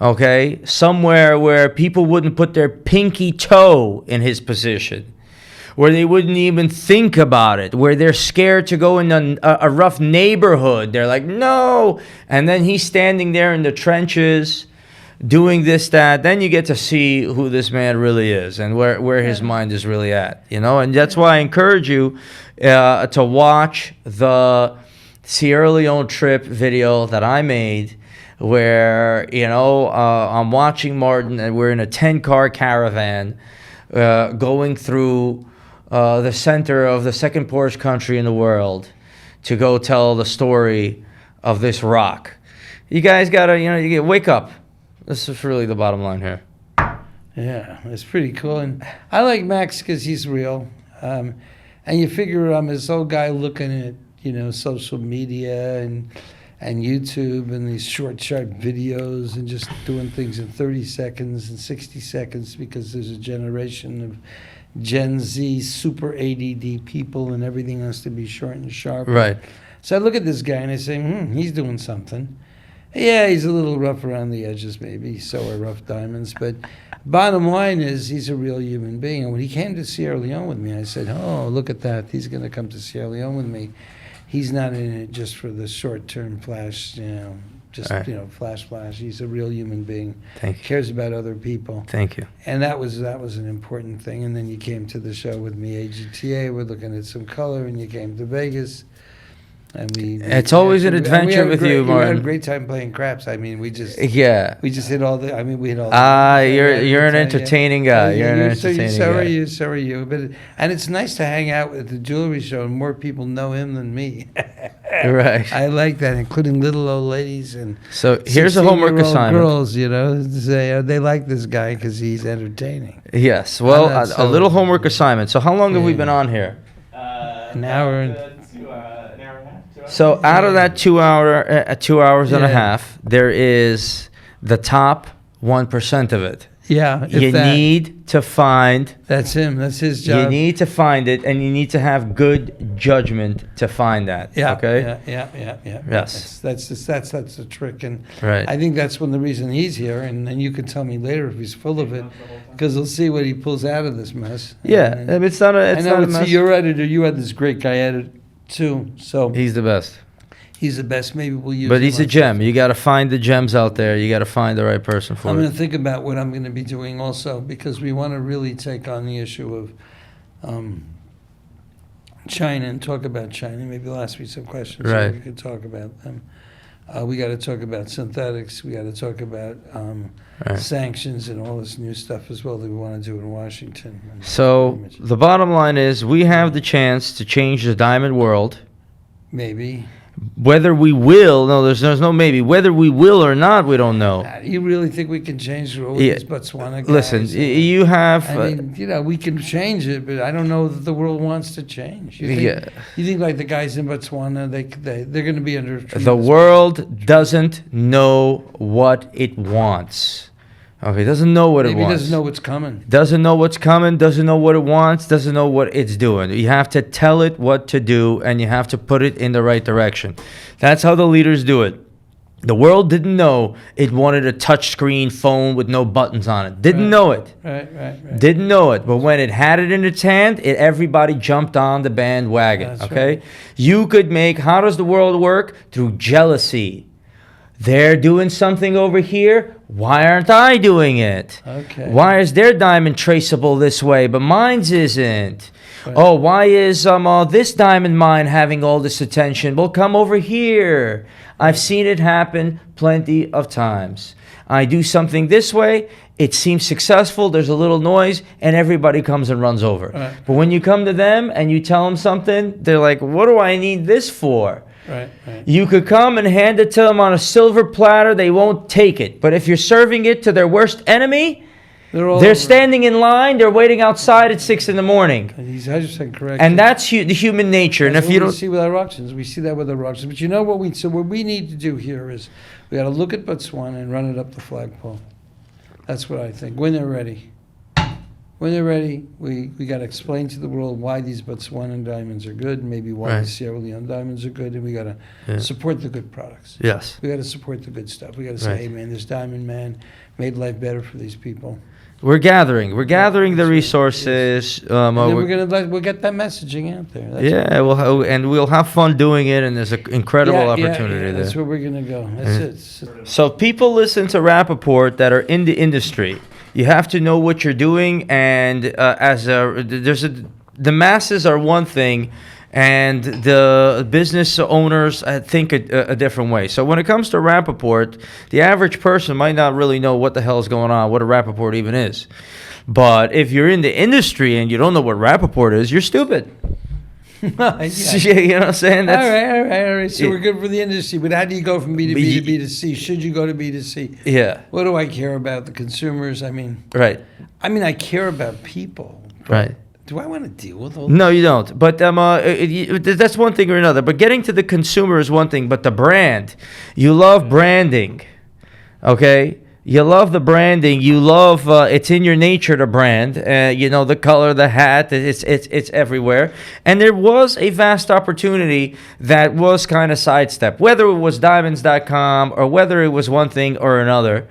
okay, somewhere where people wouldn't put their pinky toe in his position, where they wouldn't even think about it, where they're scared to go in a rough neighborhood. They're like, no. And then he's standing there in the trenches doing this, that. Then you get to see who this man really is and where his mind is really at, And that's why I encourage you to watch the Sierra Leone trip video that I made where, I'm watching Martin and we're in a 10-car caravan going through the center of the second poorest country in the world to go tell the story of this rock. You guys gotta, wake up. This is really the bottom line here. Yeah, it's pretty cool. And I like Max because he's real. And you figure this old guy looking at, social media and YouTube and these short, sharp videos and just doing things in 30 seconds and 60 seconds because there's a generation of Gen Z super ADD people and everything has to be short and sharp. Right. So I look at this guy and I say, he's doing something. Yeah, he's a little rough around the edges, maybe. So are rough diamonds. But bottom line is he's a real human being. And when he came to Sierra Leone with me, I said, oh, look at that. He's going to come to Sierra Leone with me. He's not in it just for the short-term flash, Right. flash. He's a real human being. Thank you. Cares about other people. Thank you. And that was an important thing. And then you came to the show with me, AGTA. We're looking at some color, and you came to Vegas. And It's always an adventure with you, We had Martin. a great time playing craps. I mean, we just Yeah. hit all the. I mean, we hit all. The You're an entertaining guy. You're an entertaining So are guy. you. So are you. And it's nice to hang out at the jewelry show, and more people know him than me. Right. I like that, including little old ladies and. So here's a homework 16-year-old assignment. Girls, say they like this guy because he's entertaining. Yes. Well, that's a so- little homework assignment. So how long have we Yeah. been on here? An hour and- an hour and a half. 2 hours. So out of that 2 hours and a Yeah. half, there is the top 1% of it. Yeah, You need to find. That's him. That's his You job. need to find it, and you need to have good judgment to find that. Yeah. Okay. Yeah. Yes. That's the trick, and Right. I think that's one of the reason he's here. And then you can tell me later if he's full of it, Because we'll see what he pulls out of this mess. Yeah, I mean, it's not a. It's I know not a mess. your editor. You had this great guy editor too. So He's the best. he's the best. Maybe we'll use. But him he's a on gem. You got to find the gems out there. You got to find the right person for I'm it. going to think about what I'm going to be doing also, because we want to really take on the issue of China and talk about China. Maybe we'll ask me some questions so Right. we could talk about them. We got to talk about synthetics. We got to talk about Right. sanctions and all this new stuff as well that we want to do in Washington. And So the bottom line is, we have the chance to change the diamond world. maybe. Whether we will, no, there's no maybe. Whether we will or not, we don't know. Do you really think we can change the rule with Yeah. these Botswana guys? Listen, you have. I mean, we can change it, but I don't know that the world wants to change. You think, Yeah. you think like the guys in Botswana, they're going to be under The tremendous- world doesn't know what it wants. Okay, doesn't know what Maybe it wants. doesn't know what's coming. Doesn't know what's coming, doesn't know what it wants, doesn't know what it's doing. You have to tell it what to do, and you have to put it in the right direction. That's how the leaders do it. The world didn't know it wanted a touchscreen phone with no buttons on it. Didn't Right. know it. Right. Didn't know it. But when it had it in its hand, everybody jumped on the bandwagon. That's Okay? right. You could make, how does the world work? Through jealousy. They're doing something over here. Why aren't I doing it? Okay. Why is their diamond traceable this way, but mine's isn't? Right. Oh, why is this diamond mine having all this attention? Well, come over here. I've seen it happen plenty of times. I do something this way, it seems successful, there's a little noise, and everybody comes and runs over. Right. But when you come to them and you tell them something, they're like, what do I need this for? Right. You could come and hand it to them on a silver platter, they won't take it. But if you're serving it to their worst enemy, They're all they're over. standing in line, they're waiting outside at 6 in the morning. He's 100% correct. And that's the human nature. And That's if you what we don't, see with our auctions, we see that with our auctions. But you know what what we need to do here is we got to look at Botswana and run it up the flagpole. That's what I think. When they're ready. When they're ready, we got to explain to the world why these Botswanan diamonds are good, and maybe why Right. the Sierra Leone diamonds are good, and we got to Yeah. support the good products. yes. We got to support the good stuff. We got to say, Right. hey man, this diamond man made life better for these people. We're gathering the that's right. resources. And then we'll get that messaging out there. That's Yeah, we'll have fun doing it, and there's an incredible opportunity there. That's where we're gonna go. That's it. So if people listen to Rapaport that are in the industry, you have to know what you're doing, and the masses are one thing, and the business owners think a different way. So when it comes to Rapaport, the average person might not really know what the hell is going on, what a Rapaport even is. But if you're in the industry and you don't know what Rapaport is, you're stupid. Yeah. You know what I'm saying? All right. So Yeah. we're good for the industry, but how do you go from B to B to B to C? Should you go to B to C? Yeah, What do I care about the consumers? I mean, right, I care about people. but right. Do I want to deal with all No, you don't. But that's one thing or another. But getting to the consumer is one thing. But the brand, you love branding, okay? You love the branding. You love it's in your nature to brand. The color, the hat, it's everywhere. And there was a vast opportunity that was kind of sidestepped, whether it was diamonds.com or whether it was one thing or another.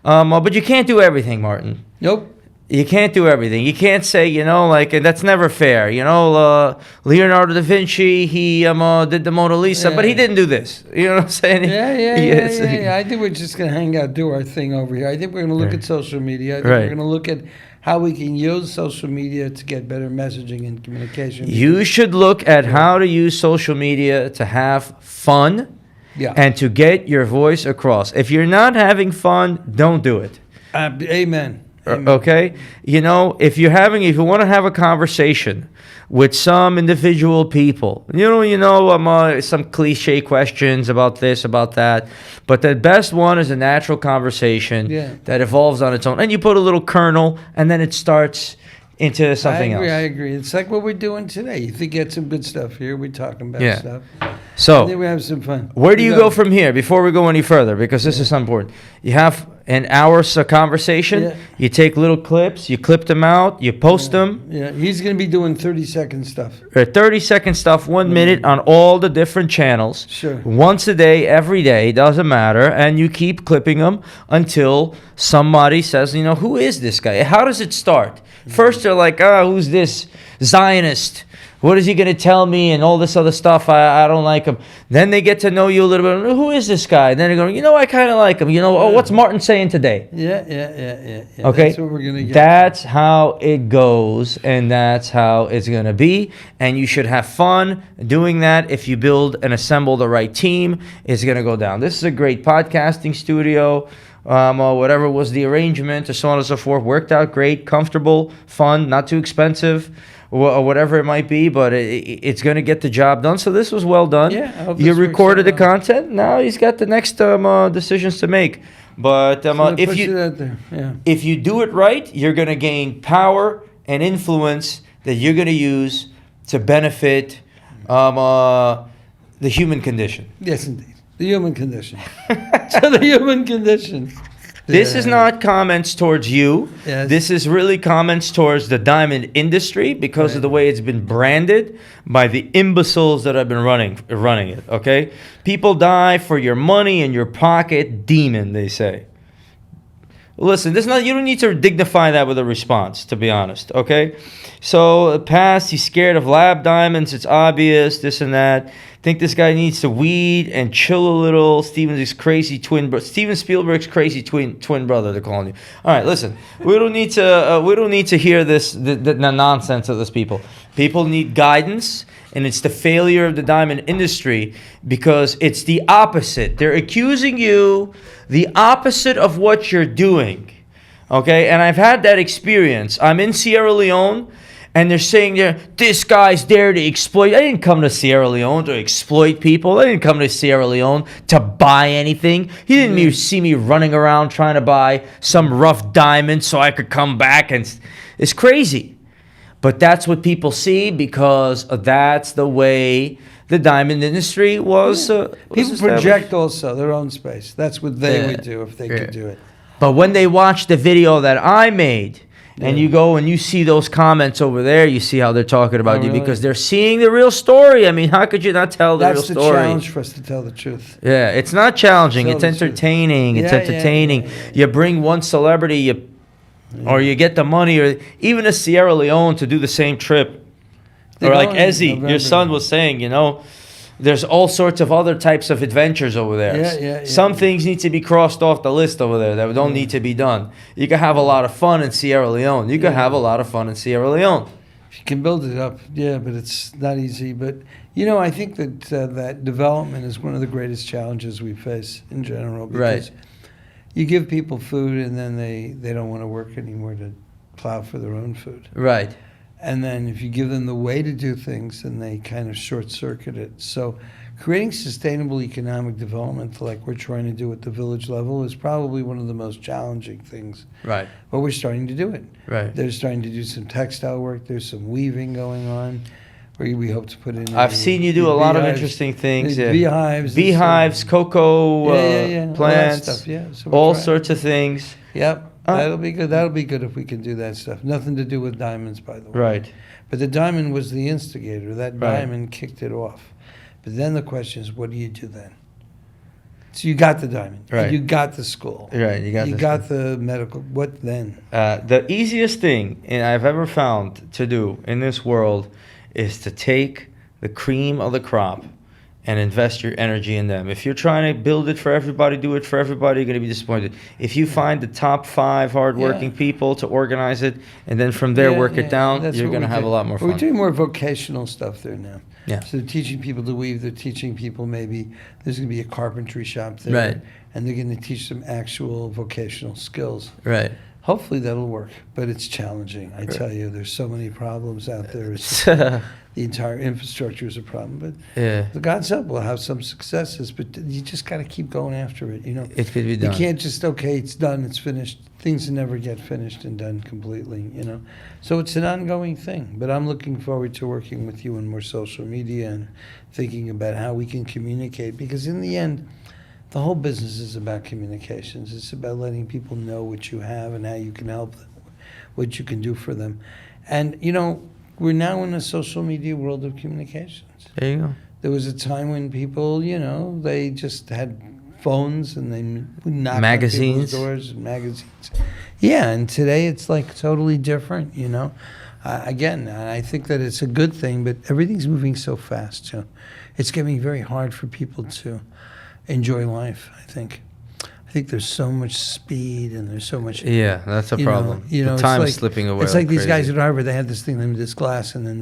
But you can't do everything, Martin. Nope. You can't do everything. You can't say, and that's never fair. Leonardo da Vinci, he did the Mona Lisa, but he Yeah. didn't do this. You know what I'm saying? Yeah. I think we're just going to hang out, do our thing over here. I think we're going to look Right. at social media. I think Right. we're going to look at how we can use social media to get better messaging and communication. You should look at how to use social media to have fun Yeah. and to get your voice across. If you're not having fun, don't do it. Amen. Amen. Okay, if you want to have a conversation with some individual people, some cliche questions about this, about that, but the best one is a natural conversation Yeah. that evolves on its own, and you put a little kernel, and then it starts into something I else. agree. It's like what we're doing today. You think get some good stuff here. We're talking about Yeah. stuff. I So, think we have some fun. where do you go from here before we go any further? Because this is important. You have an hour's conversation. Yeah. You take little clips, you clip them out, you post them. Yeah, he's going to be doing 30-second stuff. 30-second stuff, 1 minute on all the different channels. Sure. Once a day, every day, doesn't matter. And you keep clipping them until somebody says, you know, who is this guy? How does it start? First, they're like, who's this Zionist? What is he going to tell me? And all this other stuff. I don't like him. Then they get to know you a little bit. Who is this guy? And then they're going, you know, I kind of like him. You know, oh, what's Martin saying today? Yeah. Okay, That's what we're going to get. that's how it goes, and that's how it's going to be. And you should have fun doing that. If you build and assemble the right team, it's going to go down. This is a great podcasting studio. Or whatever was the arrangement, or so on and so forth, worked out great, comfortable, fun, not too expensive, or whatever it might be, but it's going to get the job done. So this was well done. Yeah, I hope you this works recorded the out well. content. Now he's got the next decisions to make. But if Push you it out there. Yeah. if you do it right, you're going to gain power and influence that you're going to use to benefit the human condition. Yes, indeed. The human condition. So the human condition. This Yeah. is not comments towards you. Yes. This is really comments towards the diamond industry because of the way it's been branded by the imbeciles that have been running it, okay? People die for your money in your pocket, demon, they say. Listen, you don't need to dignify that with a response, to be honest, okay? So, past, he's scared of lab diamonds, it's obvious, this and that. Think this guy needs to weed and chill a little. Steven Spielberg's crazy twin brother, they're calling you. All right, listen, we don't need to hear the nonsense of these people. People need guidance, and it's the failure of the diamond industry because it's the opposite. They're accusing you the opposite of what you're doing, okay? And I've had that experience. I'm in Sierra Leone, and they're saying this guy's there to exploit. I didn't come to Sierra Leone to exploit people. I didn't come to Sierra Leone to buy anything. He didn't see me running around trying to buy some rough diamond so I could come back. And it's crazy. But that's what people see because that's the way the diamond industry was. People project also their own space. That's what they would do if they could do it. But when they watch the video that I made, and you go and you see those comments over there, you see how they're talking about you because they're seeing the real story. I mean, how could you not tell the real story? That's the challenge for us to tell the truth. Yeah, it's not challenging. It's Tell the truth. entertaining. It's Yeah, entertaining. yeah. You bring one celebrity, or you get the money, or even a Sierra Leone to do the same trip. They're Or like going in Ezzy, your November. son was saying, there's all sorts of other types of adventures over there. Yeah. Some things need to be crossed off the list over there that don't need to be done. You can have a lot of fun in Sierra Leone. You can have a lot of fun in Sierra Leone. You can build it up, but it's not easy. But, I think that that development is one of the greatest challenges we face in general. Because you give people food and then they don't want to work anymore to plow for their own food. Right. And then if you give them the way to do things, then they kind of short-circuit it. So creating sustainable economic development like we're trying to do at the village level is probably one of the most challenging things. Right. But we're starting to do it. Right. They're starting to do some textile work. There's some weaving going on. We hope to put in. I've seen you do a lot of interesting things. Yeah. Beehives, cocoa all that plants, stuff, So we're all trying. sorts of things. Yep. That'll be good. That'll be good if we can do that stuff. Nothing to do with diamonds, by the way. Right. But the diamond was the instigator. That Right. diamond kicked it off. But then the question is, what do you do then? So you got the diamond. Right. You got the school. Right. You got the medical. What then? the easiest thing I've ever found to do in this world is to take the cream of the crop and invest your energy in them. If you're trying to build it for everybody, do it for everybody, you're going to be disappointed. If you find the top 5 hardworking people to organize it, and then from there work it down, That's you're what going to we have do. a lot more fun. We're doing more vocational stuff there now. Yeah. So they're teaching people to weave. They're teaching people maybe there's going to be a carpentry shop there. Right. And they're going to teach them actual vocational skills. Right. Hopefully that'll work, but it's challenging. I tell you, there's so many problems out there. It's the entire infrastructure is a problem, but Yeah. with God's help, we'll have some successes. But you just got to keep going after it. It could be You done. can't just it's done, it's finished. Things never get finished and done completely. So it's an ongoing thing. But I'm looking forward to working with you on more social media and thinking about how we can communicate. Because in the end, the whole business is about communications. It's about letting people know what you have and how you can help them, what you can do for them. And, we're now in a social media world of communications. There you go. There was a time when people, they just had phones and they knocked Magazines. on people's doors and magazines. Yeah, and today it's like totally different, Again, I think that it's a good thing, but everything's moving so fast, it's getting very hard for people to enjoy life, I think. I think there's so much speed and there's so much... Yeah, that's a problem. The it's time like, is slipping away. It's like these guys crazy. at Harvard, they had this thing, this glass, and then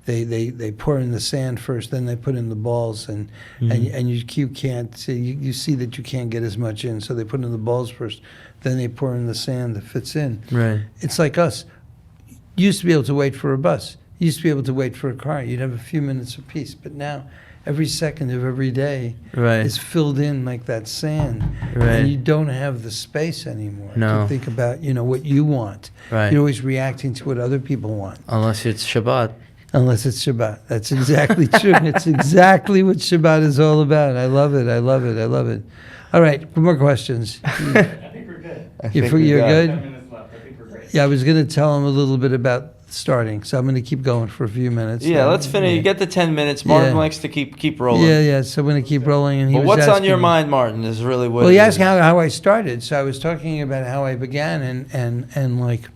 they pour in the sand first, then they put in the balls, and you can't see, you see that you can't get as much in, so they put in the balls first, then they pour in the sand that fits in. Right. It's like us. You used to be able to wait for a bus. You used to be able to wait for a car. You'd have a few minutes apiece, but now every second of every day Right. is filled in like that sand, Right. and you don't have the space anymore No. to think about what you want. Right. You're always reacting to what other people want. Unless it's Shabbat. Unless it's Shabbat. That's exactly true. It's exactly what Shabbat is all about. I love it. I love it. I love it. All right, more questions. I think we're good. You're good? 10 minutes left. I think we're great. Yeah, I was going to tell him a little bit about starting, so I'm going to keep going for a few minutes. Yeah, let's finish. You get the 10 minutes. Martin Yeah. likes to keep rolling. Yeah. So I'm going to keep rolling. And he But was what's on asking your me- mind, Martin, is really what Well, it he asked is. how I started. So I was talking about how I began, and like,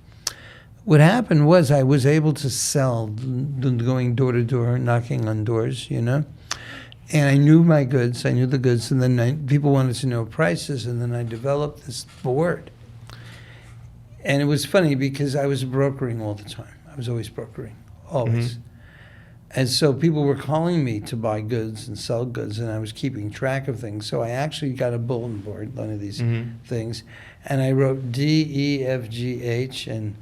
what happened was I was able to sell, going door to door, knocking on doors, and I knew my goods. I knew the goods, and then people wanted to know prices, and then I developed this board. And it was funny because I was brokering all the time. I was always brokering, always. And so people were calling me to buy goods and sell goods, and I was keeping track of things. So I actually got a bulletin board, one of these things, and I wrote D, E, F, G, H, and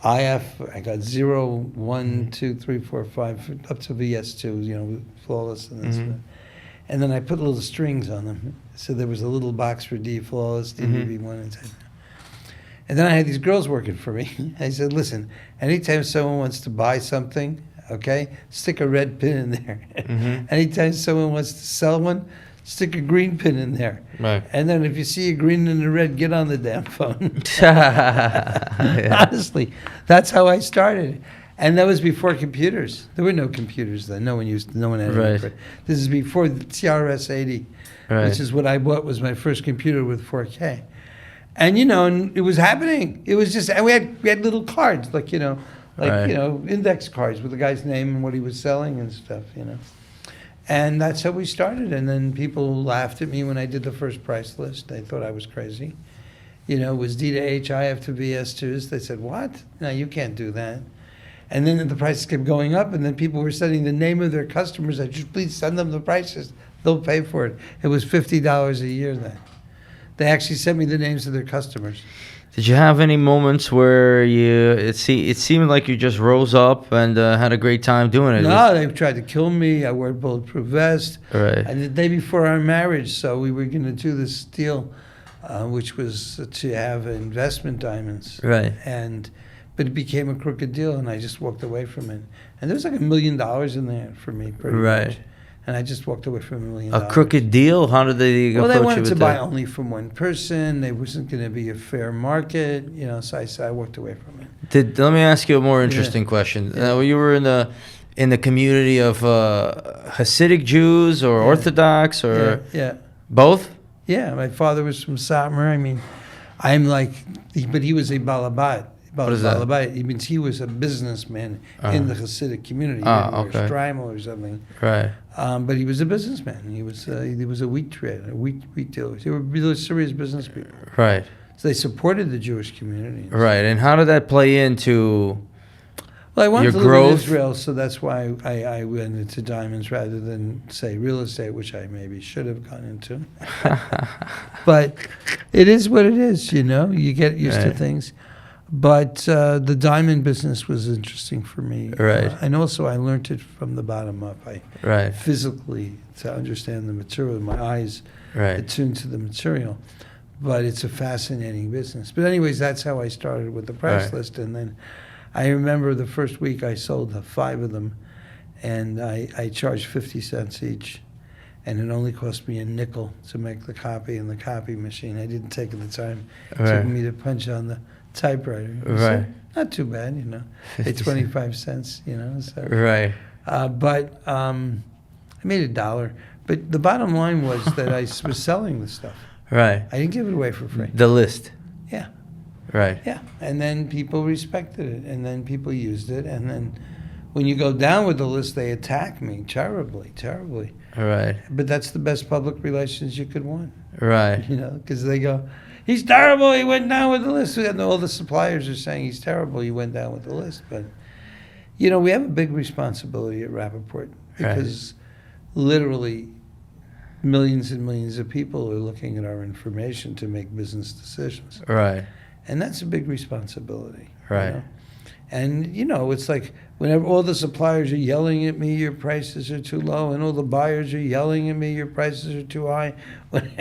IF. I got 0, 1, 2, 3, 4, 5, up to VS2, flawless and this. And then I put little strings on them. So there was a little box for D, flawless, D, V1, and 10. And then I had these girls working for me. I said, listen, anytime someone wants to buy something, okay, stick a red pin in there. Anytime someone wants to sell one, stick a green pin in there. Right. And then if you see a green and a red, get on the damn phone. Yeah. Honestly, that's how I started. And that was before computers. There were no computers then. No one had Right. any. This is before the TRS-80, Right. which is what I bought, was my first computer with 4K. And and it was happening. It was just, and we had little cards, like Right. index cards with the guy's name and what he was selling and stuff, And that's how we started. And then people laughed at me when I did the first price list. They thought I was crazy. It was D to H, IF to VS2s. They said, what? No, you can't do that. And then the prices kept going up, and then people were sending the name of their customers. I just, please send them the prices. They'll pay for it. It was $50 a year then. They actually sent me the names of their customers. Did you have any moments where it seemed like you just rose up and had a great time doing it? No, they tried to kill me. I wore a bulletproof vest. Right. And the day before our marriage, so we were going to do this deal, which was to have investment diamonds. Right. But it became a crooked deal, and I just walked away from it. And there was like $1 million in there for me, pretty Right. much. And I just walked away from $1 million. A crooked deal? How did they approach Well, they you wanted with to buy that? only from one person. There wasn't going to be a fair market, so I walked away from it. Let me ask you a more interesting question. Yeah. You were in the community of Hasidic Jews or Orthodox or Yeah. both? Yeah, my father was from Satmar. I mean, but he was a balabat. What is that? Balabat. It means he was a businessman in the Hasidic community. He Ah, didn't wear okay. Strymel or something. Right. But he was a businessman. He was a wheat trader, wheat dealer. They were really serious business people. Right. So they supported the Jewish community. Right. And how did that play into Well, I wanted your to live in growth? Israel, so that's why I went into diamonds rather than, say, real estate, which I maybe should have gone into. But it is what it is, You get used to Right. things. But the diamond business was interesting for me. Right. And also I learned it from the bottom up. Right. Physically, to understand the material, my eyes Right. attuned to the material. But it's a fascinating business. But anyways, that's how I started with the price Right. list. And then I remember the first week I sold 5 of them, and I charged 50 cents each. and it only cost me a nickel to make the copy in the copy machine. I didn't take the time it Right. took me to punch on the typewriter. Right. So, not too bad, you know. It's 25 cents, you know. So. Right. But I made $1. But the bottom line was that I was selling the stuff. Right. I didn't give it away for free. The list. Yeah, Right. yeah. And then people respected it, and then people used it, and then when you go down with the list, they attack me terribly, terribly. Right. But that's the best public relations you could want, Right. you know, because they go, he's terrible, he went down with the list. And all the suppliers are saying he's terrible, he went down with the list. But, you know, we have a big responsibility at Rapaport because literally millions and millions of people are looking at our information to make business decisions. Right. And that's a big responsibility. Right. You know? And, you know, it's like whenever all the suppliers are yelling at me, your prices are too low, and all the buyers are yelling at me, your prices are too high, when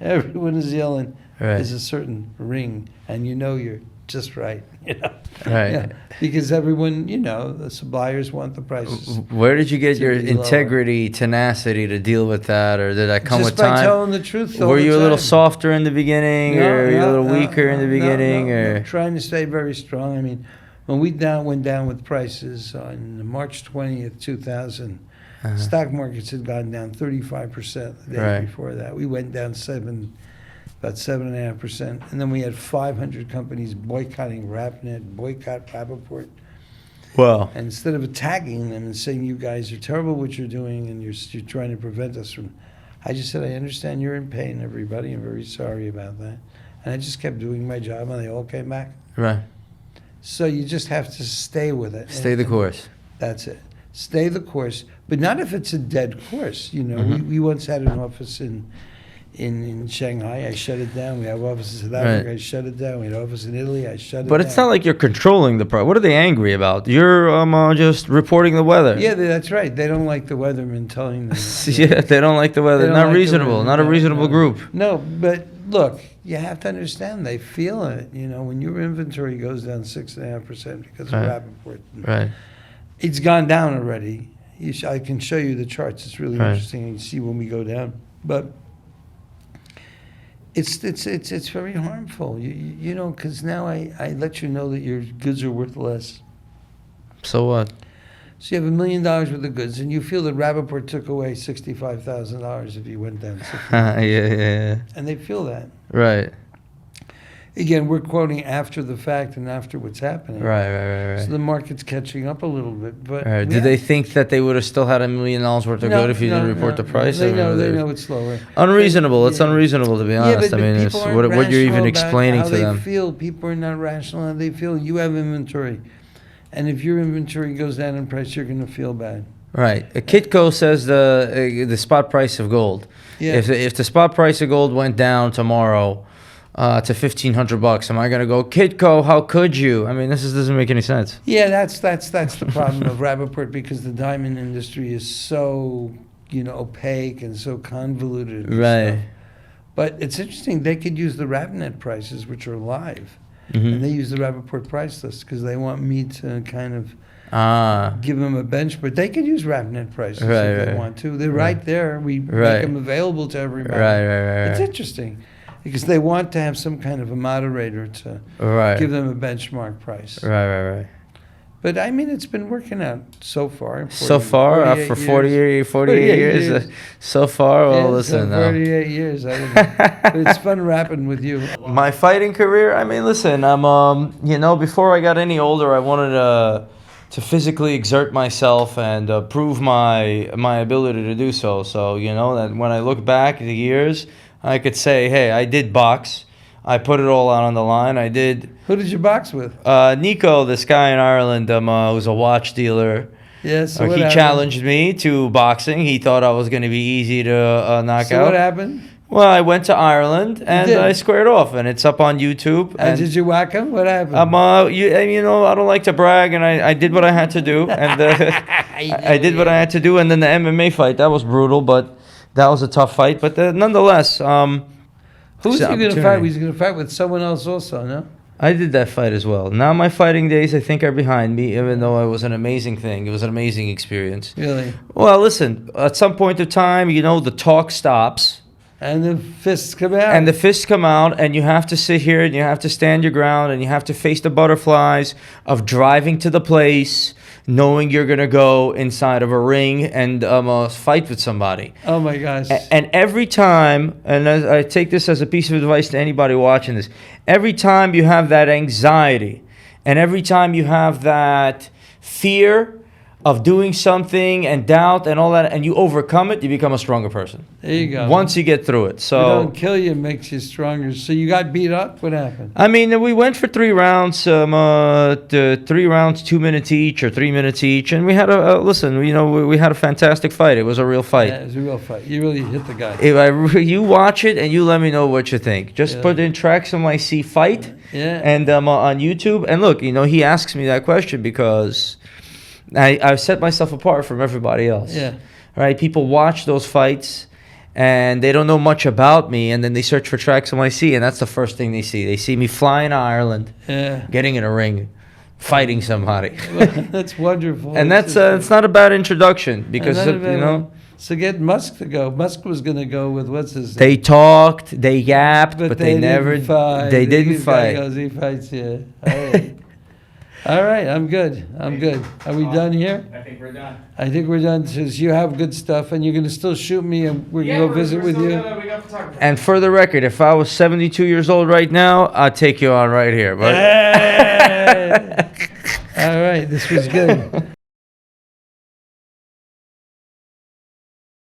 everyone is yelling, Right. there's a certain ring, and you know you're just right. You know? Right. Yeah. Because everyone, you know, the suppliers want the prices. Where did you get to your be lower. integrity, tenacity to deal with that, or did that come Just with by time? telling the truth all Were the you a little time. softer in the beginning, or were you a little weaker in the beginning, no, or trying to stay very strong. I mean, when we went down with prices on March 20th, 2000, Uh-huh. stock markets had gone down 35% the day Right. before that. We went down about 7.5%, and then we had 500 companies boycotting RapNet, boycott Rapaport. well, And instead of attacking them and saying, you guys are terrible what you're doing and you're trying to prevent us from, I just said, I understand you're in pain, everybody. I'm very sorry about that. And I just kept doing my job, and they all came back. right? So you just have to stay with it. Stay the course. That's it. Stay the course, but not if it's a dead course. You know, Mhm. we once had an office in Shanghai. I shut it down. We have offices in Africa. Right. I shut it down. We had office in Italy. I shut it down. But it's not like you're controlling the price. What are they angry about? You're just reporting the weather. Yeah, that's right. They don't like the weathermen telling them. Yeah, they don't like the weather. They don't Not like the reasonable. weather. Not a No, reasonable no. group. No, but look, you have to understand they feel it. You know, when your inventory goes down 6.5% because of Right. Rapaport, Right. it's gone down already. I can show you the charts. It's really Right. interesting. You can see when we go down, but it's very harmful. You know, because now I let you know that your goods are worth less. So what? So you have $1 million worth of goods, and you feel that Rapaport took away $65,000 if you went down 60, yeah. and they feel that. Right. Again, we're quoting after the fact and after what's happening. Right. So the market's catching up a little bit, but Right. Did they think that they would have still had $1 million worth of good if you didn't report the price? They I mean, know. They they're- know it's lower. Unreasonable. It's Yeah. unreasonable to be honest. but I mean, it's people aren't what you're even rational about explaining how to they them. feel. People are not rational how they feel. You have inventory, and if your inventory goes down in price, you're going to feel bad. Right. Kitco says the spot price of gold. Yeah. If the spot price of gold went down tomorrow to $1,500, am I gonna go, Kitco? How could you? I mean, this doesn't make any sense. Yeah, that's the problem of Rapaport, because the diamond industry is so, you know, opaque and so convoluted. And Right. stuff. But it's interesting. They could use the RapNet prices, which are live, Mhm. and they use the Rapaport price list because they want me to kind of Ah. give them a bench. But they could use RapNet prices Right, if they right. want to. They're Right. right there. We Right. make them available to everybody. Right. It's interesting because they want to have some kind of a moderator to Right. give them a benchmark price. Right. But I mean, it's been working out so far. So far, 48 for years. 48 years, so far, well, Yeah, listen. so 48 years. But it's fun rapping with you. My fighting career, I mean, listen, I'm, before I got any older, I wanted to physically exert myself and prove my ability to do so. So, that when I look back at the years, I could say, hey, I did box. I put it all out on the line. I did. Who did you box with? Nico, this guy in Ireland, who's a watch dealer. Yes. So He what happened? challenged me to boxing. He thought I was going to be easy to knock So out. what happened? Well, I went to Ireland and did? I squared off, and it's up on YouTube. And did you whack him? What happened? I don't like to brag, and I did what I had to do, and I did what I had to do, and then the MMA fight, that was brutal, but that was a tough fight. But nonetheless, Who's it's he an going to fight? opportunity. He's going to fight with someone else also, no? I did that fight as well. Now my fighting days, I think, are behind me, even though it was an amazing thing. It was an amazing experience. Really. Well, listen, at some point of time, the talk stops. And the fists come out. And the fists come out, and you have to sit here, and you have to stand your ground, and you have to face the butterflies of driving to the place, knowing you're going to go inside of a ring and fight with somebody. Oh, my gosh. And every time, and I take this as a piece of advice to anybody watching this, every time you have that anxiety, and every time you have that fear of doing something and doubt and all that, and you overcome it, you become a stronger person. There you go. Once you get through it. It So don't kill you, makes you stronger. So you got beat up? What happened? I mean, we went for 3 rounds, 3 rounds, 2 minutes each or 3 minutes each, and we had we had a fantastic fight. It was a real fight. Yeah, it was a real fight. You really hit the guy. You watch it and you let me know what you think. Just Yeah. put in TraxNYC fight Yeah. and on YouTube. And look, he asks me that question because I've set myself apart from everybody else. Yeah. Right? People watch those fights and they don't know much about me, and then they search for TraxNYC, and that's the first thing they see. They see me flying to Ireland, Yeah. getting in a ring, fighting somebody. That's wonderful. And that's it's not a bad introduction because So get Musk to go. Musk was going to go with what's his name? they talked, they yapped, but they never didn't fight. they didn't This guy fight. goes, he fights here. All right, I'm good. I'm good. Are we done here? I think we're done. I think we're done since you have good stuff and you're going to still shoot me and we're going to go visit with you. We got photography. And for the record, if I was 72 years old right now, I'd take you on right here. But Hey! All right, this was good.